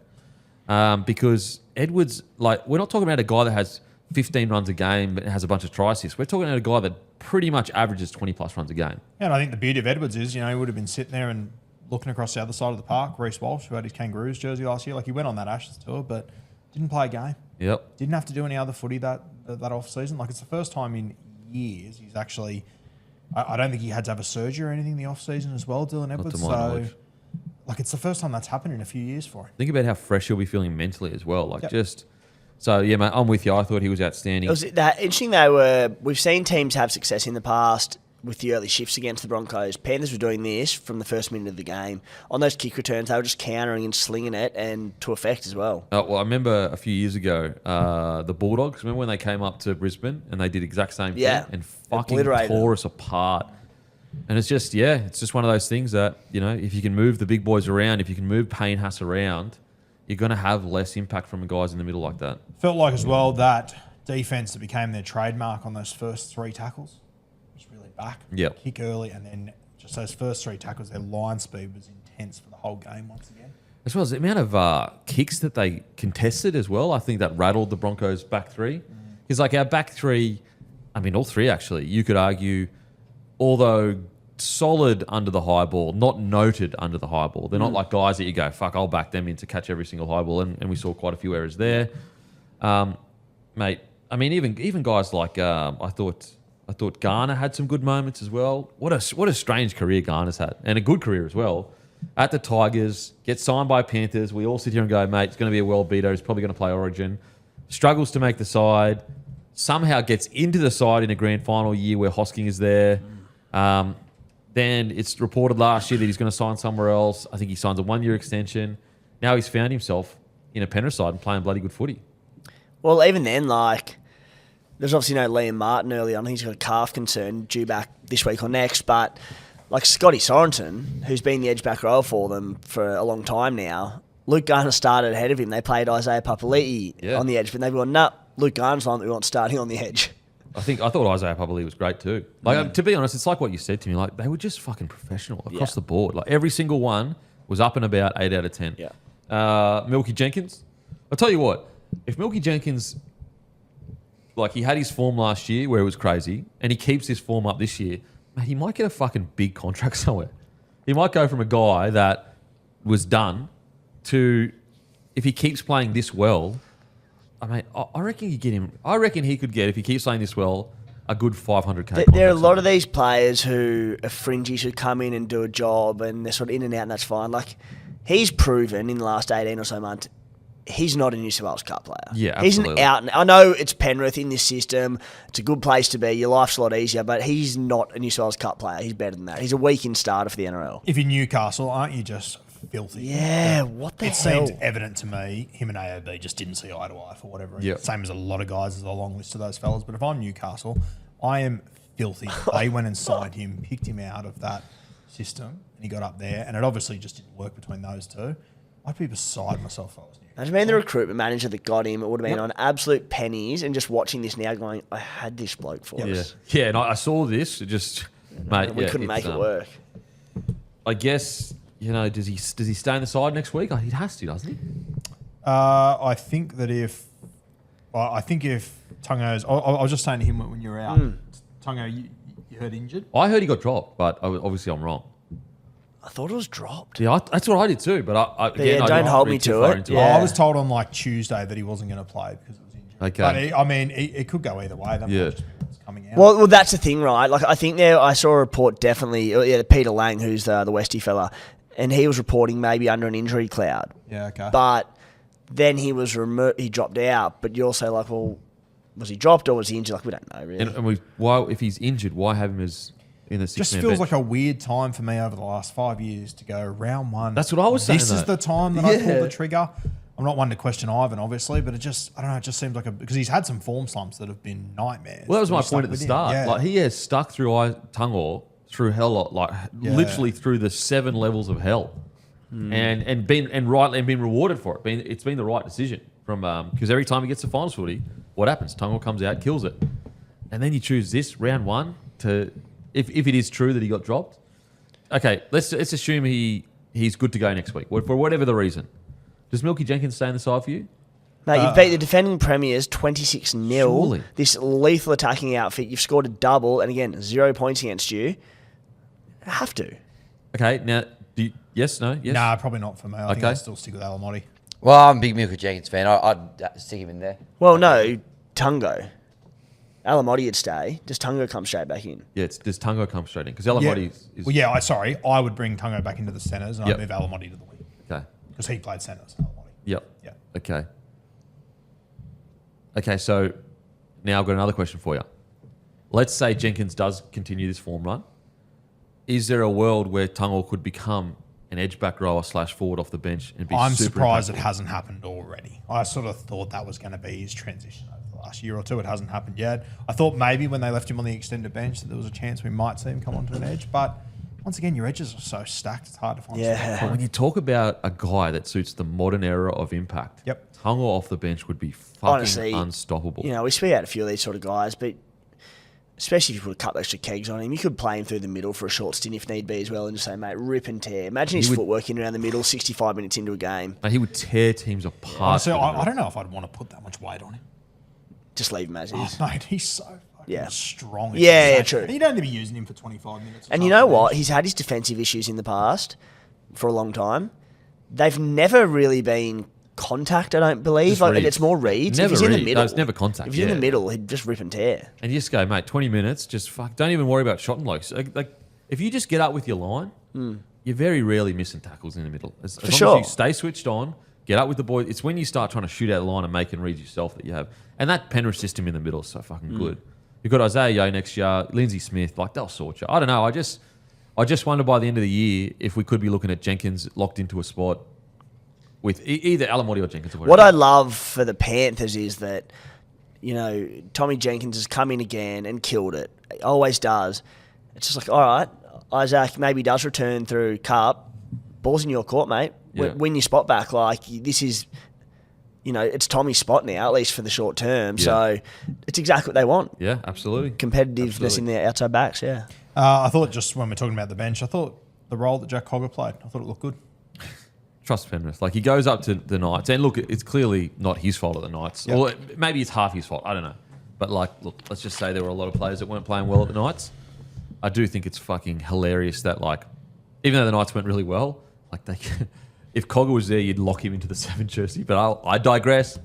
Yep. Because Edwards, like, we're not talking about a guy that has 15 runs a game but has a bunch of try assists. We're talking about a guy that pretty much averages 20 plus runs a game. Yeah, and I think the beauty of Edwards is, he would have been sitting there and looking across the other side of the park, Reece Walsh, who had his Kangaroos jersey last year, like he went on that Ashes tour, but didn't play a game. Yep. Didn't have to do any other footy that off season. Like it's the first time in years he's actually. I don't think he had to have a surgery or anything in the off season as well, Dylan Edwards. my knowledge. Like it's the first time that's happened in a few years for him. Think about how fresh he'll be feeling mentally as well. Like Yep. So yeah, mate, I'm with you. I thought he was outstanding. It was that interesting. We've seen teams have success in the past with the early shifts against the Broncos. Panthers were doing this from the first minute of the game. On those kick returns, they were just countering and slinging it, and to effect as well. Well, I remember a few years ago, the Bulldogs. Remember when they came up to Brisbane and they did exact same thing and fucking Obliterated tore us apart. And it's just one of those things that, if you can move the big boys around, if you can move Payne Haas around, you're going to have less impact from the guys in the middle like that. Felt like as well that defense that became their trademark on those first 3 tackles was really back. Yep. Kick early, and then just those first 3 tackles, their line speed was intense for the whole game once again. As well as the amount of kicks that they contested as well, I think that rattled the Broncos' back three. Because like our back three, all three actually, you could argue, although solid under the high ball, not noted under the high ball. They're not like guys that you go, fuck, I'll back them in to catch every single high ball. And we saw quite a few errors there. Mate, even guys like, I thought Garner had some good moments as well. What a strange career Garner's had. And a good career as well. At the Tigers, gets signed by Panthers. We all sit here and go, mate, it's going to be a world beater. He's probably going to play Origin. Struggles to make the side. Somehow gets into the side in a grand final year where Hosking is there. Then it's reported last year that he's going to sign somewhere else. I think he signs a 1-year extension. Now he's found himself in a Penrith side and playing bloody good footy. Well, even then, there's obviously no Liam Martin early on. He's got a calf concern due back this week or next. But Scotty Sorensen, who's been the edge back row for them for a long time now, Luke Garner started ahead of him. They played Isaiah Papali'i on the edge, but they've gone, Luke Garner's the one that we want starting on the edge. I thought Isaiah Papali'i was great too. To be honest, it's like what you said to me. They were just fucking professional across the board. Every single one was up and about 8 out of 10. Yeah. Milky Jenkins. I'll tell you what. If Milky Jenkins, he had his form last year where it was crazy, and he keeps this form up this year, mate, he might get a fucking big contract somewhere. He might go from a guy that was done to, if he keeps playing this well, I reckon you get him. I reckon he could get, if he keeps playing this well, a good 500k. There are a lot of these players who are fringies who come in and do a job and they're sort of in and out, and that's fine. He's proven in the last 18 or so months, he's not a New South Wales Cup player. Yeah, absolutely. He's an out. I know it's Penrith in this system. It's a good place to be. Your life's a lot easier, but he's not a New South Wales Cup player. He's better than that. He's a weekend starter for the NRL. If you're Newcastle, aren't you just filthy? Yeah, what the It hell? seemed evident to me, him and AOB just didn't see eye to eye for whatever reason. Yep. Same as a lot of guys, there's a long list of those fellas. But if I'm Newcastle, I am filthy that they went and signed him, picked him out of that system, and he got up there, and it obviously just didn't work between those two. I'd be beside myself if I was Newcastle. Imagine being the recruitment manager that got him. It would have been on absolute pennies, and just watching this now going, I had this bloke for us. Yeah, and I saw this. It just, mate, We couldn't make it work. I guess, does he stay in the side next week? He has to, doesn't he? I think if Tungo's... I was just saying to him when you were out, Tungo, you heard injured? I heard he got dropped, but obviously I'm wrong. I thought it was dropped. Yeah, that's what I did too. But I don't hold me to it. Yeah. I was told on Tuesday that he wasn't going to play because it was injured. Okay. But it could go either way. That might just be what's coming out. Well, that's the thing, right? I think I saw a report definitely. Peter Lang, who's the Westie fella, and he was reporting maybe under an injury cloud. Yeah, okay. But then he was he dropped out. But you're also like, well, was he dropped or was he injured? We don't know really. And if he's injured, why have him as in the 6-man just feels like a weird time for me over the last 5 years to go round one. That's what I was saying. This is the time that I pull the trigger. I'm not one to question Ivan, obviously, but I don't know. It just seems like because he's had some form slumps that have been nightmares. Well, that was my point at the start. Yeah. He has stuck through Tungor through hell, literally through the 7 levels of hell, and been rewarded for it. It's been the right decision from because every time he gets to finals footy, what happens? Tungor comes out, kills it, and then you choose this round one to. If it is true that he got dropped, okay, let's assume he's good to go next week for whatever the reason. Does Milky Jenkins stay in the side for you? Mate, you've beat the defending premiers 26-0. Surely. This lethal attacking outfit. You've scored a double, and again, 0 points against you. I have to. Okay, now Yes, no, yes? Nah, probably not for me. I think Okay. I'd still stick with Alamotti. Well, I'm a big Milka Jenkins fan. I'd stick him in there. Well, no, Tungo. Alamotti would stay. Does Tungo come straight back in? Yeah, does Tungo come straight in? Because Alamotti is... Well, yeah, I would bring Tungo back into the centres and Yep. I'd move Alamotti to the wing. Okay. Because he played centres, Alamotti. Yep. Yeah. Okay. Okay, so now I've got another question for you. Let's say Jenkins does continue this form run. Is there a world where Tungo could become an edge back rower / forward off the bench and be I'm super surprised impactful? it hasn't happened already. I sort of thought that was going to be his transition over the last year or two. It hasn't happened yet. I thought maybe when they left him on the extended bench that there was a chance we might see him come onto an edge. But once again, your edges are so stacked, it's hard to find. Yeah. But when you talk about a guy that suits the modern era of impact, Yep. Tungo off the bench would be fucking Honestly, unstoppable. You know, we speak out a few of these sort of guys, but especially if you put a couple extra kegs on him, you could play him through the middle for a short stint if need be as well and just say, mate, rip and tear. Imagine his footwork in around the middle, 65 minutes into a game. And he would tear teams apart. Honestly, for the I don't know if I'd want to put that much weight on him. Just leave him as Oh, is. mate, he's so fucking strong. It's Yeah, insane. true. And you don't need to be using him for 25 minutes. or And you something. know what? He's had his defensive issues in the past for a long time. They've never really been contact, I don't believe. Just Like, reads. it's more reads. Never if he's in the read. middle, No, it's never contact, If he's in yeah. the middle, he'd just rip and tear. And you just go, mate, 20 minutes, just fuck. Don't even worry about shot and lokes. Like, if you just get up with your line, you're very rarely missing tackles in the middle. As long sure. as you stay switched on, get up with the boys. It's when you start trying to shoot out the line and make and read yourself that you have. And that Penrith system in the middle is so fucking good. You've got Isaiah Yeo next year, Lindsay Smith, like they'll sort you. I don't know. I just wonder by the end of the year if we could be looking at Jenkins locked into a spot with either Alamotti or Jenkins. Or What I love for the Panthers is that, you know, Tommy Jenkins has come in again and killed it. He always does. It's just like, all right, Isaac maybe does return through Cup. Ball's in your court, mate. Yeah. Win your spot back. Like, this is, you know, it's Tommy's spot now, at least for the short term. Yeah. So it's exactly what they want. Yeah, absolutely. Competitiveness Absolutely. in the outside backs, yeah. I thought just when we're talking about the bench, I thought the role that Jack Cogger played, I thought it looked good. Trust Penrith. Like, he goes up to the Knights, and look, it's clearly not his fault at the Knights. Yep. Or maybe it's half his fault. I don't know. But, like, look, let's just say there were a lot of players that weren't playing well at the Knights. I do think it's fucking hilarious that, like, even though the Knights went really well, like, they if Cogger was there, you'd lock him into the 7 jersey. But I digress.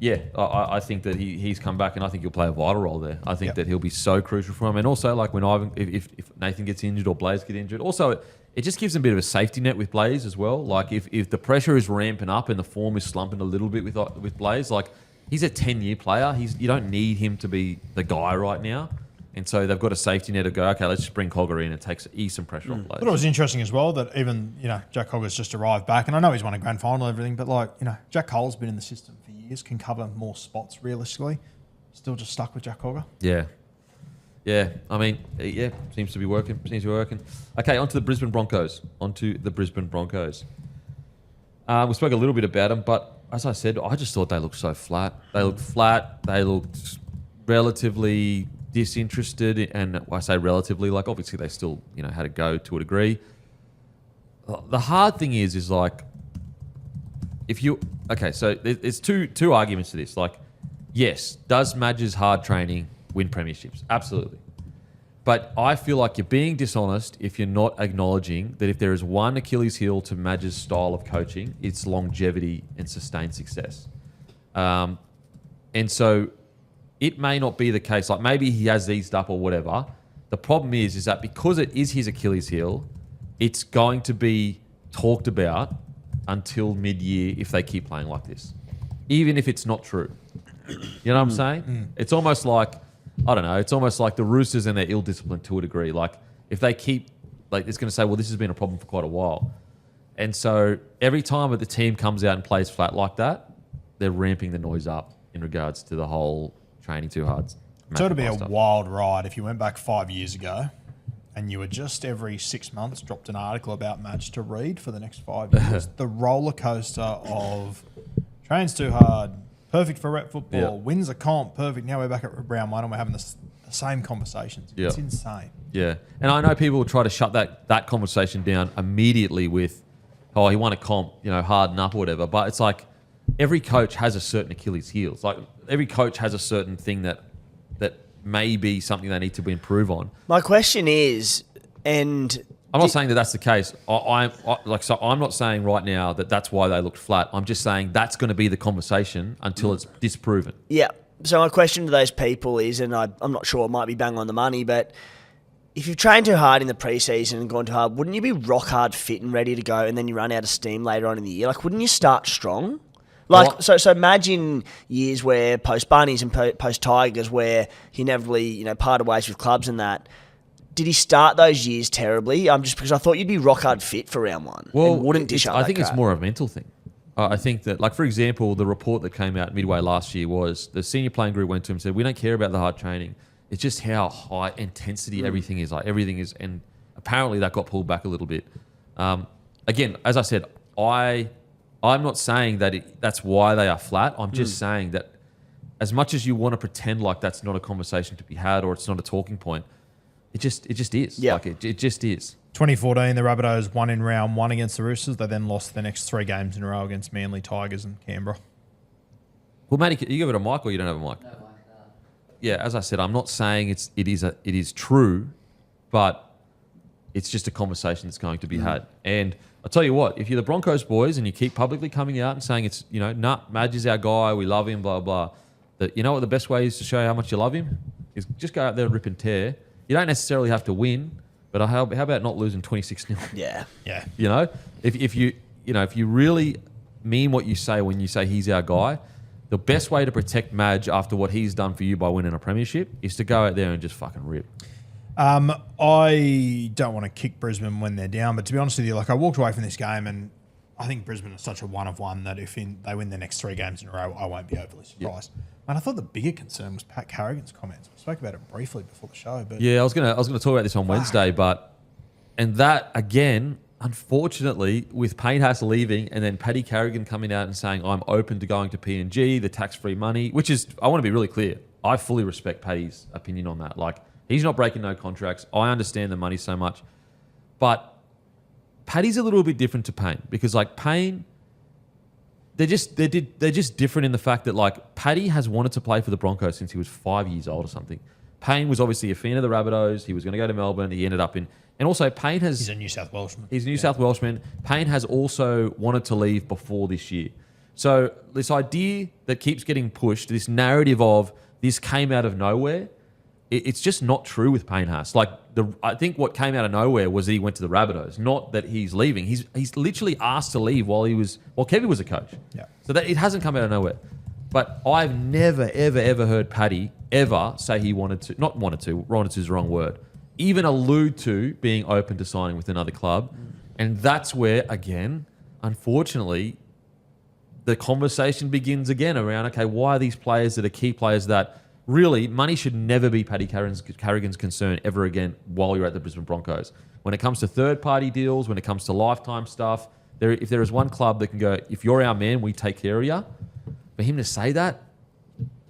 Yeah, I think that he's come back, and I think he'll play a vital role there. I think Yep. that he'll be so crucial for him. And also, like, when Ivan, if Nathan gets injured or Blaze get injured, also it just gives him a bit of a safety net with Blaze as well. Like, if the pressure is ramping up and the form is slumping a little bit with Blaze, like, he's a 10-year player. You don't need him to be the guy right now. And so they've got a safety net to go, okay, let's just bring Cogger in and ease some pressure off Blaze. But it was interesting as well that even, you know, Jack Cogger's just arrived back, and I know he's won a grand final and everything, but, like, you know, Jack Cole's been in the system for years, can cover more spots realistically. Still just stuck with Jack Cogger. Yeah. Yeah. I mean, yeah, seems to be working. Okay, on to the Brisbane Broncos. We spoke a little bit about them, but as I said, I just thought they looked so flat. They looked relatively disinterested, and I say relatively, like, obviously they still, you know, had a go to a degree. The hard thing is like, so there's two arguments to this. Like, yes, does Madge's hard training win premierships? Absolutely. But I feel like you're being dishonest if you're not acknowledging that if there is one Achilles heel to Madge's style of coaching, it's longevity and sustained success. And so it may not be the case. Like, maybe he has eased up or whatever. The problem is that because it is his Achilles heel, it's going to be talked about until mid-year if they keep playing like this, even if it's not true. You know what I'm saying? It's almost like, I don't know, it's almost like the Roosters and their ill-discipline to a degree. Like, if they keep, like, it's going to say, well, this has been a problem for quite a while. And so every time that the team comes out and plays flat like that, they're ramping the noise up in regards to the whole training too hard. So it'd be a stuff. wild ride if you went back 5 years ago and you were just every 6 months dropped an article about Madge to read for the next 5 years. The roller coaster of trains too hard, perfect for rep football, Yeah. wins a comp, perfect. Now we're back at round one and we're having the same conversations. Yeah. It's insane. Yeah. And I know people will try to shut that conversation down immediately with, oh, he won a comp, you know, harden up or whatever. But it's like every coach has a certain Achilles heel. It's like every coach has a certain thing that may be something they need to improve on. My question is, And I'm not saying that that's the case. I'm not saying right now that that's why they looked flat. I'm just saying that's going to be the conversation until it's disproven. yeah. So my question to those people is, and I'm not sure, it might be bang on the money, but if you've trained too hard in the preseason and gone too hard, wouldn't you be rock hard fit and ready to go, and then you run out of steam later on in the year? Like, wouldn't you start strong? Like, so imagine years where post Bunnies and post Tigers, where he inevitably, parted ways with clubs and that. Did he start those years terribly? Just because I thought you'd be rock hard fit for round one. Well, and wouldn't dish up I that think it's crap. more of a mental thing. I think that, like, for example, the report that came out midway last year was the senior playing group went to him and said, we don't care about the hard training. It's just how high intensity everything is. Like, everything is, and apparently that got pulled back a little bit. Again, as I said, I'm not saying that that's why they are flat. I'm just saying that as much as you want to pretend like that's not a conversation to be had or it's not a talking point, it just is. Yeah. Like it just is. 2014, the Rabbitohs won in round 1 against the Roosters. They then lost the next 3 games in a row against Manly, Tigers and Canberra. Well, Matty, you give it a mic or you don't have a mic? No, Mike, Yeah, as I said, I'm not saying it is true, but it's just a conversation that's going to be had. And I'll tell you what, if you're the Broncos boys and you keep publicly coming out and saying it's, Madge is our guy, we love him, blah, blah, that you know what the best way is to show how much you love him? Is just go out there and rip and tear. You don't necessarily have to win, but how about not losing 26-0? Yeah. Yeah. If you really mean what you say when you say he's our guy, the best way to protect Madge after what he's done for you by winning a premiership is to go out there and just fucking rip. I don't want to kick Brisbane when they're down, but to be honest with you, I walked away from this game and I think Brisbane is such a one of one that if they win the next 3 games in a row, I won't be overly surprised. Man, I thought the bigger concern was Pat Carrigan's comments. We spoke about it briefly before the show, but Yeah, I was gonna talk about this on Wednesday, and that again, unfortunately, with Payne Haas leaving and then Paddy Carrigan coming out and saying I'm open to going to PNG, the tax-free money, which is, I want to be really clear, I fully respect Paddy's opinion on that. Like, he's not breaking no contracts. I understand the money so much, but Paddy's a little bit different to Payne because Payne, they're just different in the fact that Paddy has wanted to play for the Broncos since he was 5 years old or something. Payne was obviously a fan of the Rabbitohs. He was going to go to Melbourne. He ended up in, and also Payne has. he's a New South Welshman. He's a New South Welshman. Payne has also wanted to leave before this year. So this idea that keeps getting pushed, this narrative of this came out of nowhere, it's just not true with Payne Haas. I think what came out of nowhere was that he went to the Rabbitohs, not that he's leaving. He's literally asked to leave while Kevin was a coach. Yeah. So that it hasn't come out of nowhere. But I've never, ever, ever heard Paddy ever say he wanted to is the wrong word, even allude to being open to signing with another club. And that's where, again, unfortunately, the conversation begins again around, okay, why are these players that are key players that really money should never be Paddy Carrigan's concern ever again while you're at the Brisbane Broncos. When it comes to third-party deals, when it comes to lifetime stuff, if there is one club that can go, if you're our man, we take care of you, for him to say that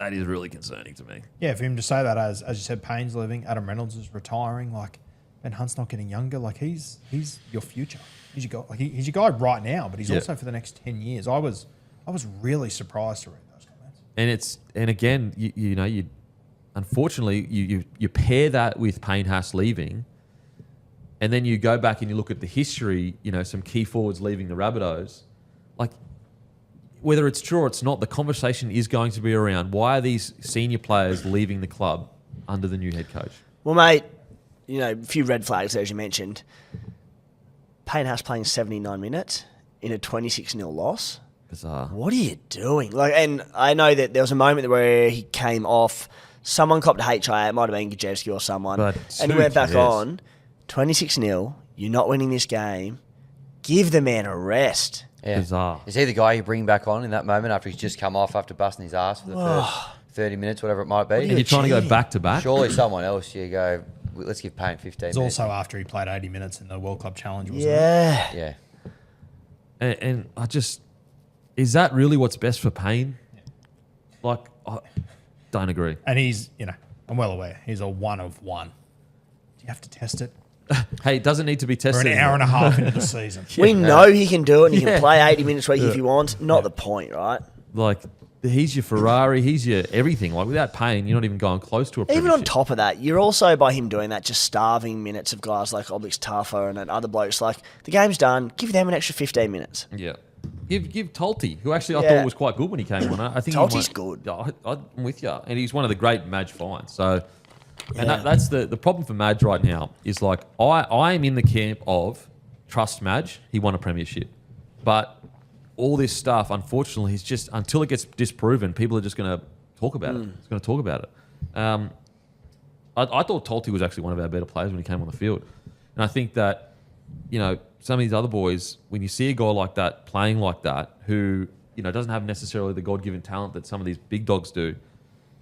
is really concerning to me. Yeah, for him to say that, as you said, Payne's leaving, Adam Reynolds is retiring, Ben Hunt's not getting younger, he's your future. He's your guy. He's your guy right now, but he's also for the next 10 years. I was really surprised to read those comments. And again, you unfortunately you pair that with Payne Haas leaving, and then you go back and you look at the history. Some key forwards leaving the Rabbitohs, whether it's true or it's not, the conversation is going to be around why are these senior players leaving the club under the new head coach. Well, mate, a few red flags there, as you mentioned. Payne Haas playing 79 minutes in a 26-0 loss. Bizarre. What are you doing? And I know that there was a moment where he came off. Someone copped a HIA. It might have been Gajewski or someone. But and he went back on. 26-0. You're not winning this game. Give the man a rest. Yeah. Bizarre. Is he the guy you bring back on in that moment after he's just come off after busting his ass for the first 30 minutes, whatever it might be? And you're trying to go back to back? Surely someone else, you go, let's give Payne 15 It's minutes. also after he played 80 minutes in the World Club Challenge, wasn't it? Yeah. Yeah. And I just, is that really what's best for Payne? I don't agree. And he's, I'm well aware, he's a one of one. Do you have to test it? Hey, it doesn't need to be We're tested. an hour and a half into the season. We know he can do it and he can play 80 minutes a week if he wants. Not the point, right? he's your Ferrari, he's your everything. Like without Payne, you're not even going close to a Even on premiership. top of that, you're also, by him doing that, just starving minutes of guys like Oblix Taffa and other blokes. Like, the game's done, give them an extra 15 minutes. Yeah. Give Tolty, who actually I Yeah. thought was quite good when he came on. I think Tolty's good. Yeah, I'm with you. And he's one of the great Madge finds. So, and Yeah. that's the problem for Madge right now is like, I am in the camp of trust Madge. He won a premiership. But all this stuff, unfortunately, is just, until it gets disproven, people are just going to talk about it. It's going to talk about it. I thought Tolty was actually one of our better players when he came on the field. And I think that, you know, some of these other boys, when you see a guy like that playing like that, who, you know, doesn't have necessarily the God-given talent that some of these big dogs do,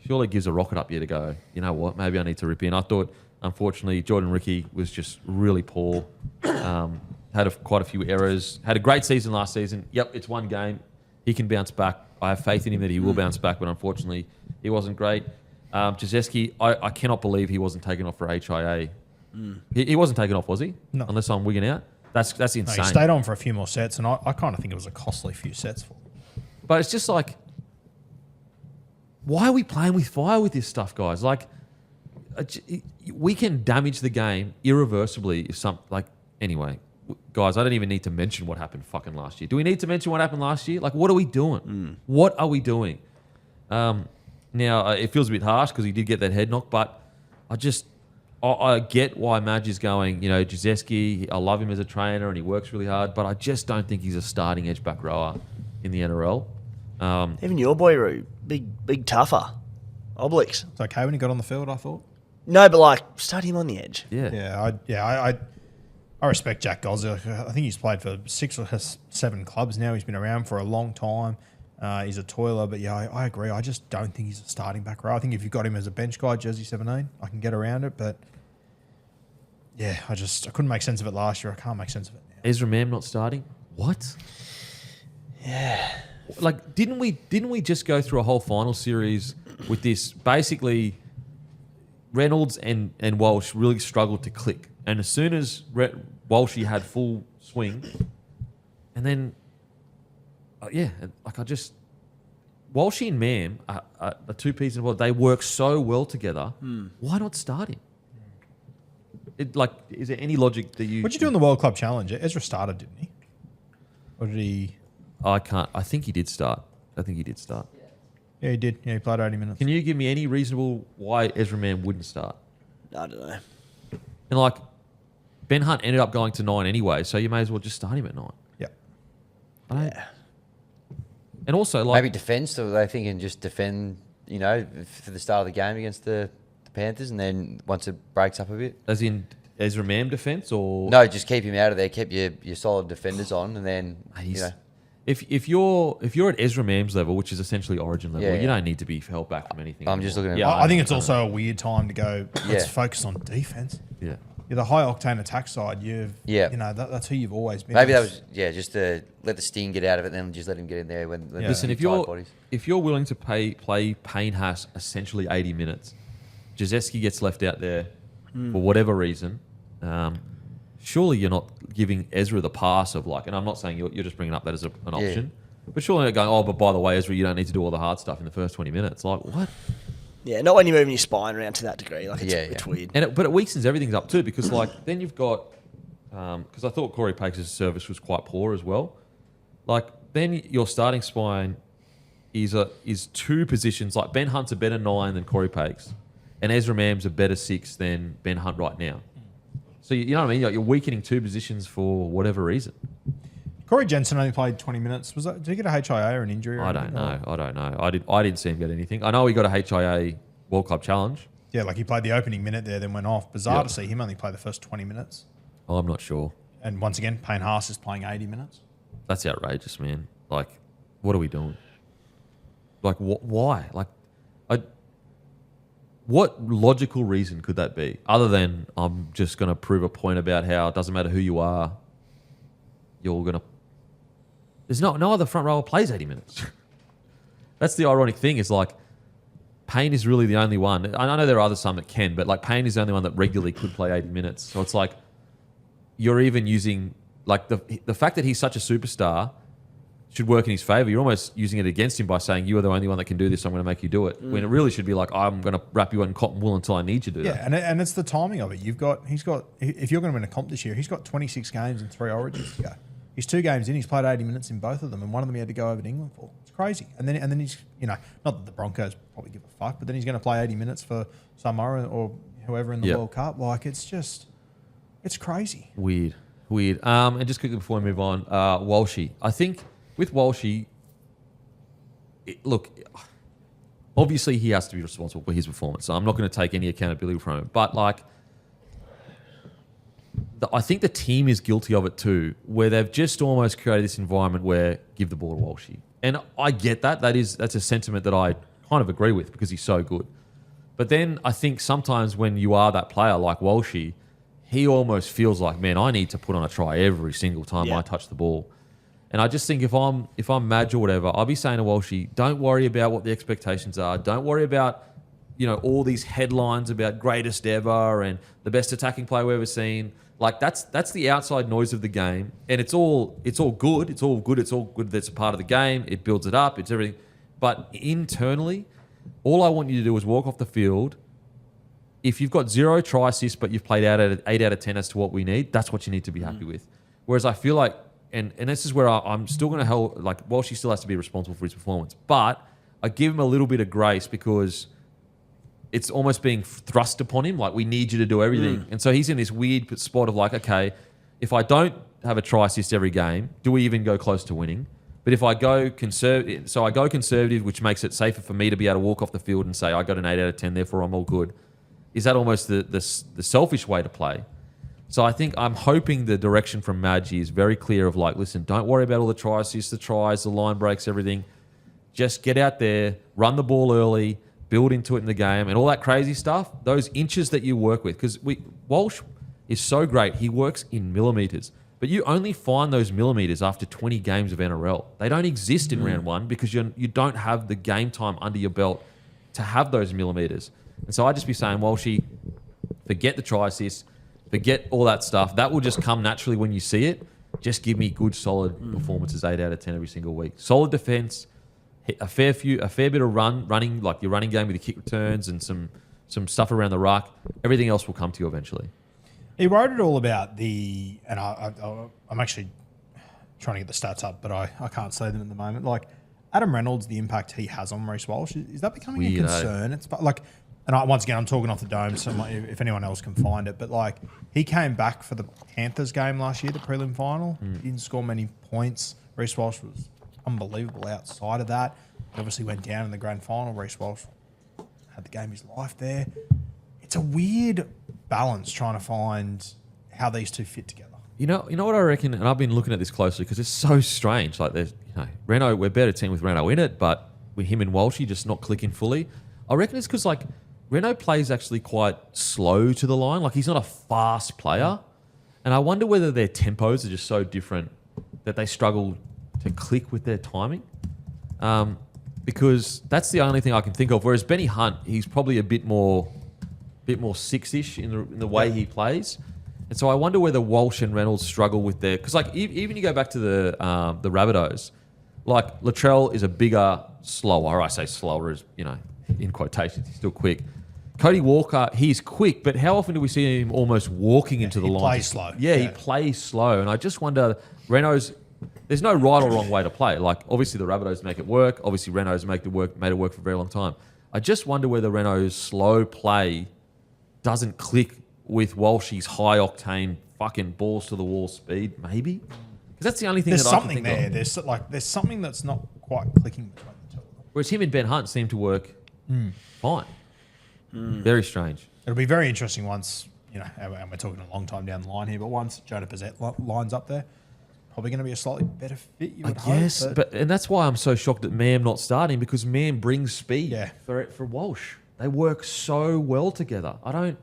surely gives a rocket up here to go, you know what, maybe I need to rip in. I thought, unfortunately, Jordan Ricky was just really poor. Had quite a few errors. Had a great season last season. Yep, it's one game. He can bounce back. I have faith in him that he will bounce back, but unfortunately, he wasn't great. Jazeski, I cannot believe he wasn't taken off for HIA. He wasn't taken off, was he? No. Unless I'm wigging out. That's No, insane. he stayed on for a few more sets, and I kind of think it was a costly few sets for him. But it's just like, why are we playing with fire with this stuff, guys? Like, we can damage the game irreversibly if anyway, guys, I don't even need to mention what happened fucking last year. Do we need to mention what happened last year? Like, what are we doing? What are we doing? Now, it feels a bit harsh because he did get that head knock, but I get why Madge is going, you know, Jazeski, I love him as a trainer and he works really hard, but I just don't think he's a starting edge back rower in the NRL. Even your boy, Roo, big tougher. Oblix. It's okay when he got on the field, I thought. No, but like, start him on the edge. Yeah. I respect Jack Gosler. I think he's played for 6 or 7 clubs now. He's been around for a long time. He's a toiler, but yeah, I agree. I just don't think he's a starting back row. I think if you've got him as a bench guy, jersey 17, I can get around it. But yeah, I couldn't make sense of it last year. I can't make sense of it now. Ezra Mam not starting? What? Yeah. Like, didn't we just go through a whole final series with this? Basically, Reynolds and Walsh really struggled to click. And as soon as Walshy had full swing, and then, Walshy and Mam are two pieces of the ball. They work so well together. Why not start him? Is there any logic that you... What'd you do in the World Club Challenge? Ezra started, didn't he? Or did he... I can't. I think he did start. Yeah, he did. Yeah, he played 80 minutes. Can you give me any reasonable why Ezra Mam wouldn't start? I don't know. And like, Ben Hunt ended up going to 9 anyway, so you may as well just start him at 9. Yeah. And also, like, Maybe defend, so they think and just defend, you know, for the start of the game against the Panthers, and then once it breaks up a bit. as in Ezra Mam defense, or No, just keep him out of there. Keep your solid defenders on, and then you know. If you're at Ezra Mam's level, which is essentially Origin level, Yeah, you yeah. don't need to be held back from anything. I'm just anymore. looking at- I think it's also a weird time to go, let's focus on defense. Yeah. You're the high-octane attack side. You know, that's who you've always been. Maybe that was just to let the sting get out of it, and then just let him get in there when. Yeah. Listen, tight bodies. if you're willing to play Payne Haas essentially 80 minutes, Jazeski gets left out there for whatever reason. Surely you're not giving Ezra the pass of like, and I'm not saying you're just bringing up that as an option, but surely you're going, oh, but by the way, Ezra, you don't need to do all the hard stuff in the first 20 minutes. Like, what? Yeah, not when you're moving your spine around to that degree. Like, it's weird. But it weakens everything up too, because like then you've got, because I thought Corey Pakes' service was quite poor as well. Like then your starting spine is 2 positions. Like Ben Hunt's a better 9 than Corey Pakes, and Ezra Mam's a better 6 than Ben Hunt right now. So you know what I mean? Like you're weakening 2 positions for whatever reason. Corey Jensen only played 20 minutes. Did he get a HIA or an injury? Or I anything? don't know. I didn't see him get anything. I know he got a HIA World Club Challenge. Yeah, like he played the opening minute there, then went off. Bizarre to see him only play the first 20 minutes. Oh, I'm not sure. And once again, Payne Haas is playing 80 minutes. That's outrageous, man. Like, what are we doing? Like, why? Like, what logical reason could that be? Other than I'm just going to prove a point about how it doesn't matter who you are, you're going to... There's no other front rower plays 80 minutes. That's the ironic thing is like, Payne is really the only one. I know there are some that can, but like Payne is the only one that regularly could play 80 minutes. So it's like, you're even using... Like, the fact that he's such a superstar should work in his favour. You're almost using it against him by saying you are the only one that can do this. So I'm going to make you do it. When it really should be like I'm going to wrap you in cotton wool until I need you to do that. Yeah, and it's the timing of it. He's got. If you're going to win a comp this year, he's got 26 games and 3 Origins to go. He's 2 games in. He's played 80 minutes in both of them, and one of them he had to go over to England for. It's crazy. And then he's not that the Broncos probably give a fuck, but then he's going to play 80 minutes for Samoa or whoever in the World Cup. Like it's crazy. Weird. And just quickly before we move on, Walshy. I think with Walshy, look, obviously he has to be responsible for his performance. So I'm not going to take any accountability from him. But like, I think the team is guilty of it too, where they've just almost created this environment where give the ball to Walshy. And I get that. That's a sentiment that I kind of agree with because he's so good. But then I think sometimes when you are that player like Walshy, he almost feels like, man, I need to put on a try every single time I touch the ball. And I just think if I'm Madge or whatever, I'll be saying to Walshy, don't worry about what the expectations are. Don't worry about, all these headlines about greatest ever and the best attacking player we've ever seen. Like that's the outside noise of the game, and it's all good. It's all good. That's a part of the game. It builds it up. It's everything. But internally, all I want you to do is walk off the field. If you've got 0 try assists, but you've played out at 8 out of 10 as to what we need, that's what you need to be happy with. Whereas I feel like, and this is where I'm still going to Walshy still has to be responsible for his performance, but I give him a little bit of grace because it's almost being thrust upon him. Like, we need you to do everything. And so he's in this weird spot of like, okay, if I don't have a try assist every game, do we even go close to winning? But if I go conservative, which makes it safer for me to be able to walk off the field and say, I got an 8 out of 10, therefore I'm all good. Is that almost the selfish way to play? So I think I'm hoping the direction from Madgy is very clear of like, listen, don't worry about all the try assists, the tries, the line breaks, everything. Just get out there, run the ball early, build into it in the game, and all that crazy stuff, those inches that you work with. Because Walsh is so great. He works in millimetres. But you only find those millimetres after 20 games of NRL. They don't exist in round 1 because you don't have the game time under your belt to have those millimetres. And so I'd just be saying, Walshy, forget the try assists, forget all that stuff. That will just come naturally when you see it. Just give me good, solid performances, 8 out of 10 every single week. Solid defence, a fair bit of running, like your running game with your kick returns and some stuff around the ruck. Everything else will come to you eventually. He wrote it all about and I'm actually trying to get the stats up, but I can't say them at the moment. Like Adam Reynolds, the impact he has on Reece Walsh, is that becoming a concern? It's like, and once again, I'm talking off the dome, so if anyone else can find it, but like he came back for the Panthers game last year, the prelim final. He didn't score many points. Reece Walsh was unbelievable outside of that. He obviously went down in the grand final. Reece Walsh had the game of his life there. It's a weird balance trying to find how these two fit together. You know what I reckon, and I've been looking at this closely because it's so strange. Like there's, Reno, we're a better team with Reno in it, but with him and Walshy just not clicking fully. I reckon it's because like Reno plays actually quite slow to the line. Like he's not a fast player, and I wonder whether their tempos are just so different that they struggle to click with their timing. Because that's the only thing I can think of. Whereas Benny Hunt, he's probably a bit more six-ish in the way he plays. And so I wonder whether Walsh and Reynolds struggle with their... Because like even you go back to the Rabbitohs, like Latrell is a bigger, slower. I say slower as, in quotations, he's still quick. Cody Walker, he's quick, but how often do we see him almost walking into the line? He plays slow. Yeah, he plays slow. And I just wonder, Reynolds... There's no right or wrong way to play. Like, obviously, the Rabbitohs make it work. Obviously, Reynolds made it work for a very long time. I just wonder whether Reynolds' slow play doesn't click with Walshy's high-octane fucking balls-to-the-wall speed, maybe? Because that's the only thing that I can think there. of. There's something that's not quite clicking between the two. Whereas him and Ben Hunt seem to work fine. Very strange. It'll be very interesting once, and we're talking a long time down the line here, but once Jonah Pizzette lines up there, probably going to be a slightly better fit, you would hope. Yes, and that's why I'm so shocked at Mam not starting, because Mam brings speed for Walsh. They work so well together. I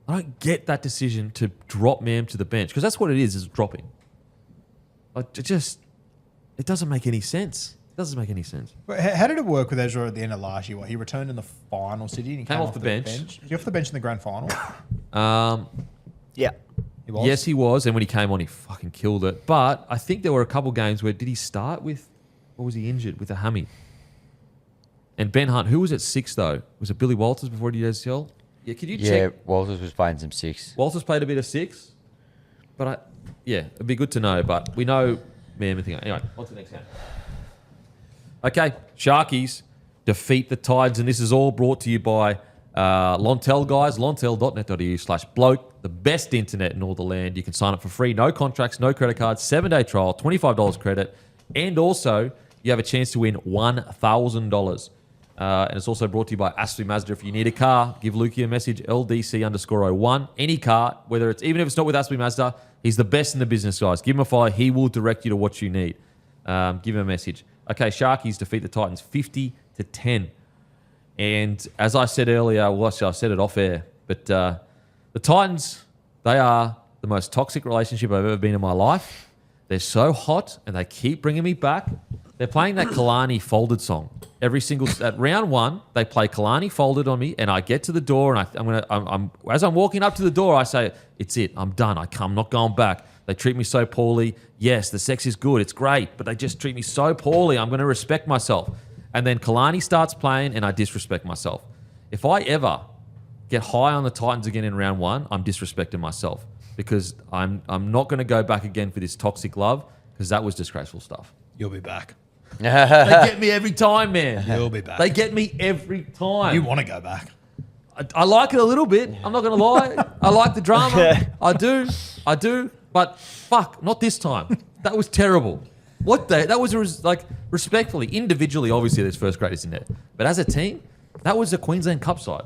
don't get that decision to drop Mam to the bench, because that's what it is dropping. It doesn't make any sense. It doesn't make any sense. But how did it work with Ezra at the end of last year? He returned in the final city and he came off the bench. Was he off the bench in the grand final? Yeah. Yes, he was. And when he came on, he fucking killed it. But I think there were a couple games where, did he start with Or was he injured with a hammy? And Ben Hunt, who was at 6 though? Was it Billy Walters before he did ACL? Yeah, could you Yeah, check? Walters was playing some 6. Walters played a bit of 6, but it'd be good to know. But we know everything. Anyway, on to the next game. Okay, Sharkies defeat the Tides, and this is all brought to you by Lontel, guys. Lontel.net.au/bloke, the best internet in all the land. You can sign up for free, no contracts, no credit cards, 7-day trial, $25 credit, and also you have a chance to win $1,000. And it's also brought to you by Ashley Mazda. If you need a car, give Lukey a message, LDC_01. Any car, even if it's not with Ashley Mazda, he's the best in the business, guys. Give him a follow. He will direct you to what you need. Give him a message. Okay, Sharkies defeat the Titans 50-10. And as I said earlier, well, actually, I said it off air, but the Titans, they are the most toxic relationship I've ever been in my life. They're so hot, and they keep bringing me back. They're playing that Kalani Folded song. At round 1, they play Kalani Folded on me, and I get to the door, and as I'm walking up to the door, I say, it's it, I'm done, I'm not going back. They treat me so poorly. Yes, the sex is good, it's great, but they just treat me so poorly. I'm going to respect myself. And then Kalani starts playing, and I disrespect myself. If I ever get high on the Titans again in round 1, I'm disrespecting myself because I'm not going to go back again for this toxic love because that was disgraceful stuff. You'll be back. They get me every time, man. You'll be back. They get me every time. You want to go back. I like it a little bit. I'm not going to lie. I like the drama. I do. But fuck, not this time. That was terrible. That was respectfully, individually, obviously there's first graders in there. But as a team, that was a Queensland Cup side.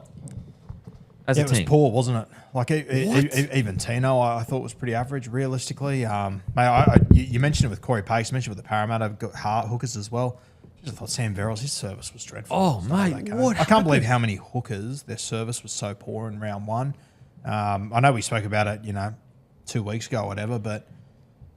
It was poor, wasn't it? Like even Tino, I thought was pretty average, realistically. You mentioned it with Corey Pace, you mentioned it with the Parramatta hookers as well. I just thought Sam Verrills, his service was dreadful. Oh, mate, what I can't believe how many hookers, their service was so poor in round 1. I know we spoke about it, 2 weeks ago or whatever, but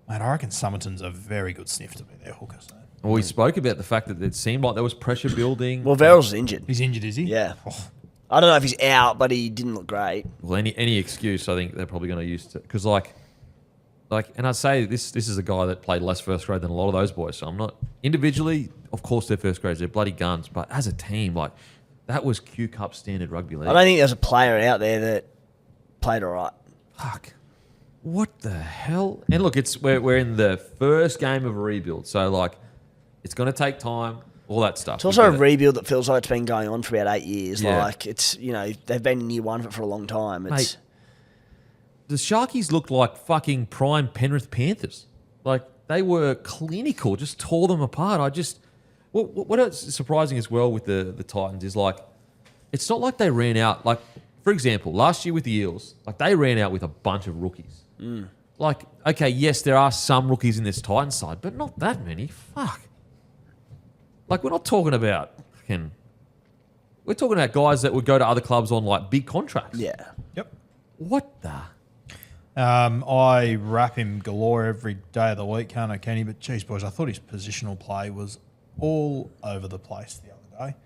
mate, I reckon Summerton's a very good sniff to be their hookers. Well, we spoke about the fact that it seemed like there was pressure building. Well, Verrills is injured. He's injured, is he? Yeah. Oh. I don't know if he's out, but he didn't look great. Well, any excuse, I think they're probably going to use to, because and I'd say this is a guy that played less first grade than a lot of those boys. So I'm not individually, of course, they're first grades, they're bloody guns, but as a team, that was Q Cup standard rugby league. I don't think there's a player out there that played all right. Fuck. What the hell? And look, we're in the first game of a rebuild, so it's going to take time. All that stuff. It's also a rebuild that feels like it's been going on for about 8 years. Yeah. It's, they've been in year 1 for a long time. Mate, the Sharkies looked like fucking prime Penrith Panthers. They were clinical, just tore them apart. What's surprising as well with the Titans is it's not like they ran out. For example, last year with the Eels, they ran out with a bunch of rookies. Okay, yes, there are some rookies in this Titans side, but not that many. Fuck. We're not talking about we're talking about guys that would go to other clubs on big contracts. Yeah. Yep. What the? I rap him galore every day of the week, can't I, Kenny? But geez, boys, I thought his positional play was all over the place the other day.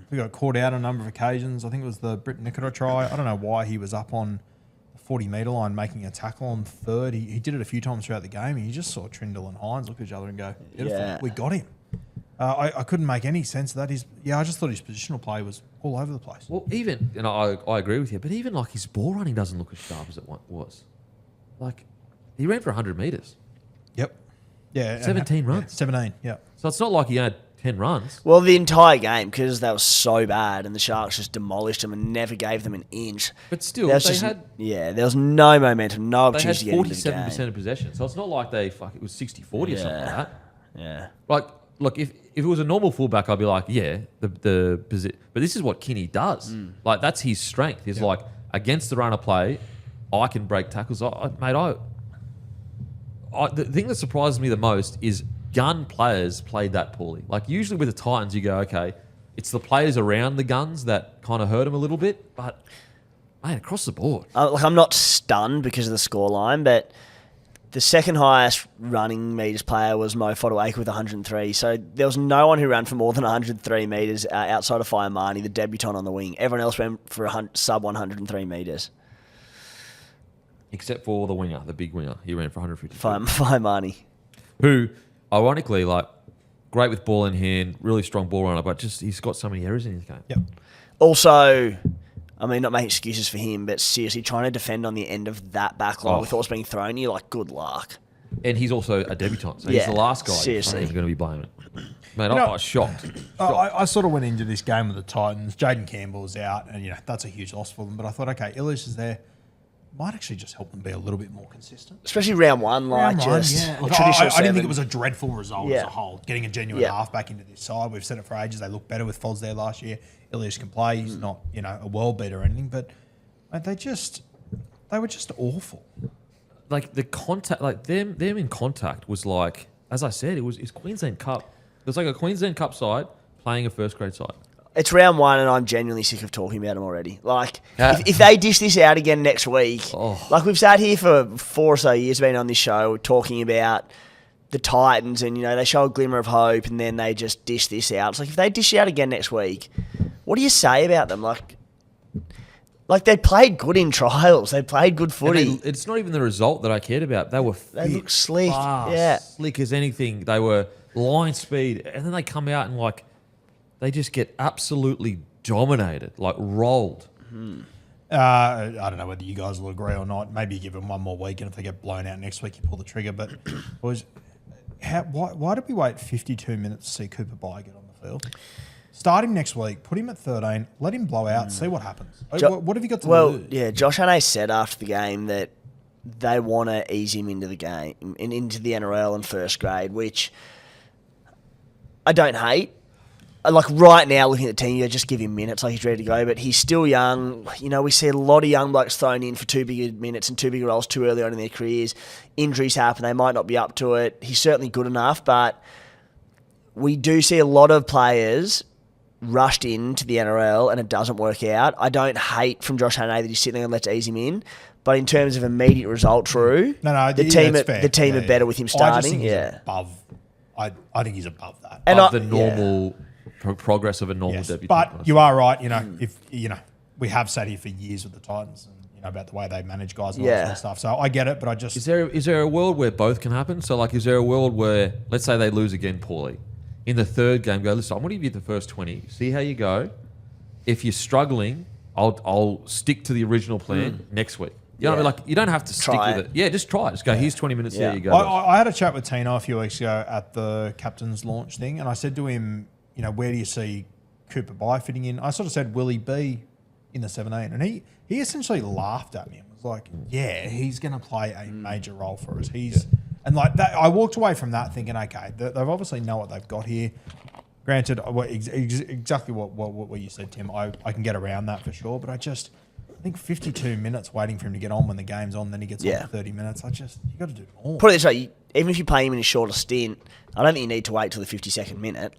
He got caught out on a number of occasions. I think it was the Britt Nicola try. I don't know why he was up on the 40-metre line making a tackle on third. He did it a few times throughout the game, and you just saw Trindle and Hines look at each other and go, beautiful, we got him. I couldn't make any sense of that. I just thought his positional play was all over the place. Well, even, and I agree with you, but even his ball running doesn't look as sharp as it was. He ran for 100 metres. Yep. Yeah. 17 runs. 17, yeah. So it's not like he had 10 runs. Well, the entire game, because they were so bad and the Sharks just demolished them and never gave them an inch. But still, there was no momentum, no opportunity to get into the game. 47% of possession. So it's not like it was 60-40 or something like that. Yeah. Look, if it was a normal fullback, I'd be like, yeah, the position. But this is what Kinney does. That's his strength. He's against the run of play, I can break tackles. The thing that surprises me the most is gun players played that poorly. Usually with the Titans, you go, okay, it's the players around the guns that kind of hurt them a little bit. But, man, across the board. I'm not stunned because of the scoreline, but the second highest running metres player was Mo Fotuaika with 103. So there was no one who ran for more than 103 metres outside of Fiamani, the debutant on the wing. Everyone else ran for sub 103 metres. Except for the winger, the big winger. He ran for 150. Fiamani. Who, ironically, great with ball in hand, really strong ball runner, but just he's got so many errors in his game. Yep. Also, I mean, not making excuses for him, but seriously, trying to defend on the end of that back line with what's being thrown, you're like, good luck. And he's also a debutant, so he's the last guy seriously. who's going to be blaming it. Man, I was shocked. I sort of went into this game with the Titans. Jaden Campbell's out, and that's a huge loss for them. But I thought, okay, Eels is there. Might actually just help them be a little bit more consistent. Especially round one, like Round one, just yeah. a Look, traditional I didn't think seven. it was a dreadful result as a whole. Getting a genuine Yeah. halfback into this side. We've said it for ages. They look better with Foz there last year. Ilias can play. He's not, a world beater or anything, but they were just awful. Like the contact, like them in contact was like, as I said, it's Queensland Cup. It was like a Queensland Cup side playing a first grade side. It's round one, and I'm genuinely sick of talking about them already. Like, if they dish this out again next week, like we've sat here for 4 or so years, been on this show talking about the Titans, and they show a glimmer of hope, and then they just dish this out. It's like if they dish it out again next week, what do you say about them? Like they played good in trials, they played good footy. It's not even the result that I cared about. They were They look slick, fast, slick as anything. They were line speed, and then they come out and they just get absolutely dominated, like rolled. I don't know whether you guys will agree or not. Maybe you give them one more week, and if they get blown out next week, you pull the trigger. But boys, why did we wait 52 minutes to see Cooper Bye get on the field? Start him next week. Put him at 13. Let him blow out. See what happens. What have you got to lose? Yeah, Josh Hannay said after the game that they want to ease him into the game and into the NRL and first grade, which I don't hate. Like right now, looking at the team, just give him minutes, like he's ready to go. But he's still young. We see a lot of young blokes thrown in for too big minutes and too big roles too early on in their careers. Injuries happen; they might not be up to it. He's certainly good enough, but we do see a lot of players rushed into the NRL and it doesn't work out. I don't hate from Josh Hannay that he's sitting there and let's ease him in. But in terms of immediate result, True, the team are better with him starting. I just think he's above. I think he's above that. And the normal progress of a normal debutant. But you are right. If we have sat here for years with the Titans and about the way they manage guys and all that sort of stuff. So I get it, but I just is there a world where both can happen? So is there a world where let's say they lose again poorly, in the third game, go listen. I'm going to give you the first 20. See how you go. If you're struggling, I'll stick to the original plan next week. You know what I mean? You don't have to stick with it. Yeah, just try it. Just go, here's 20 minutes, there you go. I had a chat with Tino a few weeks ago at the captain's launch thing, and I said to him, where do you see Cooper Bye fitting in? I sort of said, will he be in the 17? And he essentially laughed at me and was like, yeah, he's going to play a major role for us. And like that, I walked away from that thinking, okay, they've obviously know what they've got here. Granted, exactly what you said, Tim, I can get around that for sure, but I think 52 minutes waiting for him to get on when the game's on, then he gets on for 30 minutes. You got to do more. Put it this way, even if you play him in a shorter stint, I don't think you need to wait till the 52nd minute.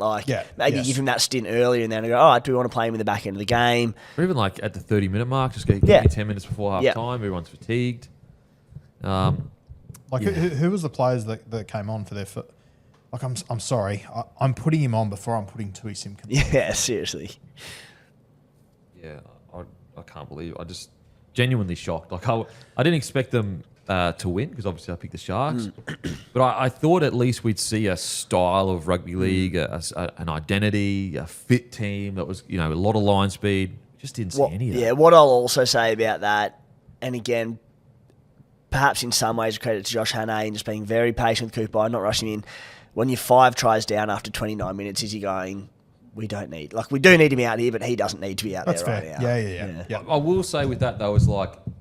Maybe give him that stint earlier and then go, all right, do we want to play him in the back end of the game? Or even at the 30-minute mark, just give me 10 minutes before half time. Everyone's fatigued. Who was the players that came on for their foot? I'm sorry. I'm putting him on before I'm putting Tui Simpkins. Yeah, seriously. Yeah, I can't believe it. I just genuinely shocked. I didn't expect them to win because obviously I picked the Sharks. But I thought at least we'd see a style of rugby league, an identity, a fit team that was, a lot of line speed. Just didn't see any of that. Yeah, what I'll also say about that, and again, perhaps in some ways a credit to Josh Hannay and just being very patient with Cooper, not rushing in. When you're 5 tries down after 29 minutes, is he going, we don't need... we do need him out here, but he doesn't need to be out there right now. Yeah. I will say with that, though, is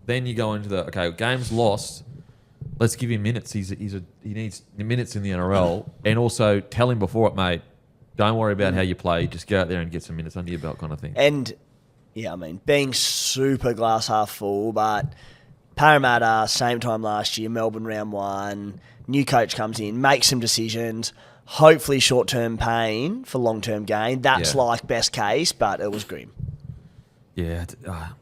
then you go into game's lost. Let's give him minutes. He needs minutes in the NRL. And also tell him before it, mate, don't worry about how you play. Just go out there and get some minutes under your belt kind of thing. And, being super glass half full, but Parramatta, same time last year, Melbourne round 1, new coach comes in, makes some decisions, hopefully short-term pain for long-term gain. That's best case, but it was grim. Yeah,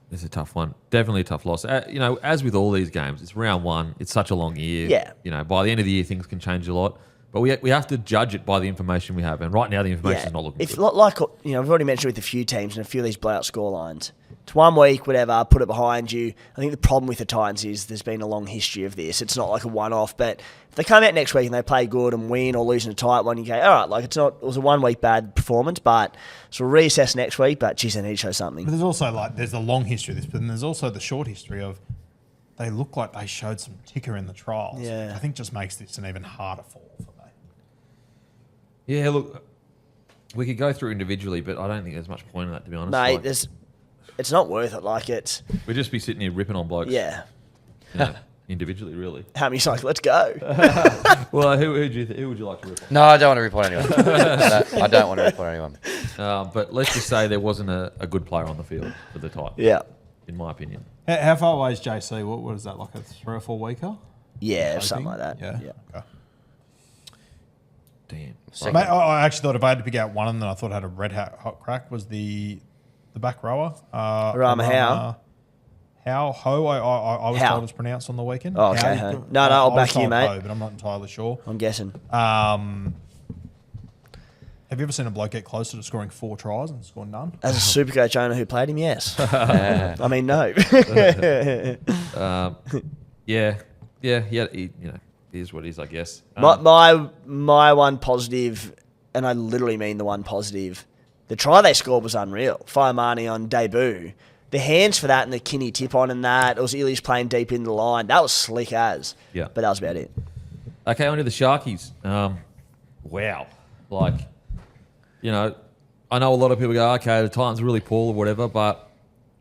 it's a tough one. Definitely a tough loss. As with all these games, it's round 1. It's such a long year. Yeah. By the end of the year, things can change a lot. But we have to judge it by the information we have. And right now, the information is not looking good. We've already mentioned with a few teams and a few of these blowout scorelines, It's 1 week, whatever, put it behind you. I think the problem with the Titans is there's been a long history of this. It's not like a one-off, but if they come out next week and they play good and win or lose in a tight one, you go, all right, like it was a 1 week bad performance, but so we'll reassess next week, but geez, they need to show something. But there's also there's the long history of this, but then there's also the short history of they look like they showed some ticker in the trials. Yeah. I think just makes this an even harder fall for me. Yeah, look, we could go through individually, but I don't think there's much point in that, to be honest. Mate, Like, it's not worth it. Like it's we'd just be sitting here ripping on blokes. yeah. You know, individually, really. Hammy's like, let's go. Well, who would you like to rip on? No, I don't want to report anyone. I don't want to report anyone. But let's just say there wasn't a good player on the field for the Titans, Yeah. in my opinion. How far away is JC? What is that, like a 3 or 4 weeker? Yeah, Hoping? something like that. Yeah. Yeah. Okay. Damn. Mate, I actually thought if I had to pick out one of them that I thought had a red hot crack was the back rower. Rama Howe. Ho, I was Howe. told it's pronounced on the weekend. Oh, okay. Howe. No, I'll I was back you, told mate. Ho, but I'm not entirely sure. I'm guessing. Have you ever seen a bloke get closer to scoring 4 tries and score none? As a super coach owner who played him, yes. I mean, no. Yeah. It is what it is, I guess. My one positive, and I literally mean the one positive, the try they scored was unreal. Firemarni on debut. The hands for that and the Kinney tip on and that. It was Eels playing deep in the line. That was slick as. Yeah. But that was about it. Okay, on to the Sharkies. Wow. Like, you know, I know a lot of people go, okay, the Titans are really poor or whatever, but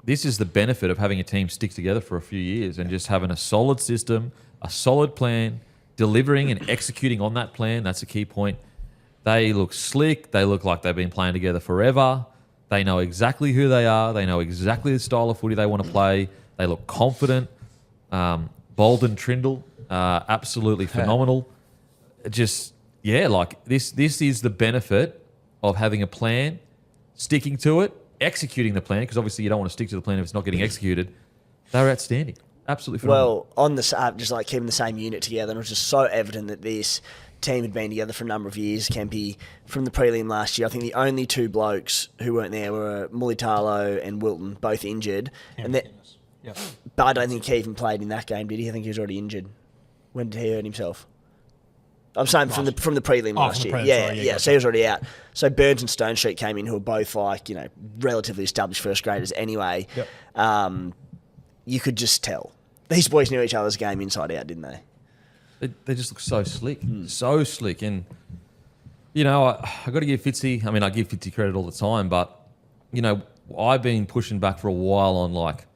this is the benefit of having a team stick together for a few years and just having a solid system, a solid plan, delivering and executing on that plan. That's a key point. They look slick. They look like they've been playing together forever. They know exactly who they are. They know exactly the style of footy they want to play. They look confident. Bolden Trindle, absolutely phenomenal. Just, yeah, like this is the benefit of having a plan, sticking to it, executing the plan, because obviously you don't want to stick to the plan if it's not getting executed. They were outstanding. Absolutely phenomenal. Well, on the just like keeping the same unit together, and it was just so evident that this team had been together for a number of years. Kempy, from the prelim last year, I think the only 2 blokes who weren't there were Mulitalo and Wilton, both injured. But I don't think he even played in that game, did he? I think he was already injured. When did he hurt himself? I'm saying from the prelim last year. Yeah. So he was already out. So Burns and Stone Street came in, who were both relatively established first graders anyway. Yep. You could just tell. These boys knew each other's game inside out, didn't they? They just look so slick. So slick. And, you know, I got to give Fitzy, I give Fitzy credit all the time, but, you know, I've been pushing back for a while on, like,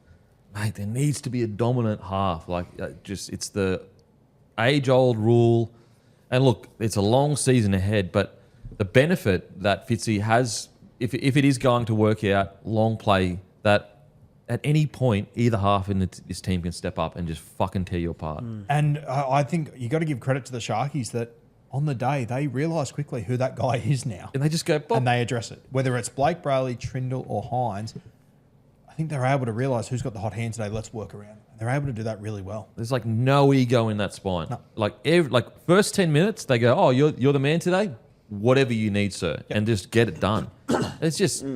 mate, there needs to be a dominant half. Like, it's the age-old rule. And look, it's a long season ahead, but the benefit that Fitzy has, if it is going to work out, long play, that at any point, either half in this team can step up and just fucking tear you apart. And I think you got to give credit to the Sharkies that on the day they realise quickly who that guy is now. And they just go, Bob. And they address it. Whether it's Blake, Brayley, Trindle or Hines, I think they're able to realise who's got the hot hand today, let's work around. And they're able to do that really well. There's like no ego in that spine. No. Like first 10 minutes, they go, oh, you're the man today? Whatever you need, sir. Yep. And just get it done. It's just...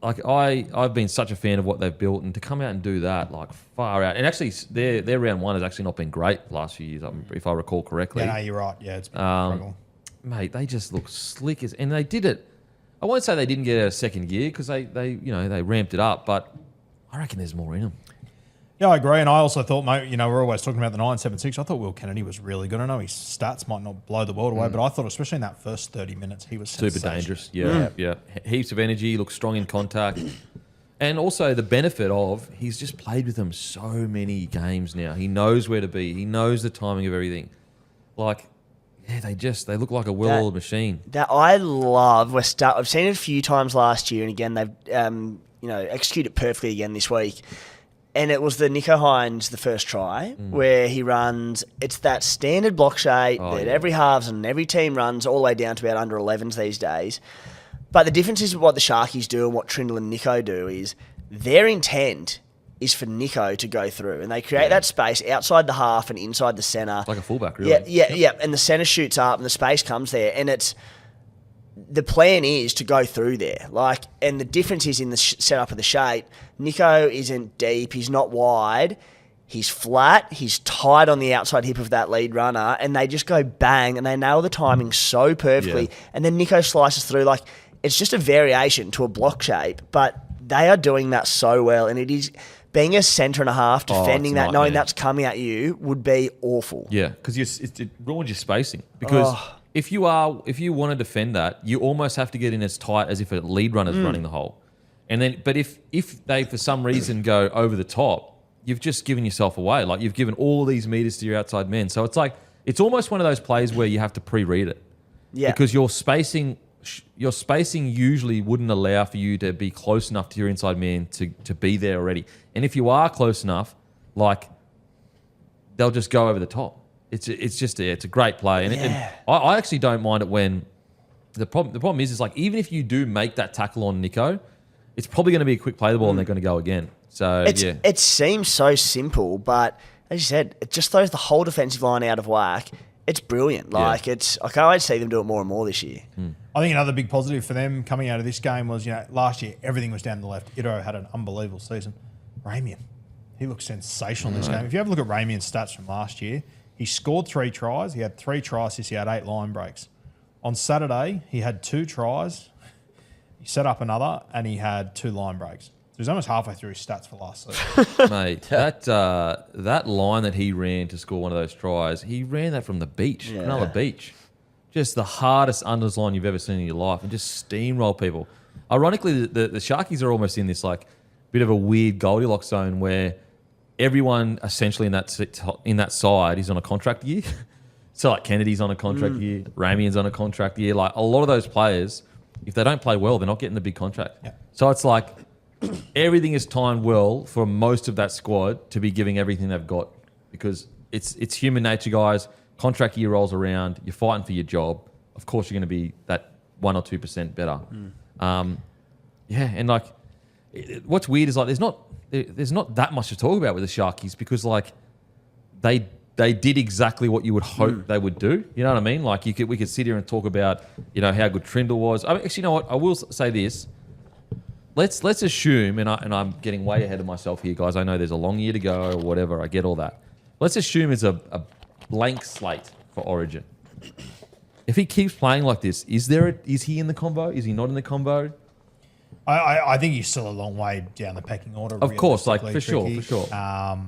Like I've been such a fan of what they've built, and to come out and do that, like far out. And actually, their round one has actually not been great the last few years, if I recall correctly. Yeah, no, you're right. Yeah, it's been a struggle. Mate, they just look slick as, and they did it. I won't say they didn't get a second gear because they ramped it up, but I reckon there's more in them. Yeah, I agree. And I also thought, mate, we're always talking about the 9.76. I thought Will Kennedy was really good. I know his stats might not blow the world away, but I thought, especially in that first 30 minutes, he was super dangerous. Yeah. Heaps of energy, looks strong in contact. And also the benefit of he's just played with them so many games now. He knows where to be. He knows the timing of everything. Like, yeah, they look like a well-oiled machine. That I love. I've seen it a few times last year, and again they've executed perfectly again this week. And it was the Nicho Hines, the first try, where he runs. It's that standard block shape that every halves and every team runs all the way down to about under 11s these days. But the difference is what the Sharkies do and what Trindle and Nicho do is their intent is for Nicho to go through. And they create that space outside the half and inside the centre. Like a fullback, really. Yeah. And the centre shoots up and the space comes there. And it's the plan is to go through there. And the difference is in the setup of the shape. Nico isn't deep. He's not wide. He's flat. He's tight on the outside hip of that lead runner, and they just go bang, and they nail the timing so perfectly. Yeah. And then Nico slices through. It's just a variation to a block shape, but they are doing that so well. And it is being a centre and a half, defending that, knowing that's coming at you, would be awful. Yeah, because it ruins your spacing. Because if you want to defend that, you almost have to get in as tight as if a lead runner's running the hole. And then, but if they for some reason go over the top, you've just given yourself away. You've given all these meters to your outside men. So it's almost one of those plays where you have to pre-read it. Yeah. Because your spacing usually wouldn't allow for you to be close enough to your inside man to be there already. And if you are close enough, they'll just go over the top. It's a great play. And I actually don't mind it when the problem is even if you do make that tackle on Nico, it's probably going to be a quick play the ball and they're going to go again. So it seems so simple, but as you said, it just throws the whole defensive line out of whack. It's brilliant. I can't wait to see them do it more and more this year. I think another big positive for them coming out of this game was, last year everything was down the left. Ito had an unbelievable season. Ramian, he looked sensational in this game. If you have a look at Ramian's stats from last year, he scored 3 tries. He had 3 try assists. He had 8 line breaks. On Saturday, he had 2 tries. He set up another, and he had 2 line breaks. So he's almost halfway through his stats for last season. Mate, that line that he ran to score one of those tries, he ran that from the beach, another beach. Just the hardest unders line you've ever seen in your life, and just steamroll people. Ironically, the Sharkies are almost in this bit of a weird Goldilocks zone where everyone essentially in that side is on a contract year. So Kennedy's on a contract year, Ramian's on a contract year. A lot of those players, if they don't play well, they're not getting the big contract. Yeah. So it's everything is timed well for most of that squad to be giving everything they've got, because it's human nature, guys. Contract year rolls around, you're fighting for your job. Of course, you're going to be that 1 or 2% better. And what's weird is there's not that much to talk about with the Sharkies, because they did exactly what you would hope they would do. You know what I mean? We could sit here and talk about how good Trindle was. Actually, you know what? I will say this. Let's assume, and I'm getting way ahead of myself here, guys. I know there's a long year to go or whatever. I get all that. Let's assume it's a blank slate for Origin. If he keeps playing like this, is he in the combo? Is he not in the combo? I think he's still a long way down the pecking order. Of course, for realistically, sure. you've got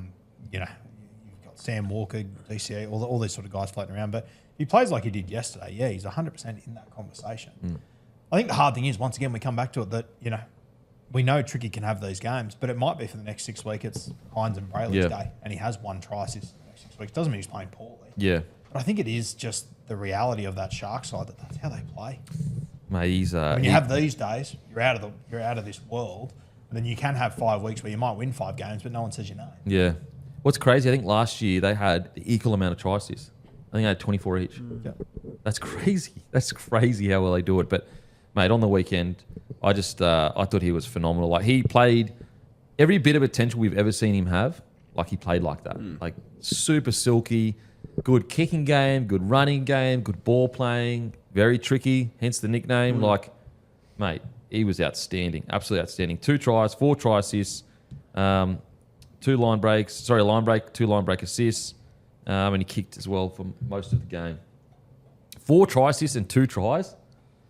Sam Walker, DCA, all these sort of guys floating around. But if he plays like he did yesterday, he's 100% in that conversation. I think the hard thing is, once again, we come back to it that, we know Tricky can have these games, but it might be for the next 6 weeks. It's Hines and Brayley's day, and he has 1 try assist in the next 6 weeks. Doesn't mean he's playing poorly. Yeah. But I think it is just the reality of that Shark side that's how they play. Mate, when you have these days, you're out of this world, and then you can have 5 weeks where you might win 5 games, but no one says your name. Yeah. What's crazy, I think last year they had the equal amount of try assists. I think they had 24 each. Yeah. That's crazy. That's crazy how well they do it. But, mate, on the weekend, I thought he was phenomenal. He played every bit of potential we've ever seen him have. He played like that. Super silky, good kicking game, good running game, good ball playing, very tricky, hence the nickname. Mate, he was outstanding, absolutely outstanding. 2 tries, 4 try assists, 2 line breaks, 2 line break assists, and he kicked as well for most of the game. 4 try assists and 2 tries?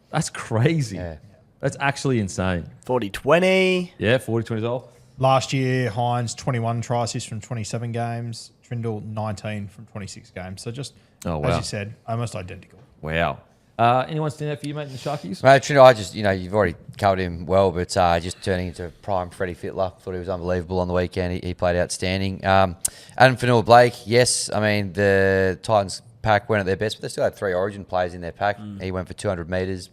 That's crazy. Yeah. That's actually insane. 40-20. Yeah, 40-20 off. Last year, Hines, 21 try assists from 27 games. Trindle, 19 from 26 games. So just, as you said, almost identical. Wow. Anyone stand out for you, mate, in the Sharkies? Mate, Trindle, you've already covered him well, but just turning into prime Freddie Fittler. Thought he was unbelievable on the weekend. He played outstanding. Adam Fanua-Blake, yes. The Titans pack weren't at their best, but they still had 3 Origin players in their pack. He went for 200 metres.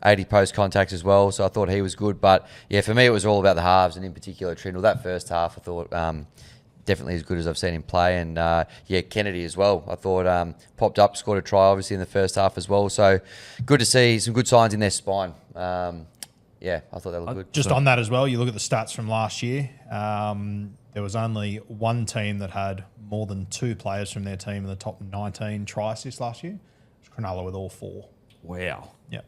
80 post contacts as well, so I thought he was good. But yeah, for me, it was all about the halves, and in particular, Trindle. That first half, I thought definitely as good as I've seen him play. And Kennedy as well. I thought popped up, scored a try, obviously, in the first half as well. So good to see some good signs in their spine. I thought they looked good. Just on that as well, you look at the stats from last year. There was only one team that had more than 2 players from their team in the top 19 try assists last year. It was Cronulla with all 4. Wow. Yeah.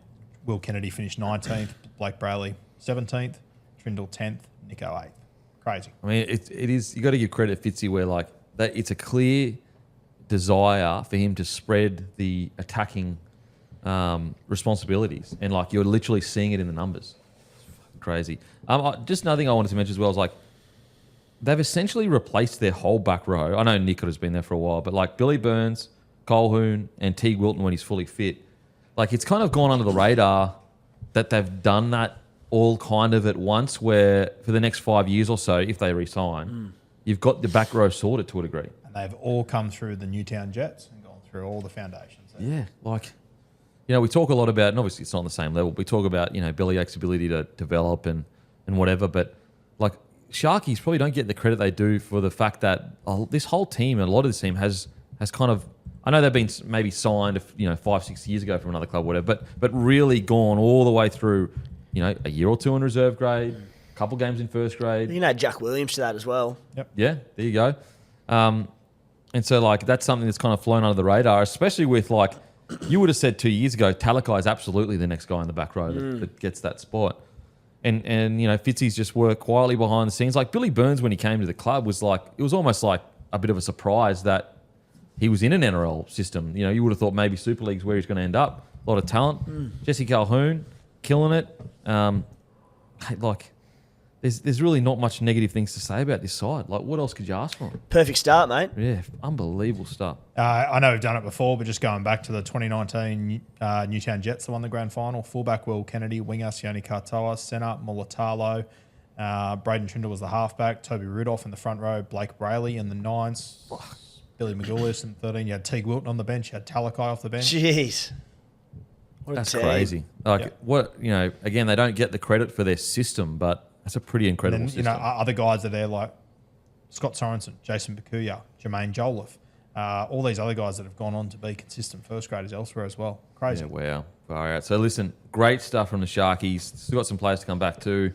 Will Kennedy finished 19th, Blake Brayley 17th, Trindle 10th, Nico 8th. Crazy. I mean, it is. You got to give credit to Fitzy where like that. It's a clear desire for him to spread the attacking responsibilities, and like you're literally seeing it in the numbers. It's crazy. Just another thing I wanted to mention as well is like they've essentially replaced their whole back row. I know Nickett has been there for a while, but like Billy Burns, Colhoun, and Teague Wilton when he's fully fit, like it's kind of gone under the radar that they've done that all kind of at once. Where for the next 5 years or so, if they resign, you've got the back row sorted to a degree. And they've all come through the Newtown Jets and gone through all the foundations. Yeah, like, you know, we talk a lot about, and obviously it's not on the same level, we talk about, you know, Bellyache's ability to develop and whatever, but like Sharkies probably don't get the credit they do for the fact that this whole team and a lot of this team has kind of, I know they've been maybe signed, 5-6 years ago from another club, whatever, but really gone all the way through, you know, a year or two in reserve grade, a couple games in first grade. You know, Jack Williams to that as well. Yep. Yeah, there you go. And so, like, that's something that's kind of flown under the radar, especially with, like, you would have said 2 years ago, Talakai is absolutely the next guy in the back row that gets that spot. And Fitzy's just worked quietly behind the scenes. Like, Billy Burns, when he came to the club, was like, it was almost like a bit of a surprise that he was in an NRL system. You know, you would have thought maybe Super League's where he's going to end up. A lot of talent. Jesse Calhoun, killing it. There's really not much negative things to say about this side. Like, what else could you ask for? Perfect start, mate. Yeah, unbelievable stuff. I know we've done it before, but just going back to the 2019 Newtown Jets that won the grand final, fullback Will Kennedy, winger Sione Katoa, centre Mulatalo, Braden Trindle was the halfback, Toby Rudolph in the front row, Blake Brayley in the nines, Billy McGillis in the 13. You had Teague Wilton on the bench, you had Talakai off the bench. Jeez. What a That's team. crazy. Like, again, they don't get the credit for their system, but that's a pretty incredible And then, system. other guys are there like Scott Sorensen, Jason Bakuya, Jermaine Jolliffe, all these other guys that have gone on to be consistent first graders elsewhere as well. Crazy. Yeah, wow. Far out. So listen, great stuff from the Sharkies. Still got some players to come back to.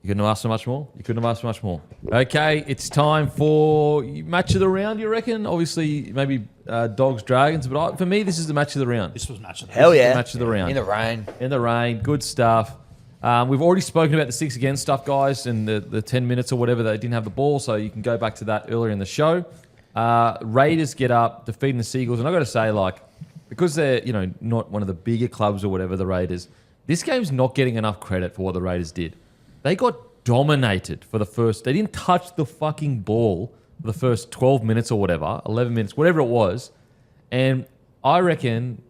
You couldn't have asked for much more? You couldn't have asked for much more. Okay, it's time for match of the round, you reckon? Obviously, maybe Dogs, Dragons, but for me, this is the match of the round. This was match of the Hell yeah. Match of the round. In the rain. In the rain. Good stuff. We've already spoken about the 6 again stuff, guys, and the 10 minutes or whatever they didn't have the ball, so you can go back to that earlier in the show. Raiders get up, defeating the Seagulls, and I've got to say, like, because they're, not one of the bigger clubs or whatever, the Raiders, this game's not getting enough credit for what the Raiders did. They got dominated for the first... They didn't touch the fucking ball for the first 12 minutes or whatever, 11 minutes, whatever it was, and I reckon,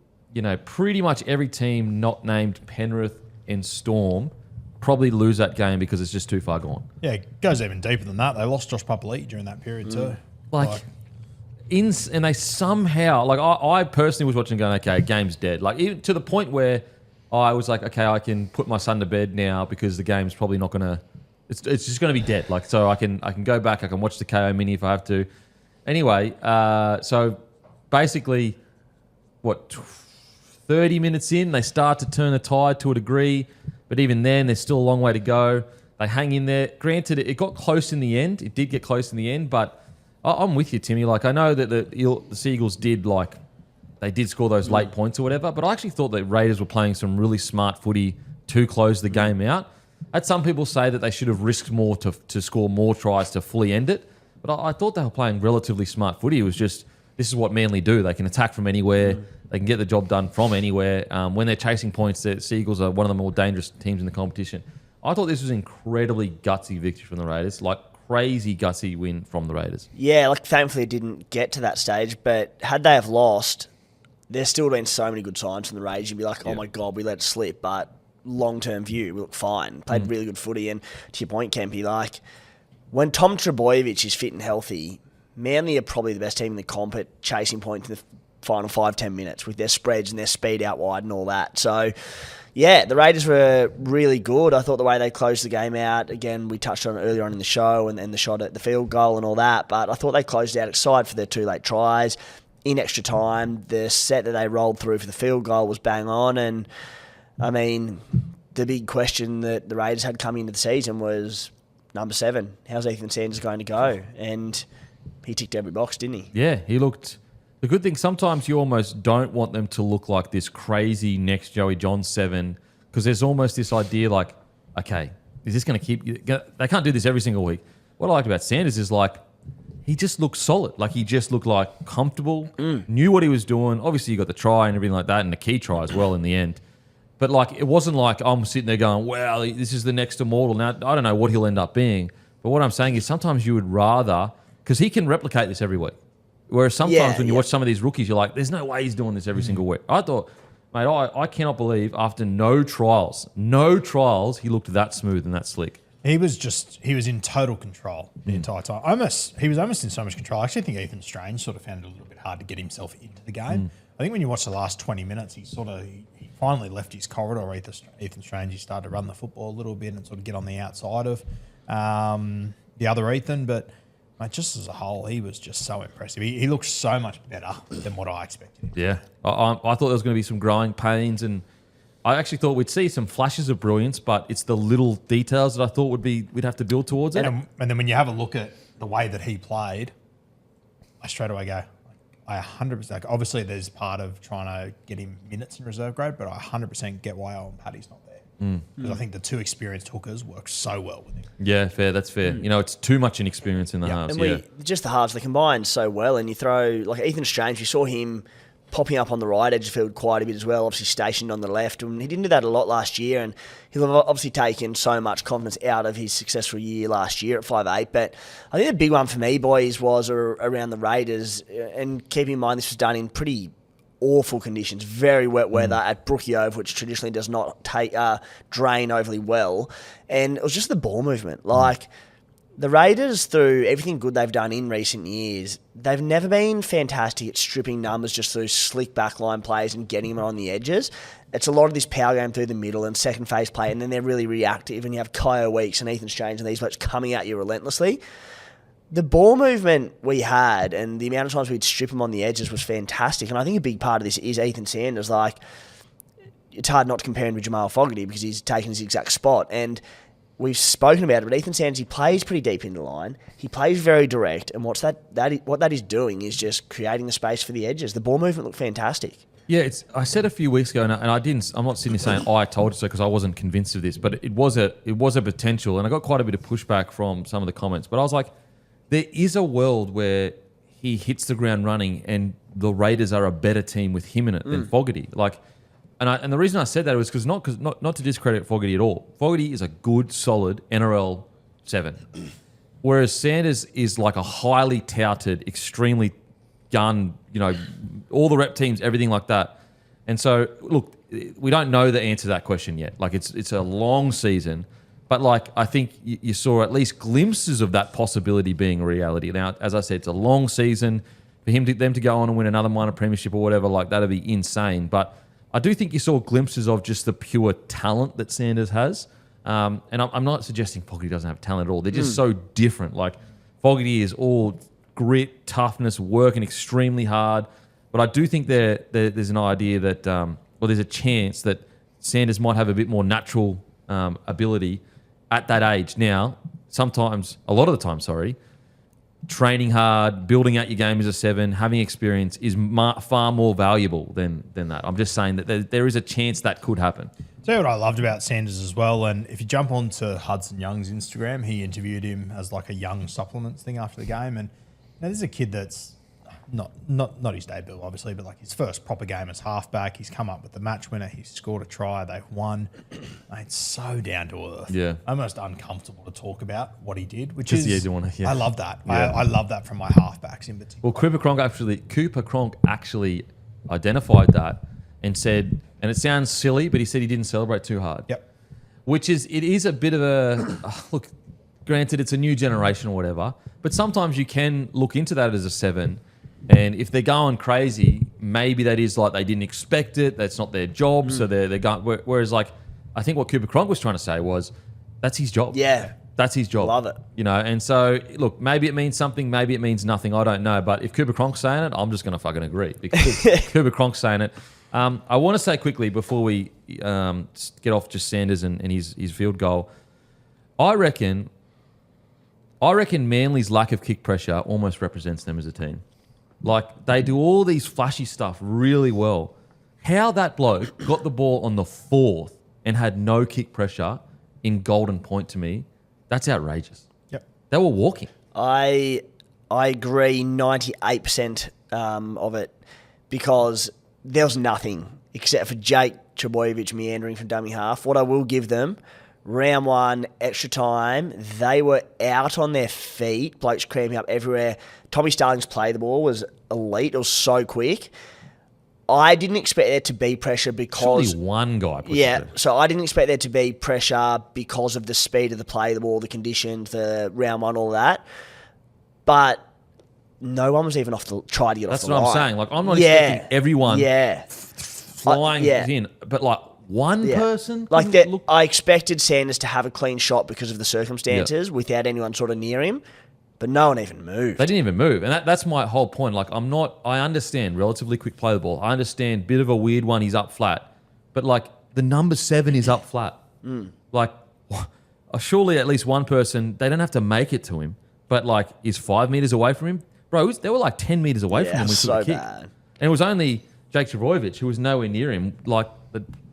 pretty much every team not named Penrith and Storm probably lose that game because it's just too far gone. Yeah, it goes even deeper than that. They lost Josh Papali'i during that period too. And they somehow, I personally was watching going, okay, game's dead. Like, even to the point where I was like, okay, I can put my son to bed now because the game's probably not going to, it's just going to be dead. Like, so I can go back, I can watch the KO mini if I have to. Anyway, so basically, 30 minutes in, they start to turn the tide to a degree, but even then, there's still a long way to go. They hang in there. Granted, it got close in the end. It did get close in the end, but I'm with you, Timmy. Like, I know that the Seagulls did, they did score those late points or whatever, but I actually thought that Raiders were playing some really smart footy to close the game out. I had some people say that they should have risked more to score more tries to fully end it, but I thought they were playing relatively smart footy. It was just, this is what Manly do. They can attack from anywhere. They can get the job done from anywhere. When they're chasing points, the Seagulls are one of the more dangerous teams in the competition. I thought this was an incredibly gutsy victory from the Raiders. Crazy gutsy win from the Raiders. Yeah, thankfully it didn't get to that stage, but had they have lost, there's still been so many good signs from the Raiders. You'd be like, oh my God, we let it slip, but long-term view, we look fine. Played really good footy, and to your point, Kempy, when Tom Trbojevic is fit and healthy, Manly are probably the best team in the comp at chasing points in the final 5-10 minutes with their spreads and their speed out wide and all that. So, yeah, the Raiders were really good. I thought the way they closed the game out, again, we touched on it earlier on in the show and the shot at the field goal and all that, but I thought they closed out excited for their 2 late tries in extra time. The set that they rolled through for the field goal was bang on, and, I mean, the big question that the Raiders had coming into the season was number 7. How's Ethan Sanders going to go? And he ticked every box, didn't he? Yeah, he looked... The good thing, sometimes you almost don't want them to look like this crazy next Joey John 7, because there's almost this idea like, okay, is this going to keep... They can't do this every single week. What I liked about Sanders is like, he just looked solid. Like, he just looked like comfortable, knew what he was doing. Obviously, you got the try and everything like that, and the key try as well in the end. But, like, it wasn't like I'm sitting there going, well, this is the next immortal. Now, I don't know what he'll end up being. But what I'm saying is sometimes you would rather... Because he can replicate this every week. Whereas sometimes when you watch some of these rookies, you're like, there's no way he's doing this every single week. I thought, mate, I cannot believe after no trials, he looked that smooth and that slick. He was in total control the entire time. He was almost in so much control. I actually think Ethan Strange sort of found it a little bit hard to get himself into the game. I think when you watch the last 20 minutes, he finally left his corridor, Ethan Strange. He started to run the football a little bit and sort of get on the outside of the other Ethan. But mate, just as a whole, he was just so impressive. He looked so much better than what I expected. Yeah. I thought there was going to be some growing pains, and I actually thought we'd see some flashes of brilliance, but it's the little details that I thought we'd have to build towards it. And then when you have a look at the way that he played, I straight away go, I 100%. Obviously, there's part of trying to get him minutes in reserve grade, but I 100% get why Owen Paddy's not there. Because I think the two experienced hookers work so well with him. Yeah, fair. That's fair. You know, it's too much inexperience in the halves. And just the halves, they combine so well. And you throw, like Ethan Strange, you saw him popping up on the right edge of the field quite a bit as well, obviously stationed on the left. And he didn't do that a lot last year. And he'll have obviously taken so much confidence out of his successful year last year at 5'8". But I think the big one for me, boys, was around the Raiders. And keep in mind, this was done in pretty awful conditions, very wet weather at Brookie Oval, which traditionally does not drain overly well. And it was just the ball movement. Like, the Raiders, through everything good they've done in recent years, they've never been fantastic at stripping numbers just through slick backline plays and getting them on the edges. It's a lot of this power game through the middle and second phase play, and then they're really reactive, and you have Kayo Weeks and Ethan Strange and these blokes coming at you relentlessly. The ball movement we had and the amount of times we'd strip them on the edges was fantastic, and I think a big part of this is Ethan Sanders. Like, it's hard not to compare him with Jamal Fogarty because he's taken his exact spot, and we've spoken about it, but Ethan Sanders, he plays pretty deep in the line. He plays very direct, and what that is doing is just creating the space for the edges. The ball movement looked fantastic. Yeah, I said a few weeks ago, and I didn't. I'm not sitting here saying I told you so because I wasn't convinced of this, but it was a potential, and I got quite a bit of pushback from some of the comments. But I was like, there is a world where he hits the ground running, and the Raiders are a better team with him in it than Fogarty. Like. And the reason I said that was because not to discredit Fogarty at all. Fogarty is a good, solid NRL 7. Whereas Sanders is like a highly touted, extremely gun, all the rep teams, everything like that. And so, look, we don't know the answer to that question yet. Like, it's a long season. But, like, I think you saw at least glimpses of that possibility being a reality. Now, as I said, it's a long season. For them to go on and win another minor premiership or whatever, like, that'd be insane. But I do think you saw glimpses of just the pure talent that Sanders has. And I'm not suggesting Fogarty doesn't have talent at all. They're just so different. Like, Fogarty is all grit, toughness, working extremely hard. But I do think there's an idea that, there's a chance that Sanders might have a bit more natural ability at that age. Now, a lot of the time, training hard, building out your game as a 7, having experience is far more valuable than that. I'm just saying that there is a chance that could happen. Tell you what I loved about Sanders as well, and if you jump onto Hudson Young's Instagram, he interviewed him as like a young supplements thing after the game, and this is a kid that's not his debut, obviously, but like his first proper game as halfback. He's come up with the match winner. He's scored a try. They've won. It's so down to earth. Yeah, almost uncomfortable to talk about what he did, which is I love that. Yeah. I love that from my halfbacks in particular. Well, Cooper Cronk actually identified that and said, and it sounds silly, but he said he didn't celebrate too hard. Yep. It is a bit of a look. Granted, it's a new generation or whatever, but sometimes you can look into that as a 7. And if they're going crazy, maybe that is like they didn't expect it. That's not their job, so they're going. Whereas, like, I think what Cooper Cronk was trying to say was, that's his job. Yeah, that's his job. Love it. And so look, maybe it means something, maybe it means nothing. I don't know. But if Cooper Cronk's saying it, I'm just going to fucking agree because Cooper Cronk's saying it. I want to say quickly before we get off just Sanders and his field goal. I reckon Manly's lack of kick pressure almost represents them as a team. Like, they do all these flashy stuff really well. How that bloke got the ball on the 4th and had no kick pressure in golden point to me, that's outrageous. Yep. They were walking. I agree 98% of it because there was nothing except for Jake Trbojevic meandering from dummy half. What I will give them, round 1, extra time, they were out on their feet, blokes cramping up everywhere. Tommy Starling's play the ball was elite. It was so quick. I didn't expect there to be pressure because... Surely one guy pushed Yeah, it. so I didn't expect there to be pressure because of the speed of the play, the ball, the conditions, the round 1, all that. But no one was even trying to get off the line. That's what I'm saying. Like, I'm not expecting everyone flying in, but like one person. Like that, I expected Sanders to have a clean shot because of the circumstances without anyone sort of near him, but no one even moved. They didn't even move, and that's my whole point. Like, I understand relatively quick play the ball. I understand bit of a weird one. He's up flat, but like the number 7 is up flat. Like, surely at least one person. They don't have to make it to him, but like, is 5 meters away from him, bro. They were like 10 meters away from him. We took the kick, and it was only Jake Trbojevic who was nowhere near him. Like,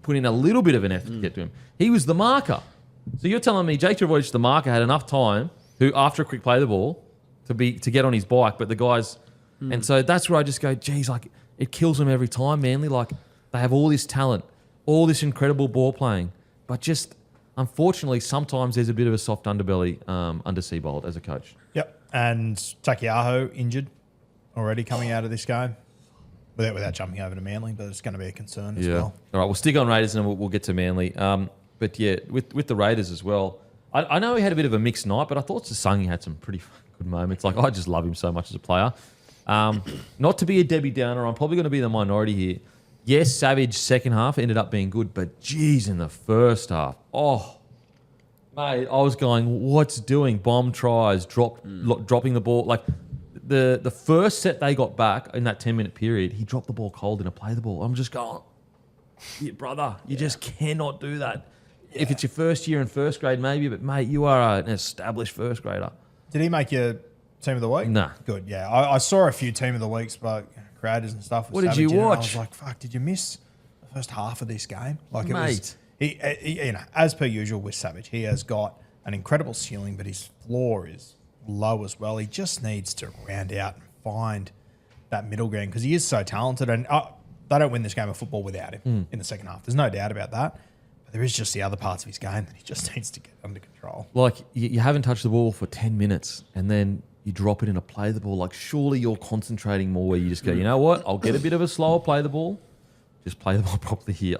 put in a little bit of an effort to get to him. He was the marker. So you're telling me Jake Trbojevic, the marker, had enough time who, after a quick play the ball, to get on his bike, but the guys... And so that's where I just go, geez, like, it kills them every time, Manly. Like, they have all this talent, all this incredible ball playing, but just, unfortunately, sometimes there's a bit of a soft underbelly under Seabold as a coach. Yep. And Takiaho injured already coming out of this game. Without jumping over to Manly, but it's going to be a concern as well. All right, we'll stick on Raiders and we'll get to Manly. But yeah, with the Raiders as well, I know he had a bit of a mixed night, but I thought Sasangi had some pretty good moments. Like, I just love him so much as a player. Not to be a Debbie Downer, I'm probably going to be the minority here. Yes, Savage second half ended up being good, but geez, in the first half, mate, I was going, what's doing? Bomb tries, dropping the ball. Like, the first set they got back in that 10-minute period, he dropped the ball cold in a play the ball. I'm just going, brother, you just cannot do that. Yeah. If it's your first year in first grade, maybe, but mate, you are an established first grader. Did he make your team of the week? Nah. Good, yeah. I saw a few team of the weeks, but creators and stuff. What did you watch? I was like, fuck, did you miss the first half of this game? Like, it mate. was, he, you know, as per usual with Savage, he has got an incredible ceiling, but his floor is low as well. He just needs to round out and find that middle ground because he is so talented, and they don't win this game of football without him in the second half. There's no doubt about that. But there is just the other parts of his game that he just needs to get under control. Like, you haven't touched the ball for 10 minutes and then you drop it in a play the ball. Like, surely you're concentrating more where you just go, you know what? I'll get a bit of a slower play the ball. Just play the ball properly here.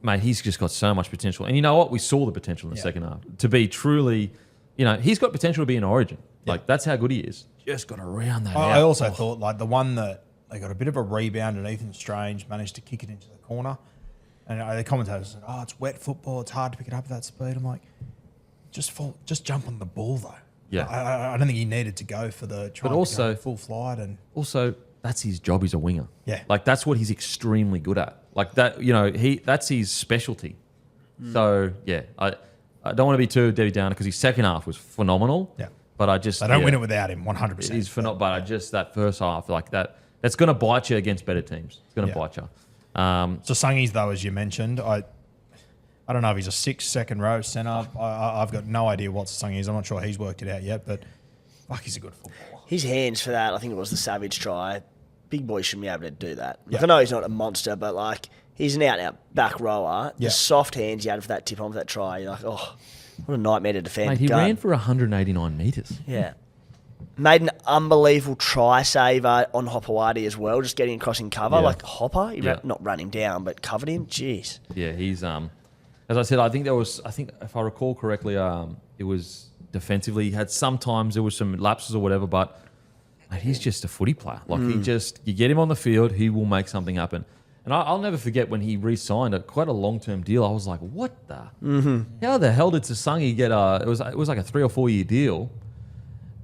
Mate, he's just got so much potential. And you know what? We saw the potential in the second half. To be truly, you know, he's got potential to be in Origin. Like, that's how good he is. Just got to round that out. I also thought, like, the one that they got a bit of a rebound and Ethan Strange managed to kick it into the corner. And the commentators said, it's wet football. It's hard to pick it up at that speed. I'm like, just jump on the ball, though. Yeah. I don't think he needed to go for the try, but also full flight. And also, that's his job. He's a winger. Yeah. Like, that's what he's extremely good at. Like, that, you know, that's his specialty. So, yeah, I don't want to be too Debbie Downer because his second half was phenomenal. Yeah. But I just... They don't win it without him, 100%. He's phenomenal. But I just, that first half, like that's going to bite you against better teams. It's going to bite you. So Sangi's, though, as you mentioned, I don't know if he's a 6 second row centre. I've got no idea what Sangi is. I'm not sure he's worked it out yet, but fuck, he's a good footballer. His hands for that, I think it was the Savage try. Big boy shouldn't be able to do that. Like, I know he's not a monster, but like, he's an out back rower. The soft hands he had for that tip on for that try, you're like, oh, what a nightmare to defend. Mate, he ran for 189 metres. Yeah. Made an unbelievable try saver on Hopewadi as well, just getting across in cover. Yeah. Like Hopper, not ran him down, but covered him. Jeez. Yeah, he's as I said, I think if I recall correctly, it was defensively. He had sometimes there was some lapses or whatever, but mate, he's just a footy player. Like you get him on the field, he will make something happen. And I'll never forget when he re-signed quite a long-term deal. I was like, what the? How the hell did Sasangi get it was like a 3 or 4 year deal?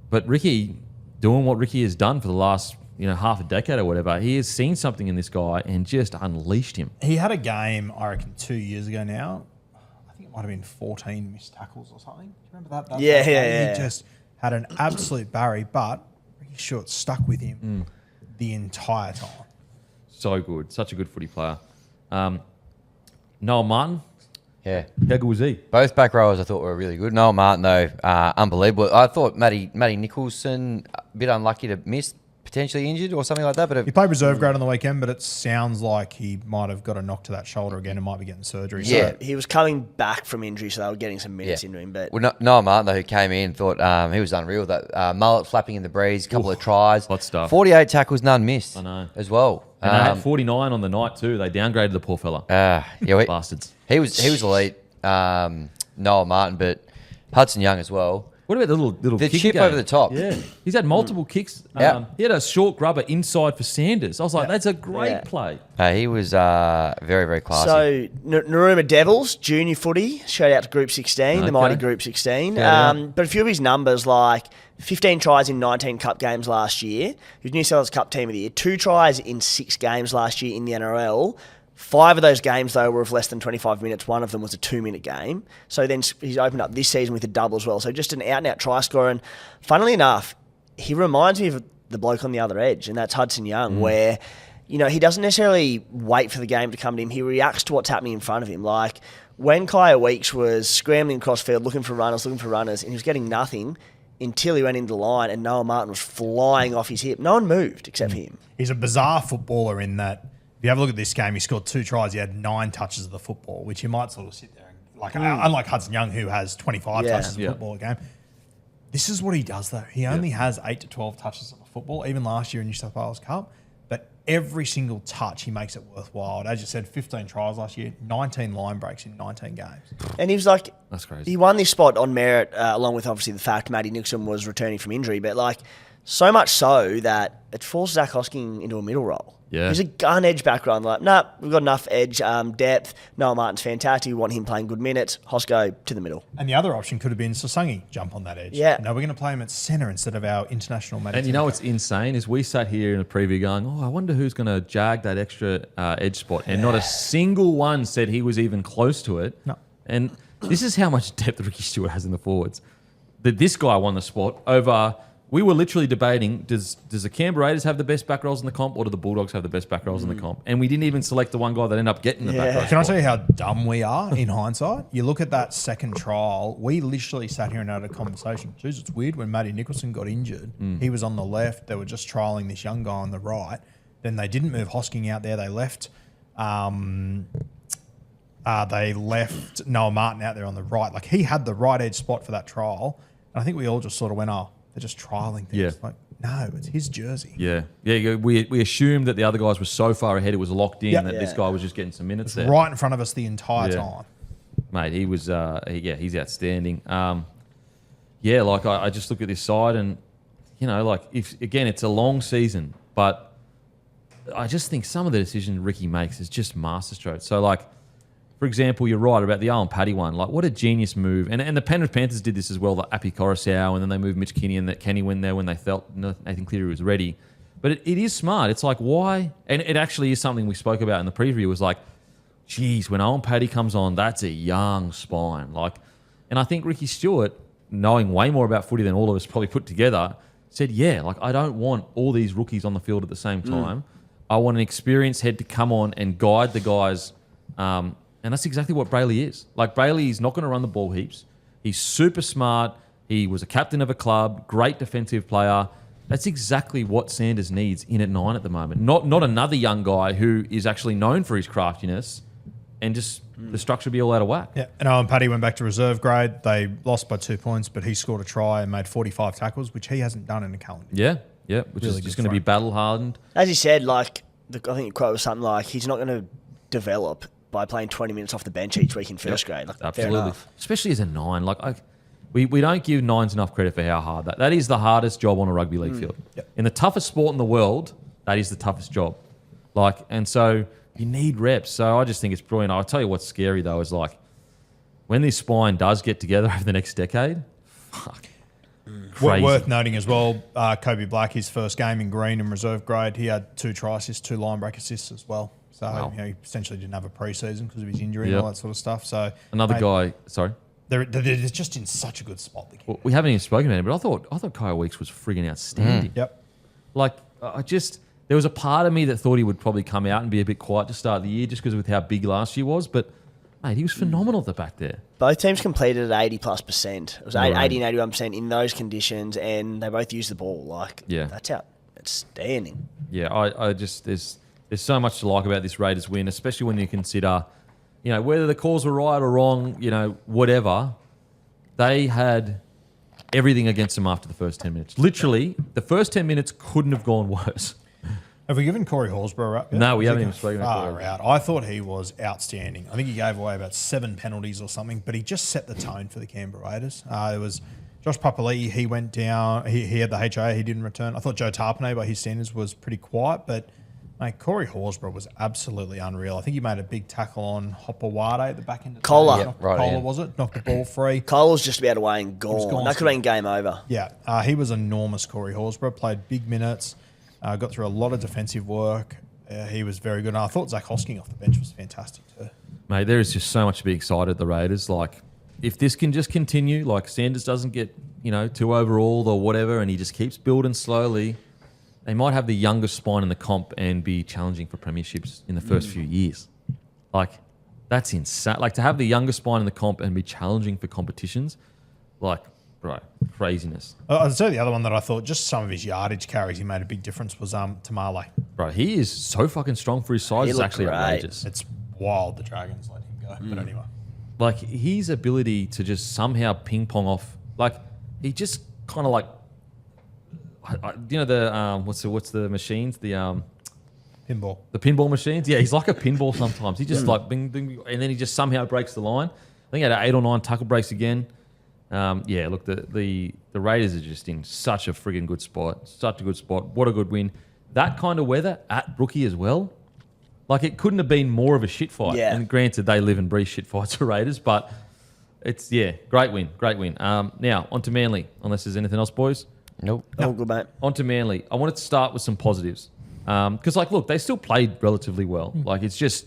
But Ricky, doing what Ricky has done for the last, half a decade or whatever, he has seen something in this guy and just unleashed him. He had a game, I reckon, 2 years ago now. I think it might have been 14 missed tackles or something. Do you remember that? Yeah. He just had an absolute barry, but Ricky Stewart stuck with him the entire time. So good. Such a good footy player. Noel Martin, Yeah. how good was he? Both back rowers I thought were really good. Noel Martin, though, unbelievable. I thought Matty Nicholson, a bit unlucky to miss, potentially injured or something like that. But He played reserve grade on the weekend, but it sounds like he might have got a knock to that shoulder again and might be getting surgery. Yeah. So He was coming back from injury, so they were getting some minutes into him. But Noel Martin, though, who came in, thought he was unreal. That mullet flapping in the breeze, a couple of tries. hot stuff. 48 tackles, none missed. I know. As well. And they had 49 on the night too. They downgraded the poor fella. Bastards. He was elite, Noel Martin, but Hudson Young as well. What about the little The kick chip game? over the top. Yeah, he's had multiple kicks. Yeah. He had a short grubber inside for Sanders. I was like, that's a great Yeah. play. He was very, very classy. So, Narooma Devils, junior footy, shout out to Group 16, the Okay. mighty Group 16. Shout out. But a few of his numbers, like 15 tries in 19 Cup games last year. He was New South Wales Cup Team of the Year. 2 tries in 6 games last year in the NRL. 5 of those games, though, were of less than 25 minutes. One of them was a 2-minute game. So then he's opened up this season with a double as well. So just an out-and-out try scorer. And funnily enough, he reminds me of the bloke on the other edge, and that's Hudson Young, where, you know, he doesn't necessarily wait for the game to come to him. He reacts to what's happening in front of him. Like, when Kayo Weeks was scrambling across field, looking for runners, and he was getting nothing until he went into the line, and Noel Martin was flying off his hip. No one moved except for him. he's a bizarre footballer in that if you have a look at this game, he scored 2 tries. He had 9 touches of the football, which you might sort of sit there and like. Unlike Hudson Young, who has 25 touches of the football a game. This is what he does, though. He only has 8 to 12 touches of the football, even last year in New South Wales Cup. But every single touch, he makes it worthwhile. As you said, 15 tries last year, 19 line breaks in 19 games. And he was like, That's crazy. he won this spot on merit, along with obviously the fact Matty Nicholson was returning from injury, but like so much so that it forced Zach Hosking into a middle role. Yeah. He's a gun edge background. Like, nah, we've got enough edge depth. Noel Martin's fantastic. We want him playing good minutes. Hosco to the middle. And the other option could have been Sasangi jump on that edge. Yeah. No, we're going to play him at centre instead of our international Matty. And you know what's insane is we sat here in a preview going, oh, I wonder who's going to jag that extra edge spot. And not a single one said he was even close to it. No. And this is how much depth Ricky Stewart has in the forwards. That this guy won the spot over... We were literally debating, does the Canberra Raiders have the best back rows in the comp or do the Bulldogs have the best back rows in the comp? And we didn't even select the one guy that ended up getting the back row Can I spot. tell you how dumb we are in hindsight? You look at that second trial, we literally sat here and had a conversation. Jeez, it's weird when Matty Nicholson got injured. He was on the left. They were just trialling this young guy on the right. Then they didn't move Hosking out there. They left Noel Martin out there on the right. Like, he had the right edge spot for that trial. And I think we all just sort of went, oh, they're just trialing things. Yeah. Like, no, it's his jersey. Yeah. We assumed that the other guys were so far ahead, it was locked in Yep. that this guy was just getting some minutes there. Right in front of us the entire Yeah. time. Mate, he was, he's outstanding. I just look at this side and, you know, like, if again, it's a long season, but I just think some of the decisions Ricky makes is just masterstroke. So, like, for example, you're right about the Owen Paddy one. Like, what a genius move. And the Penrith Panthers did this as well, the Appy Coruscant, and then they moved Mitch Kinney and that Kenny went there when they felt Nathan Cleary was ready. But it is smart. It's like, why? And it actually is something we spoke about in the preview was like, geez, when Owen Paddy comes on, that's a young spine. Like, and I think Ricky Stewart, knowing way more about footy than all of us probably put together, said, yeah, like, I don't want all these rookies on the field at the same time. I want an experienced head to come on and guide the guys. And that's exactly what Brayley is. Like, Brayley is not going to run the ball heaps. He's super smart. He was a captain of a club, great defensive player. That's exactly what Sanders needs in at 9 at the moment. Not another young guy who is actually known for his craftiness and just the structure be all out of whack. Yeah, and Owen Paddy went back to reserve grade. They lost by 2 points, but he scored a try and made 45 tackles, which he hasn't done in a calendar. Yeah, which Really is just good going to be front. battle hardened. As you said, like, I think your quote was something like, he's not going to develop by playing 20 minutes off the bench each week in first grade. Like, fair Absolutely. enough. Especially as a 9. Like, we don't give 9s enough credit for how hard that is the hardest job on a rugby league field. Yep. In the toughest sport in the world, that is the toughest job. Like, and so you need reps. So I just think it's brilliant. I'll tell you what's scary though is like when this spine does get together over the next decade, fuck. Crazy. Worth noting as well, Kobe Black, his first game in green and reserve grade, he had 2 try assists, 2 line break assists as well. So Wow. he essentially didn't have a pre-season because of his injury and Yep. all that sort of stuff. So Another mate, guy, sorry. they're just in such a good spot. Well, we haven't even spoken about it, but I thought Kayo Weeks was friggin' outstanding. Yep. Like, there was a part of me that thought he would probably come out and be a bit quiet to start the year just because with how big last year was. But, mate, he was phenomenal at the back there. Both teams completed at 80+%. It was 80 and 81% in those conditions, and they both used the ball. Like, that's outstanding. Yeah, I just there's so much to like about this Raiders win, especially when you consider, whether the calls were right or wrong, whatever. They had everything against them after the first 10 minutes. Literally, the first 10 minutes couldn't have gone worse. Have we given Corey Horsburgh a wrap yet? No, we haven't even spoken about Corey. I thought he was outstanding. I think he gave away about 7 penalties or something, but he just set the tone for the Canberra Raiders. There was Josh Papali'i, he went down. He had the HIA, he didn't return. I thought Joe Tarpanay, by his standards, was pretty quiet, but mate, Corey Horsburgh was absolutely unreal. I think he made a big tackle on Hopewade at the back end of the Kohler. game. Kohler, was it? Knocked the ball free. Kohler was just about away and gone. That could have been game over. Yeah, he was enormous, Corey Horsburgh. Played big minutes. Got through a lot of defensive work. He was very good. And I thought Zach Hosking off the bench was fantastic too. Mate, there is just so much to be excited at the Raiders. Like, if this can just continue, like Sanders doesn't get, too overawed or whatever, and he just keeps building slowly, they might have the youngest spine in the comp and be challenging for premierships in the first few years. Like, that's insane. Like, to have the youngest spine in the comp and be challenging for competitions, like, bro, craziness. I'd say the other one that I thought, just some of his yardage carries, he made a big difference was Tamale. Bro, he is so fucking strong for his size. It's actually outrageous. It's wild the Dragons let him go. But anyway. Like, his ability to just somehow ping pong off, like, he just kind of like, what's the machines? The Pinball. The pinball machines? Yeah, he's like a pinball sometimes. He just like bing, bing, and then he just somehow breaks the line. I think he had 8 or 9 tackle breaks again. Look, the Raiders are just in such a friggin' good spot. Such a good spot. What a good win. That kind of weather at Brookie as well. Like, it couldn't have been more of a shit fight. Yeah. And granted, they live and breathe shit fights for Raiders, but it's, great win. Great win. Now, on to Manly, unless there's anything else, boys. Nope. Oh, good, mate. On to Manly. I wanted to start with some positives. Because, look, they still played relatively well. Like, it's just,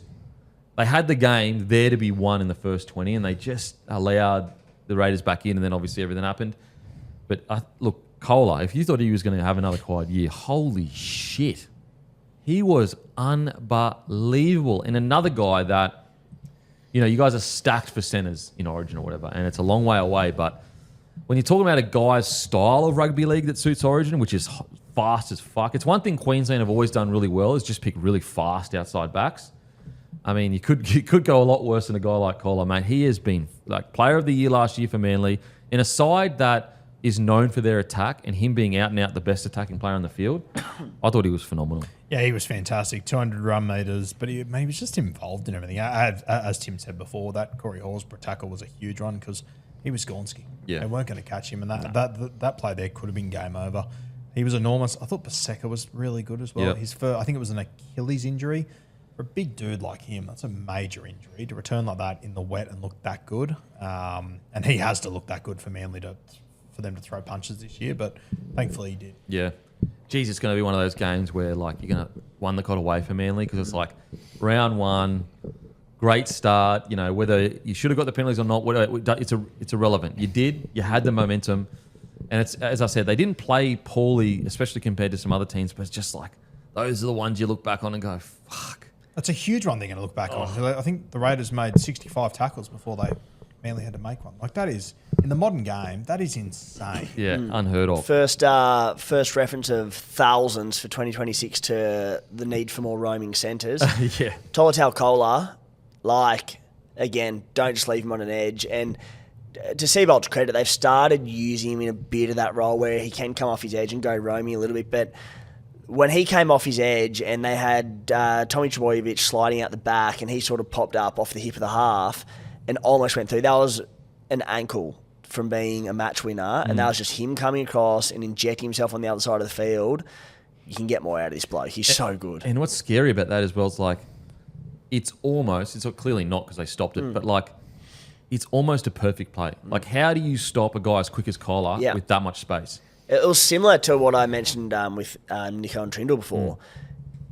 they had the game there to be won in the first 20, and they just allowed the Raiders back in, and then obviously everything happened. But, look, Kohler, if you thought he was going to have another quiet year, holy shit. He was unbelievable. And another guy that, you guys are stacked for centres in Origin or whatever, and it's a long way away, but when you're talking about a guy's style of rugby league that suits Origin, which is fast as fuck, it's one thing Queensland have always done really well is just pick really fast outside backs. I mean, you could go a lot worse than a guy like Kohler, mate. He has been like player of the year last year for Manly in a side that is known for their attack, and him being out and out the best attacking player on the field. I thought he was phenomenal. Yeah, he was fantastic. 200 run meters, but he was just involved in everything. As Tim said before, that Corey Horsburgh tackle was a huge one because he was Gornsky. Yeah. They weren't going to catch him, and that play there could have been game over. He was enormous. I thought Paseka was really good as well. Yep. I think it was an Achilles injury. For a big dude like him, that's a major injury. To return like that in the wet and look that good, and he has to look that good for Manly for them to throw punches this year, but thankfully he did. Yeah. Geez, it's going to be one of those games where, like, you're going to one that got away for Manly because it's like round one, great start. Whether you should have got the penalties or not, it's irrelevant. You did. You had the momentum. And it's, as I said, they didn't play poorly, especially compared to some other teams, but it's just like those are the ones you look back on and go, fuck. That's a huge one they're going to look back on. I think the Raiders made 65 tackles before they Manly had to make one. Like, that is, in the modern game, that is insane. Yeah, unheard of. First reference of thousands for 2026 to the need for more roaming centres. Yeah. Tolutau Kohler, again, don't just leave him on an edge. And to Seabolt's credit, they've started using him in a bit of that role where he can come off his edge and go roaming a little bit. But when he came off his edge and they had Tommy Trbojevic sliding out the back and he sort of popped up off the hip of the half and almost went through, that was an ankle from being a match winner, and that was just him coming across and injecting himself on the other side of the field. You can get more out of this bloke. He's so good. And what's scary about that as well is, like, it's clearly not because they stopped it, but, it's almost a perfect play. Like, how do you stop a guy as quick as Kohler with that much space? It was similar to what I mentioned with Nico and Trindle before,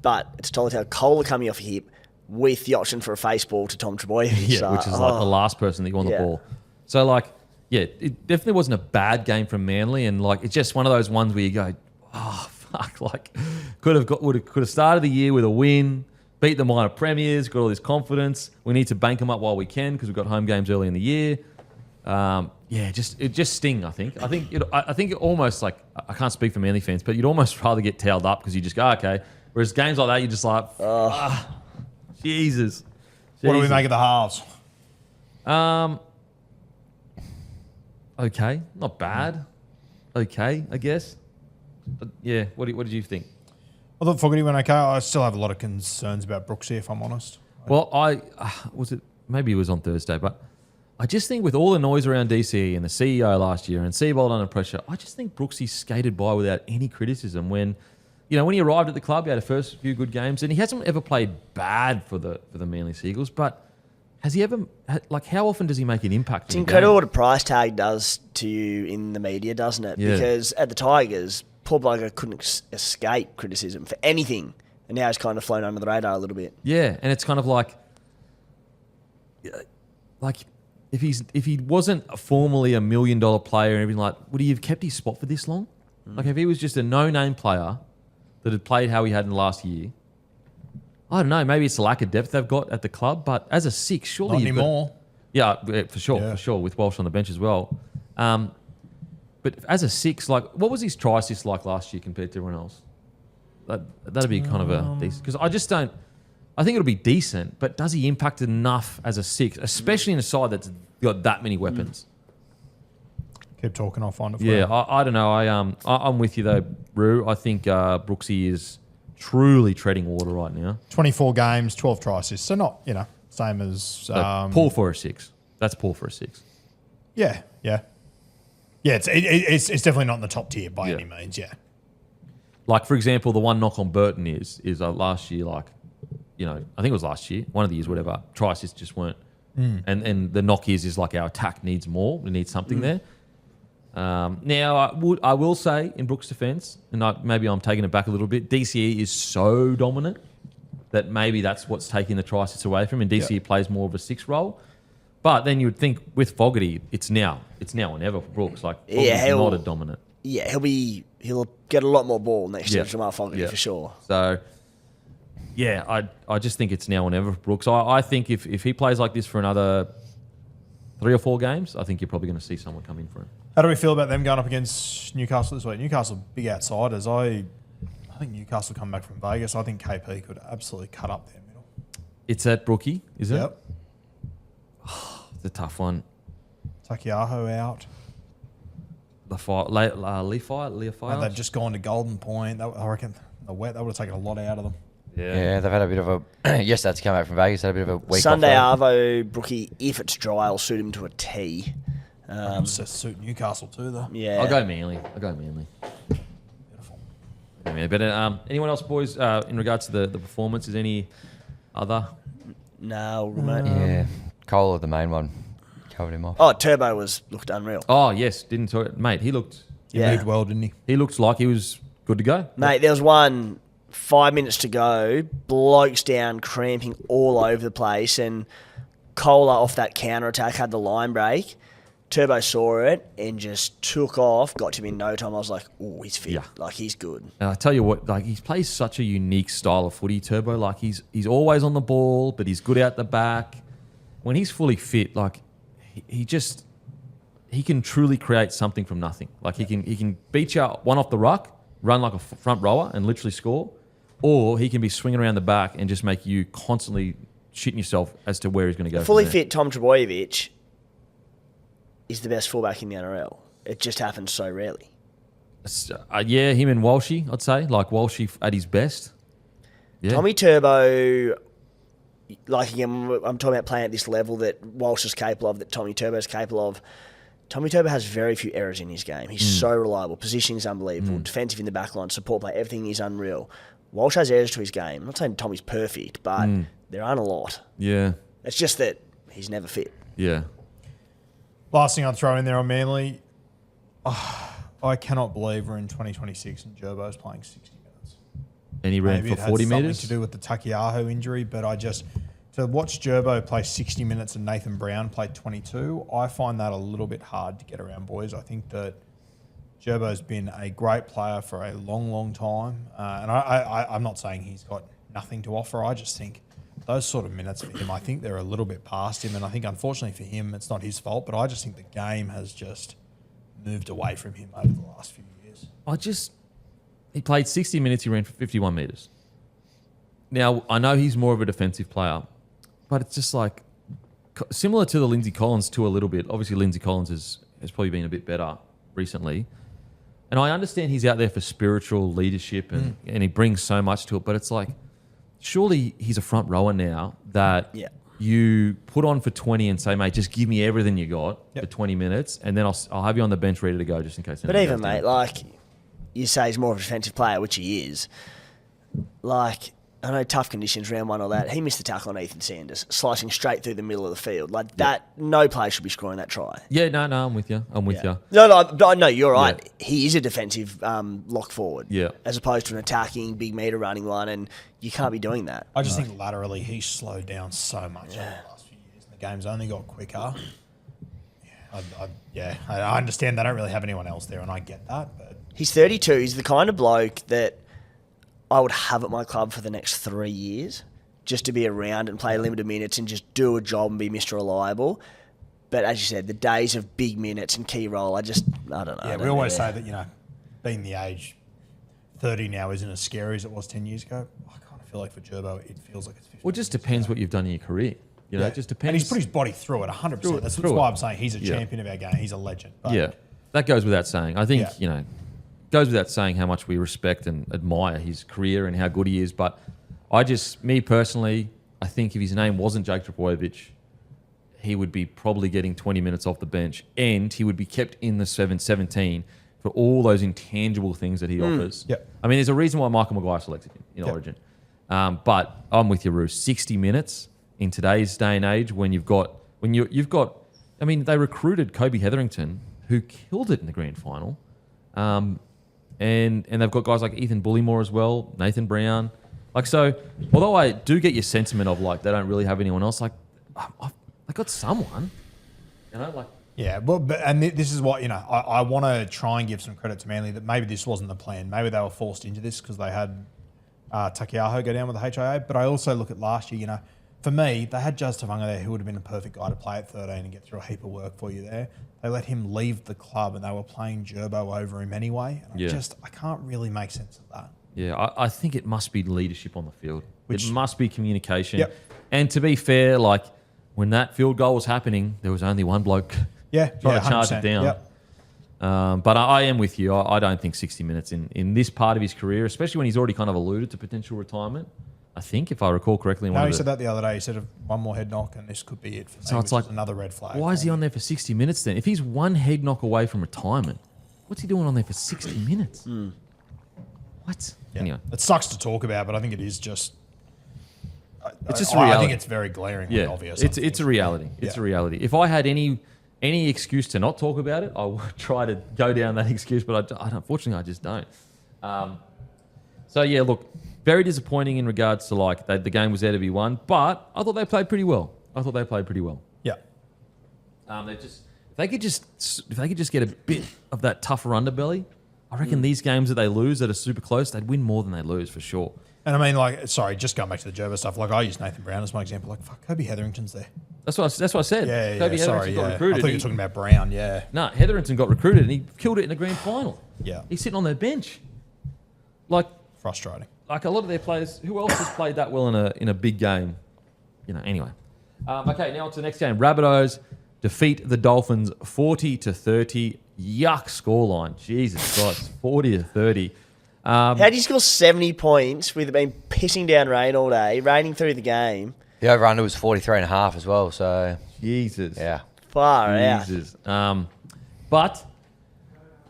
but it's Tolutau Kohler coming off a hip with the option for a face ball to Tom Trbojevic. Yeah, which is like the last person that you want the ball. So, like, yeah, it definitely wasn't a bad game from Manly, and like it's just one of those ones where you go, oh fuck, like could have started the year with a win, beat the minor premiers, got all this confidence. We need to bank them up while we can because we've got home games early in the year. It just sting. I think it almost like I can't speak for Manly fans, but you'd almost rather get tailed up because you just go okay. Whereas games like that, you're just like, Jesus. What do we make of the halves? Okay, not bad. Okay, I guess. But yeah, what did you think? I thought Fogarty went okay. I still have a lot of concerns about Brooksy, if I'm honest. Well, maybe it was on Thursday, but I just think with all the noise around DCE and the CEO last year and Seabold under pressure, I just think Brooksy skated by without any criticism. When he arrived at the club, he had the first few good games, and he hasn't ever played bad for the Manly Seagulls, but has he ever, like, how often does he make an impact? It's incredible what a price tag does to you in the media, doesn't it? Yeah. Because at the Tigers, Paul Bloke couldn't escape criticism for anything, and now he's kind of flown under the radar a little bit. Yeah, and it's kind of like if he wasn't formally $1 million player and everything, like, would he have kept his spot for this long? Like, if he was just a no-name player that had played how he had in the last year, I don't know. Maybe it's the lack of depth they've got at the club, but as a six, surely Not you've anymore. for sure, with Walsh on the bench as well. But as a six, like, what was his try assist like last year compared to everyone else? That'd be kind of a decent, because I just don't. I think it'll be decent, but does he impact enough as a six, especially in a side that's got that many weapons? Keep talking, I'll find it for you. Yeah, I don't know. I'm with you though, Roo. I think Brooksy is truly treading water right now. 24 games, 12 try assists. So not, same as... So poor for a six. That's poor for a six. Yeah. Yeah, it's definitely not in the top tier by any means, yeah. Like, for example, the one knock on Burton is last year, like, I think it was last year, one of the years, whatever, try assists just weren't. And the knock is like our attack needs more. We need something there. Now, I will say, in Brooks' defence, and maybe I'm taking it back a little bit, DCE is so dominant that maybe that's what's taking the try assists away from him, and DCE plays more of a six role. But then you would think with Fogarty, it's now or never for Brooks. Like, Fogarty's not a dominant. Yeah, he'll get a lot more ball next year to Jamal Fogarty for sure. So, yeah, I just think it's now or never for Brooks. I think if he plays like this for another 3 or 4 games, I think you're probably going to see someone come in for him. How do we feel about them going up against Newcastle this week? Newcastle, big outsiders. I think Newcastle come back from Vegas. I think KP could absolutely cut up their middle. It's at Brookie, is it? Yep. It's a tough one. Takiaho out. Leafire. And they've just gone to Golden Point. I reckon that would have taken a lot out of them. Yeah, they've had a bit of a... yes, that's come out from Vegas. Had a bit of a week Sunday off. Arvo, Brookie, if it's dry, will suit him to a T. Suit Newcastle too, though. Yeah. I'll go Manly. Beautiful. Yeah, but anyone else, boys, in regards to the performance, is any other? No, remote. Yeah, Cole, the main one, covered him off. Oh, Turbo looked unreal. Oh, yes. Didn't talk. Mate, he looked... He moved well, didn't he? He looked like he was good to go. Mate, there was one 5 minutes to go, blokes down, cramping all over the place, and Kohler off that counter-attack had the line break. Turbo saw it and just took off, got to him in no time. I was like, oh, he's fit. Yeah. Like, he's good. And I tell you what, like, he plays such a unique style of footy, Turbo. Like, he's always on the ball, but he's good out the back. When he's fully fit, like, he can truly create something from nothing. Like, he can beat you one off the ruck, run like a front rower and literally score, or he can be swinging around the back and just make you constantly shitting yourself as to where he's going to go. Fully fit Tom Trbojevic is the best fullback in the NRL. It just happens so rarely. Yeah, him and Walshy, I'd say. Like, Walshy at his best. Yeah. Tommy Turbo, like, again, I'm talking about playing at this level that Walsh is capable of, that Tommy Turbo is capable of. Tommy Turbo has very few errors in his game. He's so reliable. Positioning is unbelievable. Defensive in the back line, support play, everything is unreal. Walsh has errors to his game. I'm not saying Tommy's perfect, but there aren't a lot. Yeah. It's just that he's never fit. Yeah. Last thing I'd throw in there on Manly, I cannot believe we're in 2026 and Gerbo's playing 60 minutes. And he ran Maybe for it had 40 something metres? to do with the Takiaho injury, but to to watch Gerbo play 60 minutes and Nathan Brown play 22, I find that a little bit hard to get around, boys. I think that Gerbo's been a great player for a long, long time. And I'm not saying he's got nothing to offer. I just think those sort of minutes for him, I think they're a little bit past him. And I think, unfortunately for him, it's not his fault. But I just think the game has just moved away from him over the last few years. He played 60 minutes. He ran for 51 metres. Now, I know he's more of a defensive player, but it's just like similar to the Lindsay Collins too a little bit. Obviously, Lindsay Collins has probably been a bit better recently. And I understand he's out there for spiritual leadership and he brings so much to it, but it's like, surely he's a front rower now that you put on for 20 and say, mate, just give me everything you got for 20 minutes and then I'll have you on the bench ready to go just in case. But even, mate, like you say he's more of a defensive player, which he is. Like, I know tough conditions, round one, all that. He missed the tackle on Ethan Sanders, slicing straight through the middle of the field. Like that, no player should be scoring that try. Yeah, no, I'm with you. I'm with you. No, you're right. Yeah. He is a defensive lock forward. Yeah. As opposed to an attacking, big meter running one, and you can't be doing that. I just think laterally he's slowed down so much over the last few years. And the game's only got quicker. I understand they don't really have anyone else there, and I get that. But he's 32. He's the kind of bloke that I would have at my club for the next 3 years, just to be around and play limited minutes and just do a job and be Mr. Reliable. But as you said, the days of big minutes and key role, I don't know. Yeah, we always say that, being the age 30 now isn't as scary as it was 10 years ago. I kind of feel like for Gerbo, it feels like it's 50. Well, it just depends what you've done in your career. It just depends. And he's put his body through it 100%. That's why I'm saying he's a champion of our game. He's a legend. But that goes without saying. I think, goes without saying how much we respect and admire his career and how good he is. But me personally, I think if his name wasn't Jake Trbojevic, he would be probably getting 20 minutes off the bench and he would be kept in the 17 for all those intangible things that he offers. Yep. I mean, there's a reason why Michael Maguire selected him in Origin. But I'm with you, Roos. 60 minutes in today's day and age when you've got, I mean, they recruited Kobe Hetherington, who killed it in the grand final. And they've got guys like Ethan Bullymore as well, Nathan Brown. So although I do get your sentiment of they don't really have anyone else, they got someone, Yeah, well, this is what, I want to try and give some credit to Manly that maybe this wasn't the plan. Maybe they were forced into this because they had Takiaho go down with the HIA. But I also look at last year, for me, they had Jazz Tavanga there who would have been a perfect guy to play at 13 and get through a heap of work for you there. They let him leave the club and they were playing Gerbo over him anyway. And I can't really make sense of that. Yeah, I think it must be leadership on the field. It must be communication. Yep. And to be fair, when that field goal was happening, there was only one bloke trying to charge it down. Yep. But I am with you. I don't think 60 minutes in this part of his career, especially when he's already kind of alluded to potential retirement. I think, if I recall correctly. No, he said that the other day. He said one more head knock and this could be it for me, so it's another red flag. Why is he on there for 60 minutes then? If he's one head knock away from retirement, what's he doing on there for 60 minutes? What? Yeah. Anyway. It sucks to talk about, but I think it is just... It's just a reality. I think it's very glaringly obvious. It's a reality. It's a reality. If I had any excuse to not talk about it, I would try to go down that excuse, but unfortunately I just don't. Look, very disappointing in regards to the game was there to be won, but I thought they played pretty well. Yeah. If they could just get a bit of that tougher underbelly, I reckon these games that they lose that are super close, they'd win more than they lose for sure. And I mean, just going back to the Gerbo stuff, I use Nathan Brown as my example. Kobe Hetherington's there. That's what I said. Yeah, Kobe sorry, Hetherington got recruited. I thought you were talking about Brown, yeah. No, Hetherington got recruited and he killed it in the grand final. Yeah. He's sitting on their bench. Frustrating. A lot of their players, who else has played that well in a big game? Anyway. Okay, now on to the next game. Rabbitohs defeat the Dolphins 40-30. Yuck scoreline. Jesus Christ. 40-30. How do you score 70 points with it been pissing down rain all day, raining through the game? The over-under was 43.5 as well, so... Jesus. Yeah. Far out. Jesus. But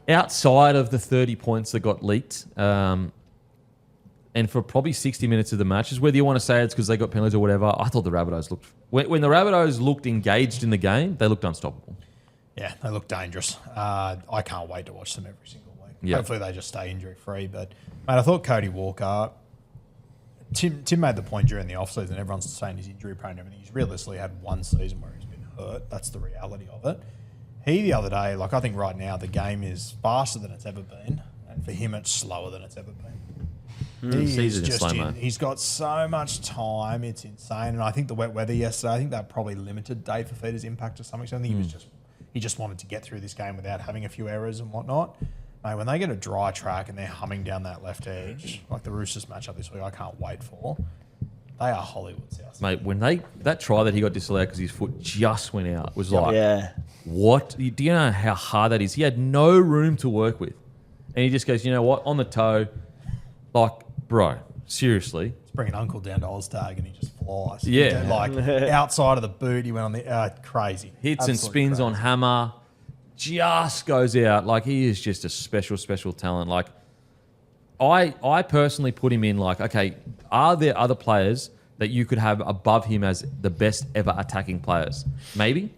outside of the 30 points that got leaked, and for probably 60 minutes of the match, is whether you want to say it's because they got penalties or whatever, I thought the Rabbitohs looked... When the Rabbitohs looked engaged in the game, they looked unstoppable. Yeah, they look dangerous. I can't wait to watch them every single week. Yep. Hopefully they just stay injury-free. But, mate, I thought Cody Walker Tim made the point during the offseason, everyone's saying he's injury prone and everything. He's realistically had one season where he's been hurt. That's the reality of it. He, the other day, I think right now the game is faster than it's ever been. And for him, it's slower than it's ever been. He's got so much time. It's insane. And I think the wet weather yesterday, I think that probably limited Dave Fafita's impact to some extent. I think he just wanted to get through this game without having a few errors and whatnot. Mate, when they get a dry track and they're humming down that left edge, like the Roosters matchup this week, I can't wait for. They are Hollywood's house. Mate, when that try that he got disallowed because his foot just went out was like, what? Do you know how hard that is? He had no room to work with. And he just goes, you know what? On the toe, like, bro, seriously. Let's bring an uncle down to Oztag and he just flies. Yeah. Like, outside of the boot, he went on the... crazy. Hits and spins on hammer. Just goes out. Like, he is just a special, special talent. Like, I personally put him in like, okay, are there other players that you could have above him as the best ever attacking players? Maybe.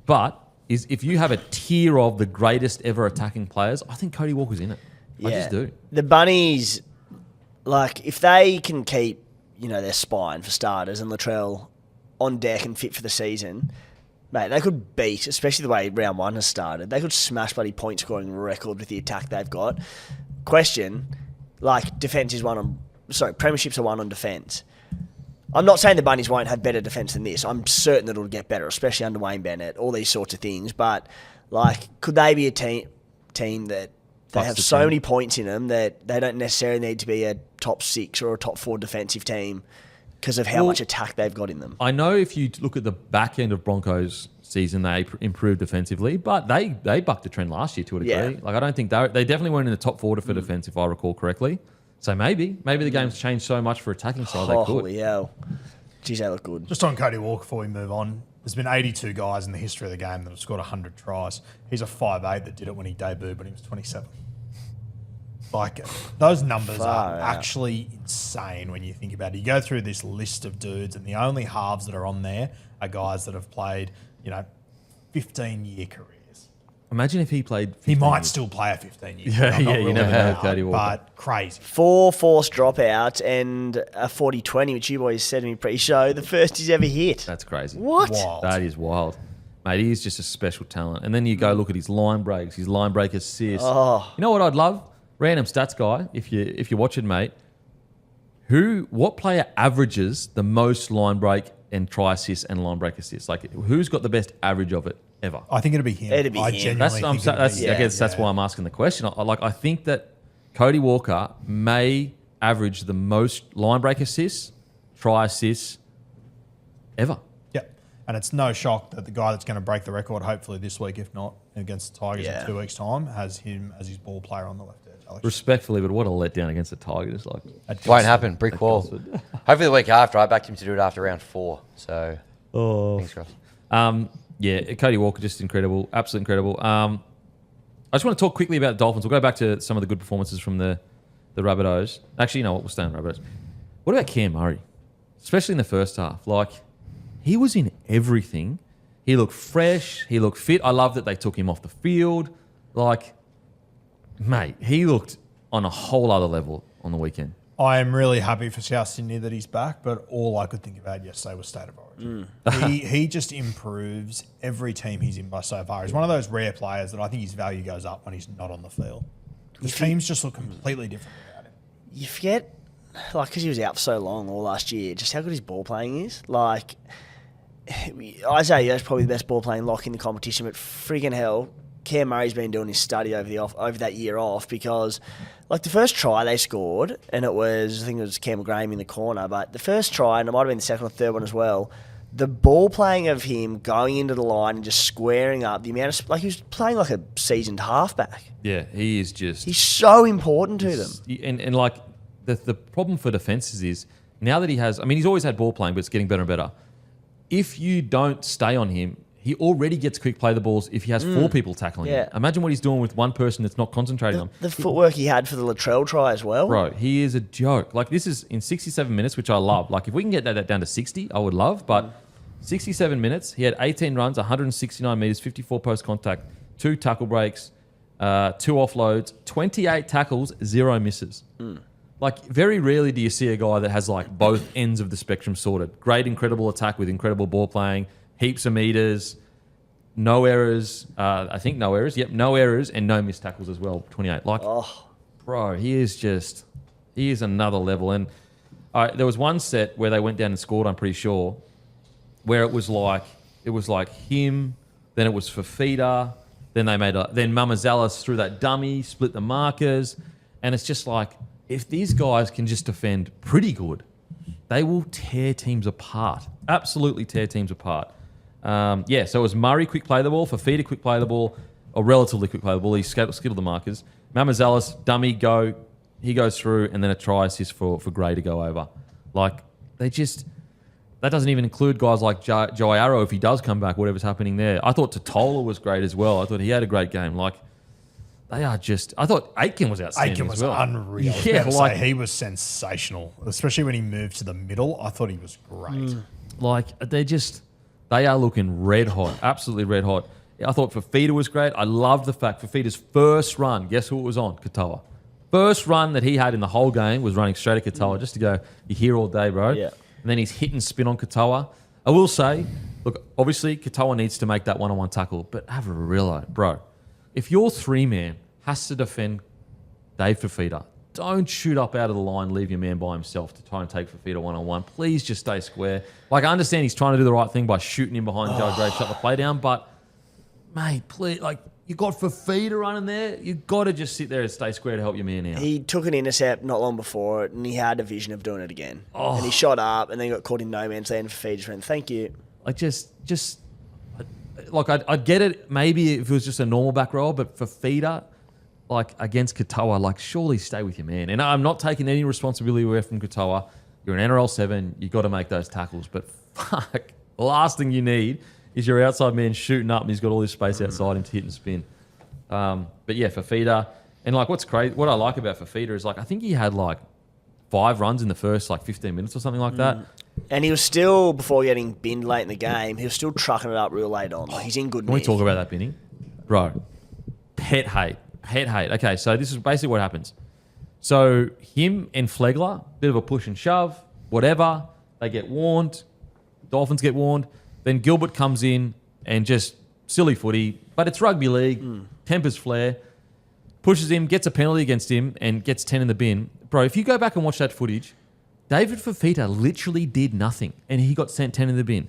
But if you have a tier of the greatest ever attacking players, I think Cody Walker's in it. I just do. The Bunnies, like, if they can keep, their spine for starters and Latrell on deck and fit for the season, mate, they could beat, especially the way round one has started, they could smash bloody point scoring record with the attack they've got. Question, like, premierships are won on defence. I'm not saying the Bunnies won't have better defence than this. I'm certain that it'll get better, especially under Wayne Bennett, all these sorts of things. But, like, could they be a team that they have so many points in them that they don't necessarily need to be a top 6 or a top 4 defensive team because of how much attack they've got in them? I know if you look at the back end of Broncos season, they improved defensively, but they bucked the trend last year to a degree. Yeah. Like, I don't think they definitely weren't in the top 4 for defense, if I recall correctly. So maybe the game's changed so much for attacking style they could. Holy hell. Jeez, they look good. Just on Cody Walker before we move on, there's been 82 guys in the history of the game that have scored 100 tries. He's a 5'8" that did it when he debuted when he was 27. Like, those numbers are actually insane when you think about it. You go through this list of dudes, and the only halves that are on there are guys that have played, 15-year careers. Imagine if he played 15 He might years. still play a 15-year Yeah, you never know, Cody Walker. But crazy. 4 forced dropouts and a 40-20, which you boys said to me pre-show, the first he's ever hit. That's crazy. What? Wild. That is wild. Mate, he is just a special talent. And then you go look at his line breaks, his line break assists. Oh. You know what I'd love? Random stats guy, if you're watching, mate. What player averages the most line break and try assists and line break assists? Like, who's got the best average of it ever? I think it'd be him. It'd be I him. genuinely think it'd be I guess that's why I'm asking the question. I think that Cody Walker may average the most line break assists, try assists ever. Yep. And it's no shock that the guy that's going to break the record, hopefully this week, if not against the Tigers in 2 weeks' time, has him as his ball player on the left edge. Alex. Respectfully, but what a letdown against the Tigers. Like, Won't happen. Brick wall. Hopefully the week after. I backed him to do it after round 4. So, thanks, Ross. Yeah, Cody Walker, just incredible. Absolutely incredible. I just want to talk quickly about the Dolphins. We'll go back to some of the good performances from the Rabbitohs. Actually, you know what? We'll stay on Rabbitohs. What about Cam Murray? Especially in the first half. Like, he was in everything. He looked fresh. He looked fit. I love that they took him off the field. Like, mate, he looked on a whole other level on the weekend. I am really happy for South Sydney that he's back, but all I could think about yesterday was State of Origin. He just improves every team he's in by so far. He's one of those rare players that I think his value goes up when he's not on the field. The teams just look completely different without him. You forget, like, because he was out for so long all last year, just how good his ball playing is. Like, Isaiah's probably the best ball playing lock in the competition, but friggin' hell, Cam Murray's been doing his study over that year off because, like, the first try they scored, and I think it was Campbell Graham in the corner, but the first try, and it might have been the second or third one as well, the ball playing of him going into the line and just squaring up, the amount of, like, he was playing like a seasoned halfback. Yeah, he is just... He's so important to them. And like, the problem for defences is, now that he has... I mean, he's always had ball playing, but it's getting better and better. If you don't stay on him, he already gets quick play the balls if he has 4 people tackling him. Imagine what he's doing with one person that's not concentrating on him. The footwork he had for the Latrell try as well. Bro, he is a joke. Like, this is in 67 minutes, which I love. Like, if we can get that down to 60, I would love. But 67 minutes, he had 18 runs, 169 metres, 54 post contact, 2 tackle breaks, 2 offloads, 28 tackles, 0 misses. Like, very rarely do you see a guy that has, like, both ends of the spectrum sorted. Great, incredible attack with incredible ball playing, heaps of meters, no errors. I think no errors. Yep, no errors and no missed tackles as well, 28. Like, bro, he is another level. And there was one set where they went down and scored, I'm pretty sure, where it was like him, then it was Fafita, then then Mamazalis threw that dummy, split the markers, and it's just like, if these guys can just defend pretty good, they will tear teams apart. Absolutely tear teams apart. So it was Murray quick play the ball, Fafita quick play the ball, or relatively quick play the ball. He skittled the markers. Mamazalis, dummy, go. He goes through, and then a try assist for Gray to go over. Like, that doesn't even include guys like Joey Arrow if he does come back, whatever's happening there. I thought Totola was great as well. I thought he had a great game. Like, they are just... I thought Aitken was outstanding Aitken was as well. unreal. Yeah, like, he was sensational, especially when he moved to the middle. I thought he was great. Like, they are looking red hot, absolutely red hot. I thought Fafita was great. I loved the fact Fafita's first run, guess who it was on? Katoa. First run that he had in the whole game was running straight at Katoa, just to go, you're here all day, bro. Yeah. And then he's hit and spin on Katoa. I will say, look, obviously Katoa needs to make that one-on-one tackle, but have a reload, bro. If your three-man has to defend Dave Fafita, don't shoot up out of the line, leave your man by himself to try and take Fafita one-on-one. Please just stay square. Like, I understand he's trying to do the right thing by shooting him behind Joe Gray, shut the play down, but, mate, please, like, you got Fafita running there. You got to just sit there and stay square to help your man out. He took an intercept not long before it, and he had a vision of doing it again. And he shot up, and then got caught in no man's land. Fafita just went, thank you. Like, like, I'd get it maybe if it was just a normal back row, but Fafita, like, against Katoa, like, surely stay with your man. And I'm not taking any responsibility away from Katoa. You're an NRL 7. You got to make those tackles. But fuck, the last thing you need is your outside man shooting up and he's got all this space outside him to hit and spin. But yeah, Fafita. And like, what's crazy, what I like about Fafita is, like, I think he had like 5 runs in the first like 15 minutes or something like that. And he was still, before getting binned late in the game, he was still trucking it up real late on. Like, he's in good Can we nick. talk about that binning? Bro, pet hate. Okay, so this is basically what happens. So him and Flegler, bit of a push and shove, whatever. They get warned. Dolphins get warned. Then Gilbert comes in and just silly footy, but it's rugby league, tempers flare, pushes him, gets a penalty against him, and gets 10 in the bin. Bro, if you go back and watch that footage, David Fafita literally did nothing, and he got sent 10 in the bin.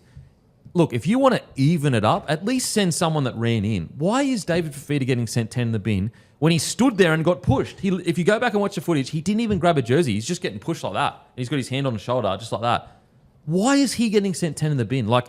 Look, if you want to even it up, at least send someone that ran in. Why is David Fafita getting sent 10 in the bin when he stood there and got pushed? If you go back and watch the footage, he didn't even grab a jersey. He's just getting pushed like that. He's got his hand on the shoulder, just like that. Why is he getting sent 10 in the bin? Like,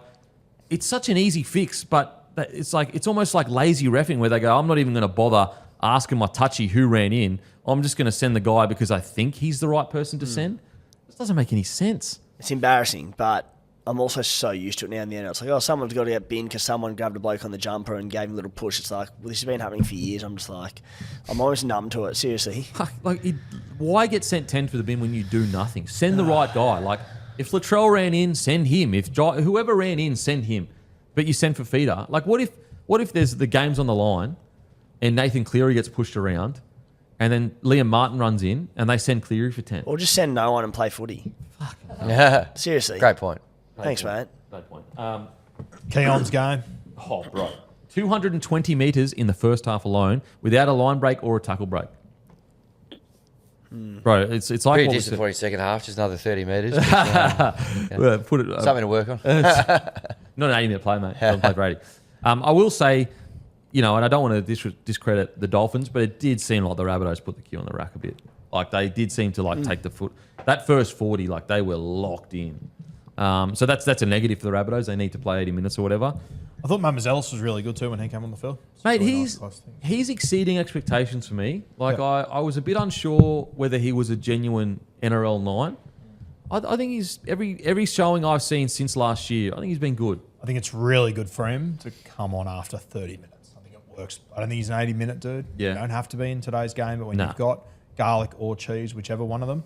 it's such an easy fix, but it's almost like lazy reffing where they go, I'm not even going to bother asking my touchy who ran in. I'm just going to send the guy because I think he's the right person to send. This doesn't make any sense. It's embarrassing, but I'm also so used to it now in the end. It's like, oh, someone's got to get binned because someone grabbed a bloke on the jumper and gave him a little push. It's like, well, this has been happening for years. I'm just like, I'm almost numb to it, seriously. Why get sent 10 for the bin when you do nothing? Send the right guy. Like, if Latrell ran in, send him. If whoever ran in, send him. But you send Fafita. Like, what if there's the game's on the line and Nathan Cleary gets pushed around and then Liam Martin runs in and they send Cleary for 10? Or just send no one and play footy. Fuck. Yeah. Seriously. Great point. Thanks, mate. Great point. Keon's game. Oh, bro. 220 metres in the first half alone without a line break or a tackle break. Bro, it's like Pretty what we decent said. for his second half, just another 30 metres. Well, put it, Something to work on. not an 80-minute play, mate. Don't play for 80. I will say, and I don't want to discredit the Dolphins, but it did seem like the Rabbitohs put the key on the rack a bit. Like, they did seem to take the foot. That first 40, like, they were locked in. So that's a negative for the Rabbitohs. They need to play 80 minutes or whatever. I thought Mamazalis was really good too when he came on the field. Mate, Really he's nice thing. he's exceeding expectations for me. Like, I was a bit unsure whether he was a genuine NRL 9. I think he's every showing I've seen since last year, I think he's been good. I think it's really good for him to come on after 30 minutes. I think it works. I don't think he's an 80-minute dude. Yeah. You don't have to be in today's game, but when Nah. you've got garlic or cheese, whichever one of them,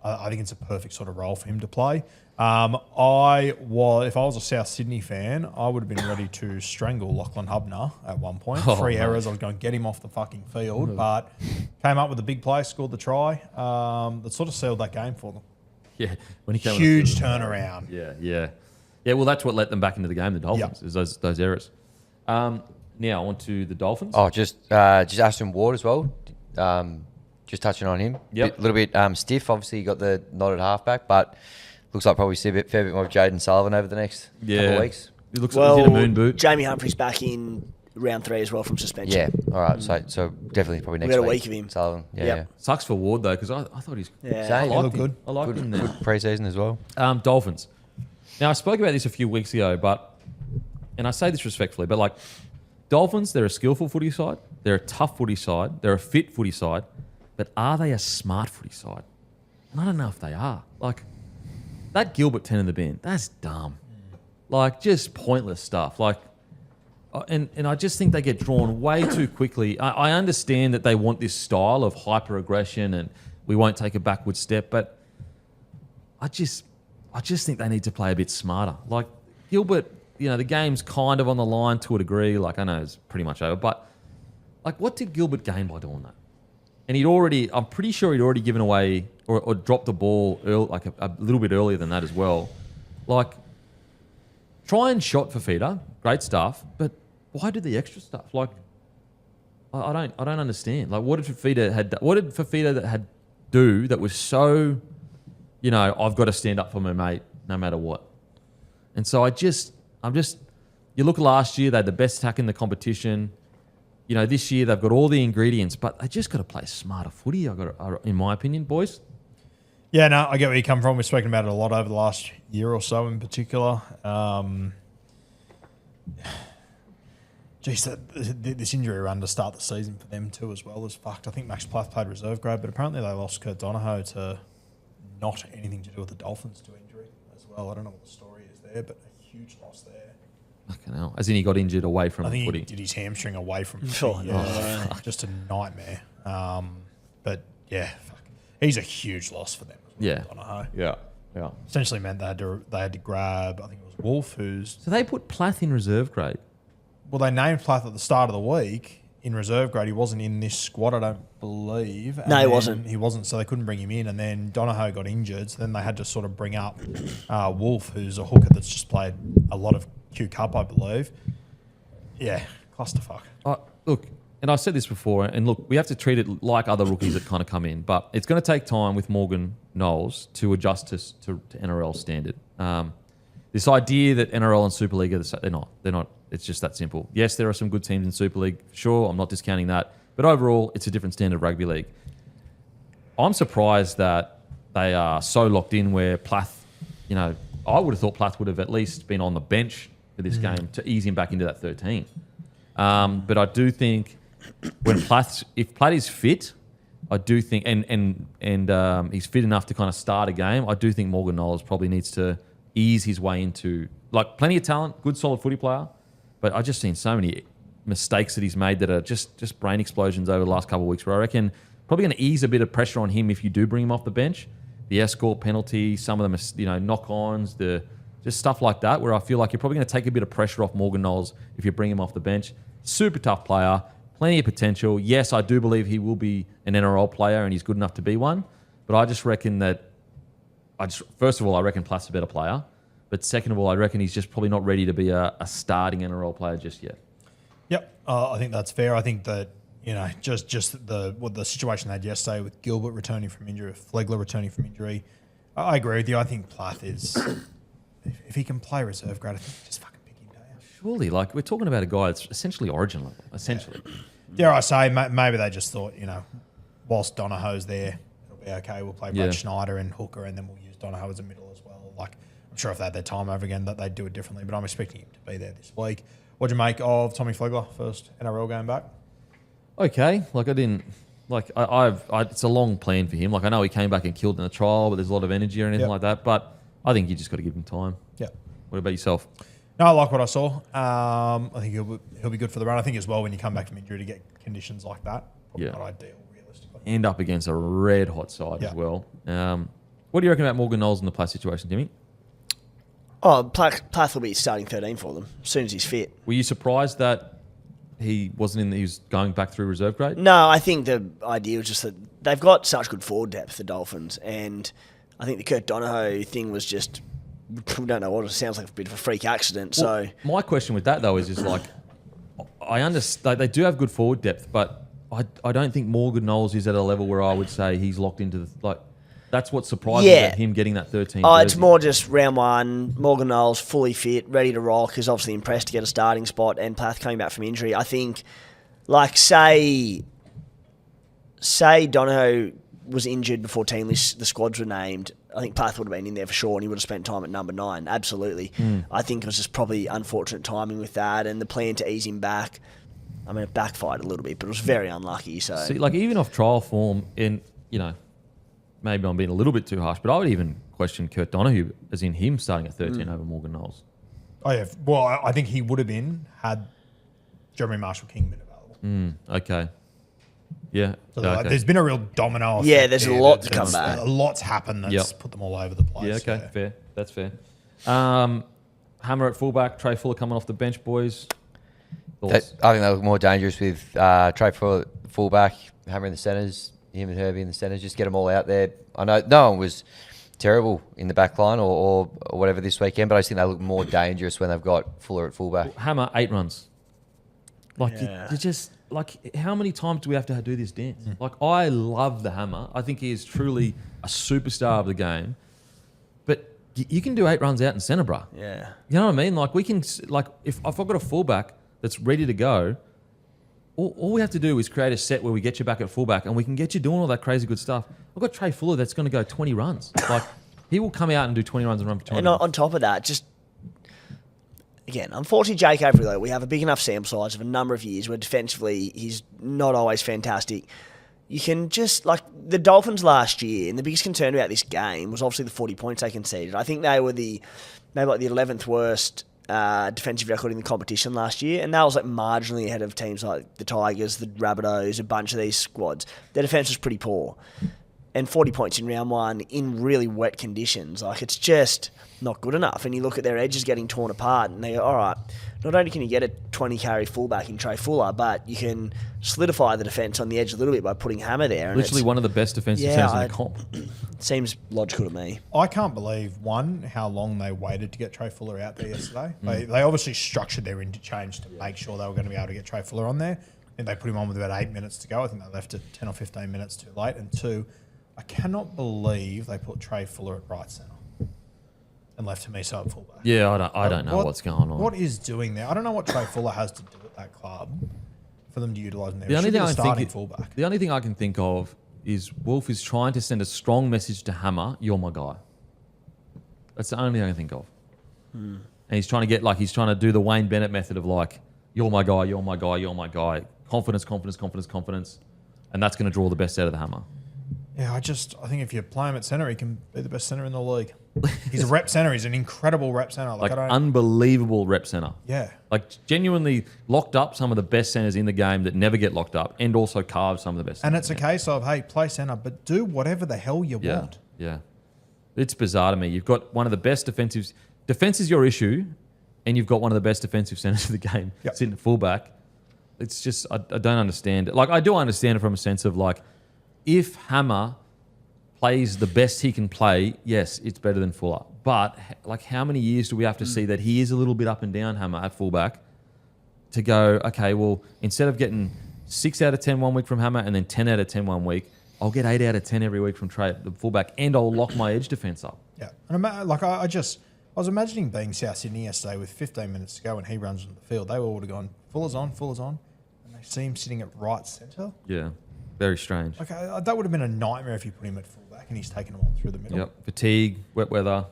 I think it's a perfect sort of role for him to play. If I was a South Sydney fan, I would have been ready to strangle Lachlan Hubner at one point. 3 errors, I was going to get him off the fucking field, but came up with a big play, scored the try. That sort of sealed that game for them. Yeah, when he came Huge turnaround. Yeah. Well, that's what let them back into the game. The Dolphins is those errors. Now on to the Dolphins. Oh, just Ashton Ward as well. Just touching on him. Yep. A little bit stiff. Obviously, you got the nodded halfback, but looks like probably see a fair bit more of Jaden Sullivan over the next couple of weeks. It looks like he's in a moon boot. Jamie Humphrey's back in round 3 as well from suspension. Yeah. All right. So definitely probably next got a week. week of him. Sullivan. Yeah. Yep. yeah. Sucks for Ward though, because I thought he's. Yeah. Same. I liked looked him. good. I liked him there. Good pre-season as well. Dolphins. Now I spoke about this a few weeks ago, and I say this respectfully, but like Dolphins, they're a skillful footy side, they're a tough footy side, they're a fit footy side, but are they a smart footy side? And I don't know if they are. Like that Gilbert 10 in the bin, that's dumb. Like just pointless stuff. Like, and I just think they get drawn way too quickly. I understand that they want this style of hyper aggression and we won't take a backward step, but I just think they need to play a bit smarter. Like Gilbert, the game's kind of on the line to a degree. Like I know it's pretty much over, but like what did Gilbert gain by doing that? And I'm pretty sure he'd already given away or dropped the ball like a little bit earlier than that as well. Like try and shot for Fifita, great stuff, but why do the extra stuff? Like I don't understand. Like what did Fifita do that was so, I've got to stand up for my mate no matter what. And so you look last year, they had the best attack in the competition. This year they've got all the ingredients, but they just got to play smarter footy, in my opinion, boys. Yeah, no, I get where you come from. We've spoken about it a lot over the last year or so in particular. This injury run to start the season for them too as well is fucked. I think Max Plath played reserve grade, but apparently they lost Kurt Donohoe to not anything to do with the Dolphins to injury as well. I don't know what the story is there, but a huge loss there. Fucking hell. As in he got injured away from I think footy. he did his hamstring away from Sure. just a nightmare. But yeah, fuck. He's a huge loss for them as well, Yeah. Donohoe. Yeah. Essentially meant they had to grab, I think it was Wolf, who's... So they put Plath in reserve grade. Well, they named Plath at the start of the week in reserve grade. He wasn't in this squad, I don't believe. No, he wasn't. He wasn't, so they couldn't bring him in. And then Donohoe got injured, so then they had to sort of bring up Wolf, who's a hooker that's just played a lot of Q Cup, I believe. Yeah, clusterfuck. Look, and I've said this before, and look, we have to treat it like other rookies that kind of come in, but it's going to take time with Morgan Knowles to adjust to NRL standard. This idea that NRL and Super League they're not. It's just that simple. Yes, there are some good teams in Super League. Sure, I'm not discounting that. But overall, it's a different standard of rugby league. I'm surprised that they are so locked in where Plath, I would have thought Plath would have at least been on the bench for this game to ease him back into that 13. But I do think if Plath is fit, I do think, and he's fit enough to kind of start a game, I do think Morgan Knowles probably needs to ease his way into, like, plenty of talent, good solid footy player, but I've just seen so many mistakes that he's made that are just brain explosions over the last couple of weeks where I reckon probably going to ease a bit of pressure on him if you do bring him off the bench. The escort penalty, some of them, knock-ons, just stuff like that, where I feel like you're probably going to take a bit of pressure off Morgan Knowles if you bring him off the bench. Super tough player, plenty of potential. Yes, I do believe he will be an NRL player and he's good enough to be one, but I just reckon that first of all, I reckon Plath's a better player. But second of all, I reckon he's just probably not ready to be a starting NRL player just yet. Yep, I think that's fair. I think that, just the situation they had yesterday with Gilbert returning from injury, Flegler returning from injury, I agree with you. I think Plath is, if he can play reserve grade, I think just fucking pick him down. Surely, like, we're talking about a guy that's essentially origin level, essentially. Yeah. Dare I say, maybe they just thought, whilst Donohoe's there, it'll be okay. We'll play Brad Schneider and hooker, and then we'll use Donohoe as a middle as well. Like, I'm sure if they had their time over again, that they'd do it differently, but I'm expecting him to be there this week. What'd you make of Tommy Flegler, first NRL game back? Okay, it's a long plan for him. Like, I know he came back and killed in the trial, but there's a lot of energy or anything like that. But I think you just got to give him time. Yeah. What about yourself? No, I like what I saw. I think he'll be good for the run. I think as well when you come back from injury to get conditions like that, probably not ideal realistically. End up against a red hot side as well. What do you reckon about Morgan Knowles in the play situation, Timmy? Oh, Plath will be starting 13 for them as soon as he's fit. Were you surprised that he wasn't he was going back through reserve grade? No, I think the idea was just that they've got such good forward depth, the Dolphins, and I think the Kurt Donohoe thing was just, we don't know what it sounds like, a bit of a freak accident. Well, my question with that though is like, I understand they do have good forward depth, but I don't think Morgan Knowles is at a level where I would say he's locked into the like. That's what surprised me about him getting that 13. Oh, it's more just round one. Morgan Knowles fully fit, ready to rock. Is obviously impressed to get a starting spot, and Plath coming back from injury. I think, like say Donohoe was injured before the squads were named. I think Plath would have been in there for sure, and he would have spent time at number 9. Absolutely. I think it was just probably unfortunate timing with that, and the plan to ease him back. I mean, it backfired a little bit, but it was very unlucky. So, see, like even off trial form, in maybe I'm being a little bit too harsh, but I would even question Kurt Donohoe as in him starting at 13 over Morgan Knowles. Oh yeah, well I think he would have been had Jeremy Marshall-King been available. Okay. Yeah. So okay. there's been a real domino effect. Yeah, there's a lot to come back. A lot's happened that's put them all over the place. Yeah, okay, fair. That's fair. Hammer at fullback, Trey Fuller coming off the bench, boys. I think they look more dangerous with Trey Fuller fullback, Hammer in the centres, him and Herbie in the centres. Just get them all out there. I know no one was terrible in the back line or whatever this weekend, but I just think they look more dangerous when they've got Fuller at fullback. Hammer, 8 runs. Like, you just... Like, how many times do we have to do this dance? Like, I love the Hammer. I think he is truly a superstar of the game. But you can do 8 runs out in centre, bruh. yeah. You know what I mean? Like, we can... Like, if I've got a fullback that's ready to go, all we have to do is create a set where we get you back at fullback and we can get you doing all that crazy good stuff. I've got Trey Fuller that's going to go 20 runs. Like, he will come out and do 20 runs and run for 20 And runs. on top of that, just... Again, unfortunately, Jake Avery, though, we have a big enough sample size of a number of years where defensively he's not always fantastic. You can just, like, the Dolphins last year, and the biggest concern about this game was obviously the 40 points they conceded. I think they were maybe the 11th worst defensive record in the competition last year, and that was like marginally ahead of teams like the Tigers, the Rabbitohs, a bunch of these squads. Their defence was pretty poor. And 40 points in round one in really wet conditions, like it's just not good enough. And you look at their edges getting torn apart and they go, all right, not only can you get a 20 carry fullback in Trey Fuller, but you can solidify the defence on the edge a little bit by putting Hammer there. And literally one of the best defensive centres in the comp. Seems logical to me. I can't believe, one, how long they waited to get Trey Fuller out there yesterday. They obviously structured their interchange to make sure they were going to be able to get Trey Fuller on there. And they put him on with about 8 minutes to go. I think they left it 10 or 15 minutes too late. And 2, I cannot believe they put Trey Fuller at right centre and left Hamiso at fullback. Yeah, I don't know what's going on. What is doing there? I don't know what Trey Fuller has to do at that club for them to utilise him there. The only thing fullback. The only thing I can think of is Wolf is trying to send a strong message to Hammer, you're my guy. That's the only thing I can think of. And he's trying to do the Wayne Bennett method of like, you're my guy, you're my guy, you're my guy. Confidence, confidence, confidence, confidence. And that's going to draw the best out of the Hammer. Yeah, I think if you play him at centre, he can be the best centre in the league. He's a rep centre. He's an incredible rep centre. Like unbelievable rep centre. Yeah. Like genuinely locked up some of the best centres in the game that never get locked up and also carved some of the best. And it's a case of, hey, play centre, but do whatever the hell you want. Yeah. It's bizarre to me. You've got one of the best defensives. Defence is your issue, and you've got one of the best defensive centres of the game sitting at fullback. It's just, I don't understand it. Like, I do understand it from a sense of like, if Hammer plays the best he can play, yes, it's better than Fuller. But like, how many years do we have to see that he is a little bit up and down, Hammer at fullback, to go, okay, well, instead of getting 6 out of 10 one week from Hammer and then 10 out of 10 one week, I'll get 8 out of 10 every week from Trey at the fullback, and I'll lock my edge defence up. Yeah, and I was imagining being South Sydney yesterday with 15 minutes to go and he runs on the field. They all would have gone, Fuller's on, and they see him sitting at right centre. Yeah. Very strange. Okay, that would have been a nightmare if you put him at fullback and he's taken them all through the middle. Yep. Fatigue, wet weather.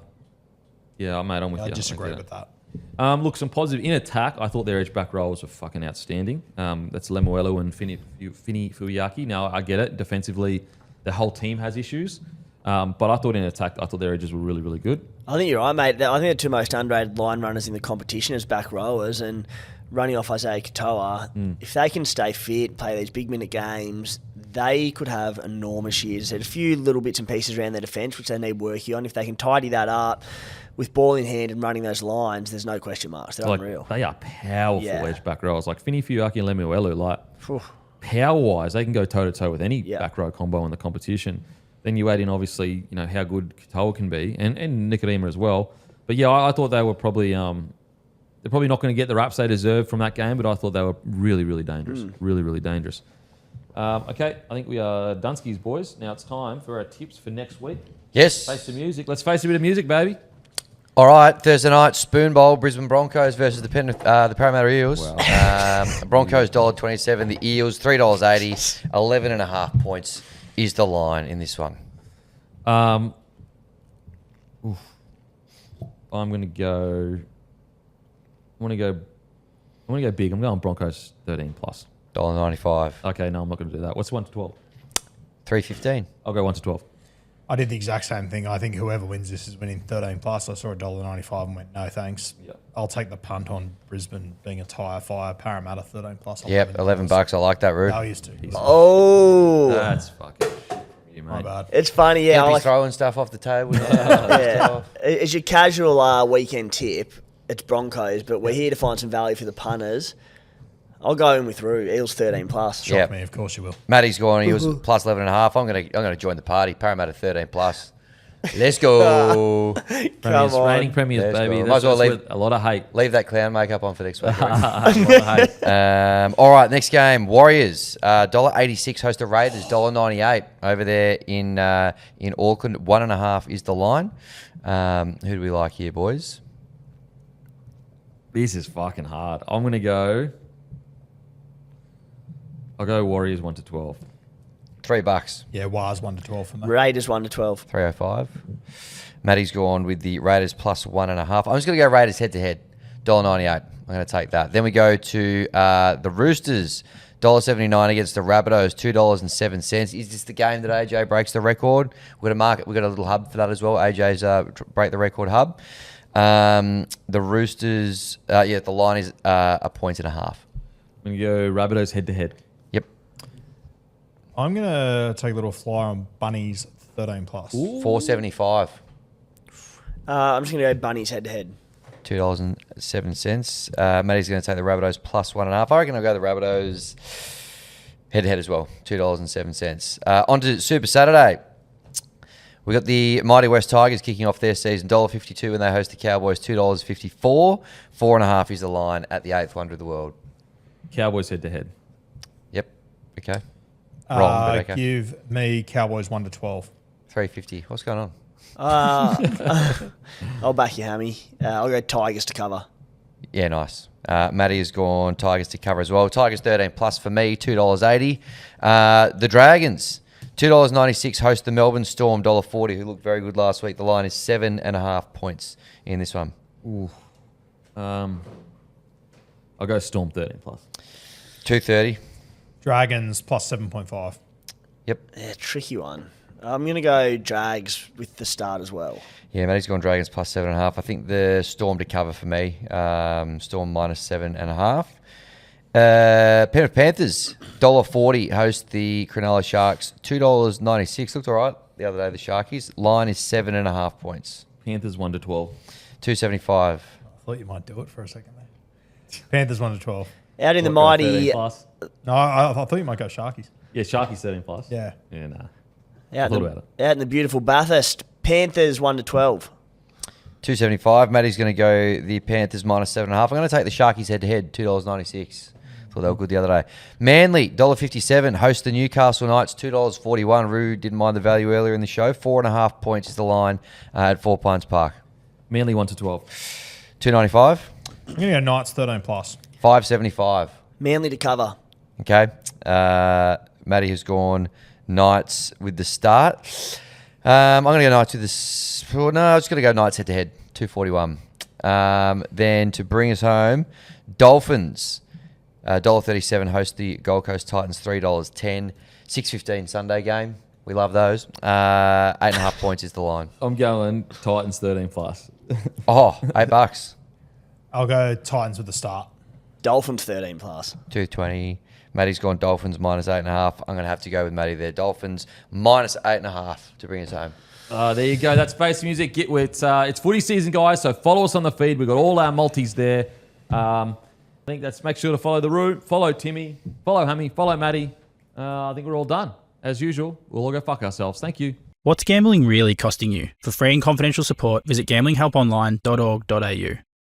Yeah, mate, I'm with you. I disagree with that. Look, some positive. In attack, I thought their edge back rows were fucking outstanding. That's Lemuelu and Fini Fuyaki. Now, I get it. Defensively, the whole team has issues. But I thought in attack, their edges were really, really good. I think you're right, mate. I think the 2 most underrated line runners in the competition as back rowers, and running off Isaiah Katoa, if they can stay fit, play these big minute games, they could have enormous years. There's a few little bits and pieces around their defence which they need working on. If they can tidy that up with ball in hand and running those lines, there's no question marks. They're unreal. They are powerful Yeah. edge back rows. Like Fini Fiuaki and Lemuelu, like Phew. power-wise, they can go toe-to-toe with any Yeah. back row combo in the competition. Then you add in, obviously, how good Katoa can be, and Nikodima as well. But yeah, I thought they were probably they're probably not going to get the raps they deserve from that game, but I thought they were really, really dangerous. Really, really dangerous. Okay, I think we are Dunskies, boys. Now it's time for our tips for next week. Yes. Face some music. Let's face a bit of music, baby. All right, Thursday night, Spoon Bowl, Brisbane Broncos versus the Parramatta Eels. Broncos $1.27, the Eels $3.80, 11.5 points is the line in this one. I'm gonna go big. I'm going Broncos 13 plus. $1.95, Okay, no, I'm not gonna do that. What's 1 to 12? $3.15. I'll go 1 to 12. I did the exact same thing. I think whoever wins this is winning 13 plus. I saw $1.95 and went, no thanks. Yep. I'll take the punt on Brisbane being a tyre fire. Parramatta 13 plus. Yep, $11. I like that, Rude. No, he used to. Oh, That's fucking you, My mate. bad. it's funny. Yeah, Can't I be like, throwing stuff off the table. yeah. As your casual weekend tip, it's Broncos, but we're here to find some value for the punters. I'll go in with Roo. Eels 13 plus. Shock Yep. me, of course you will. Matty's gone. He was plus 11.5. I'm gonna join the party. Parramatta 13 plus. Let's go. Come Premiers, on. reigning premiers, Let's baby. go. That's, Might as well that's leave- with a lot of hate. Leave that clown makeup on for next week. A lot of hate. All right, next game. Warriors $1.86 host the Raiders $1.98 over there in Auckland. 1.5 is the line. Who do we like here, boys? This is fucking hard. I'll go Warriors 1 to 12. $3. Yeah, Wars 1 to 12 from that. Raiders 1 to 12. 305. Matty's gone with the Raiders plus 1.5. I'm just going to go Raiders head to head. $1.98. I'm going to take that. Then we go to the Roosters. $1.79 against the Rabbitohs. $2.07. Is this the game that AJ breaks the record? We've got a little hub for that as well. AJ's break the record hub. The Roosters. The line is 1.5 points. I'm going to go Rabbitohs head to head. Yep. I'm going to take a little flyer on Bunnies 13 plus. $4.75. I'm just going to go Bunnies head to head. $2.07. Matty's going to take the Rabbitohs plus 1.5. I reckon I'll go the Rabbitohs head to head as well. $2.07. On to Super Saturday. We got the Mighty West Tigers kicking off their season. $1.52 when they host the Cowboys. $2.54. 4.5 is the line at the 8th wonder of the world. Cowboys head to head. Yep. Okay. Wrong, but okay. Give me Cowboys 1 to 12. $3.50. What's going on? I'll back you, Hammy. I'll go Tigers to cover. Yeah, nice. Matty has gone Tigers to cover as well. Tigers 13 plus for me, $2.80. The Dragons, $2.96 host the Melbourne Storm, $1.40, who looked very good last week. The line is 7.5 points in this one. I'll go Storm 13 plus. $2.30. Dragons plus 7.5. Yep. Yeah, tricky one. I'm going to go Drags with the start as well. Yeah, Matty's gone Dragons plus 7.5. I think the Storm to cover for me. Storm minus 7.5. Penrith Panthers, $1.40 host the Cronulla Sharks. $2.96. Looked all right the other day, the Sharkies. Line is 7.5 points. Panthers 1 to 12. $2.75. I thought you might do it for a second there. Panthers 1 to 12. Out in the What, go 13 mighty... plus? No, I thought you might go Sharkies. Yeah, Sharkies 13 plus. Yeah. Yeah, nah. Out thought in, about out in the beautiful Bathurst, Panthers 1 to 12. $2.75. Matty's going to go the Panthers minus 7.5. I'm going to take the Sharkies head to head. $2.96. Thought they were good the other day. Manly $1.57 host the Newcastle Knights. $2.41. Rue didn't mind the value earlier in the show. 4.5 points is the line at Four Pines Park. Manly 1 to 12. $2.95. I'm going to go Knights 13 plus. $5.75. Manly to cover. Okay. Matty has gone Knights with the start. I'm going to go Knights with this. No, I'm just going to go Knights head to head. $2.41. Then to bring us home, Dolphins $1.37 host the Gold Coast Titans. $3.10. 6:15 Sunday game. We love those. 8.5 points is the line. I'm going Titans 13 plus. Oh, $8. I'll go Titans with the start. Dolphins 13 plus. $2.20. Matty's gone Dolphins -8.5. I'm going to have to go with Matty there. Dolphins -8.5 to bring us home. There you go. That's Face Music. It's footy season, guys, so follow us on the feed. We've got all our multis there. I think that's make sure to follow the route, follow Timmy, follow Hammy, follow Matty. I think we're all done. As usual, we'll all go fuck ourselves. Thank you. What's gambling really costing you? For free and confidential support, visit gamblinghelponline.org.au.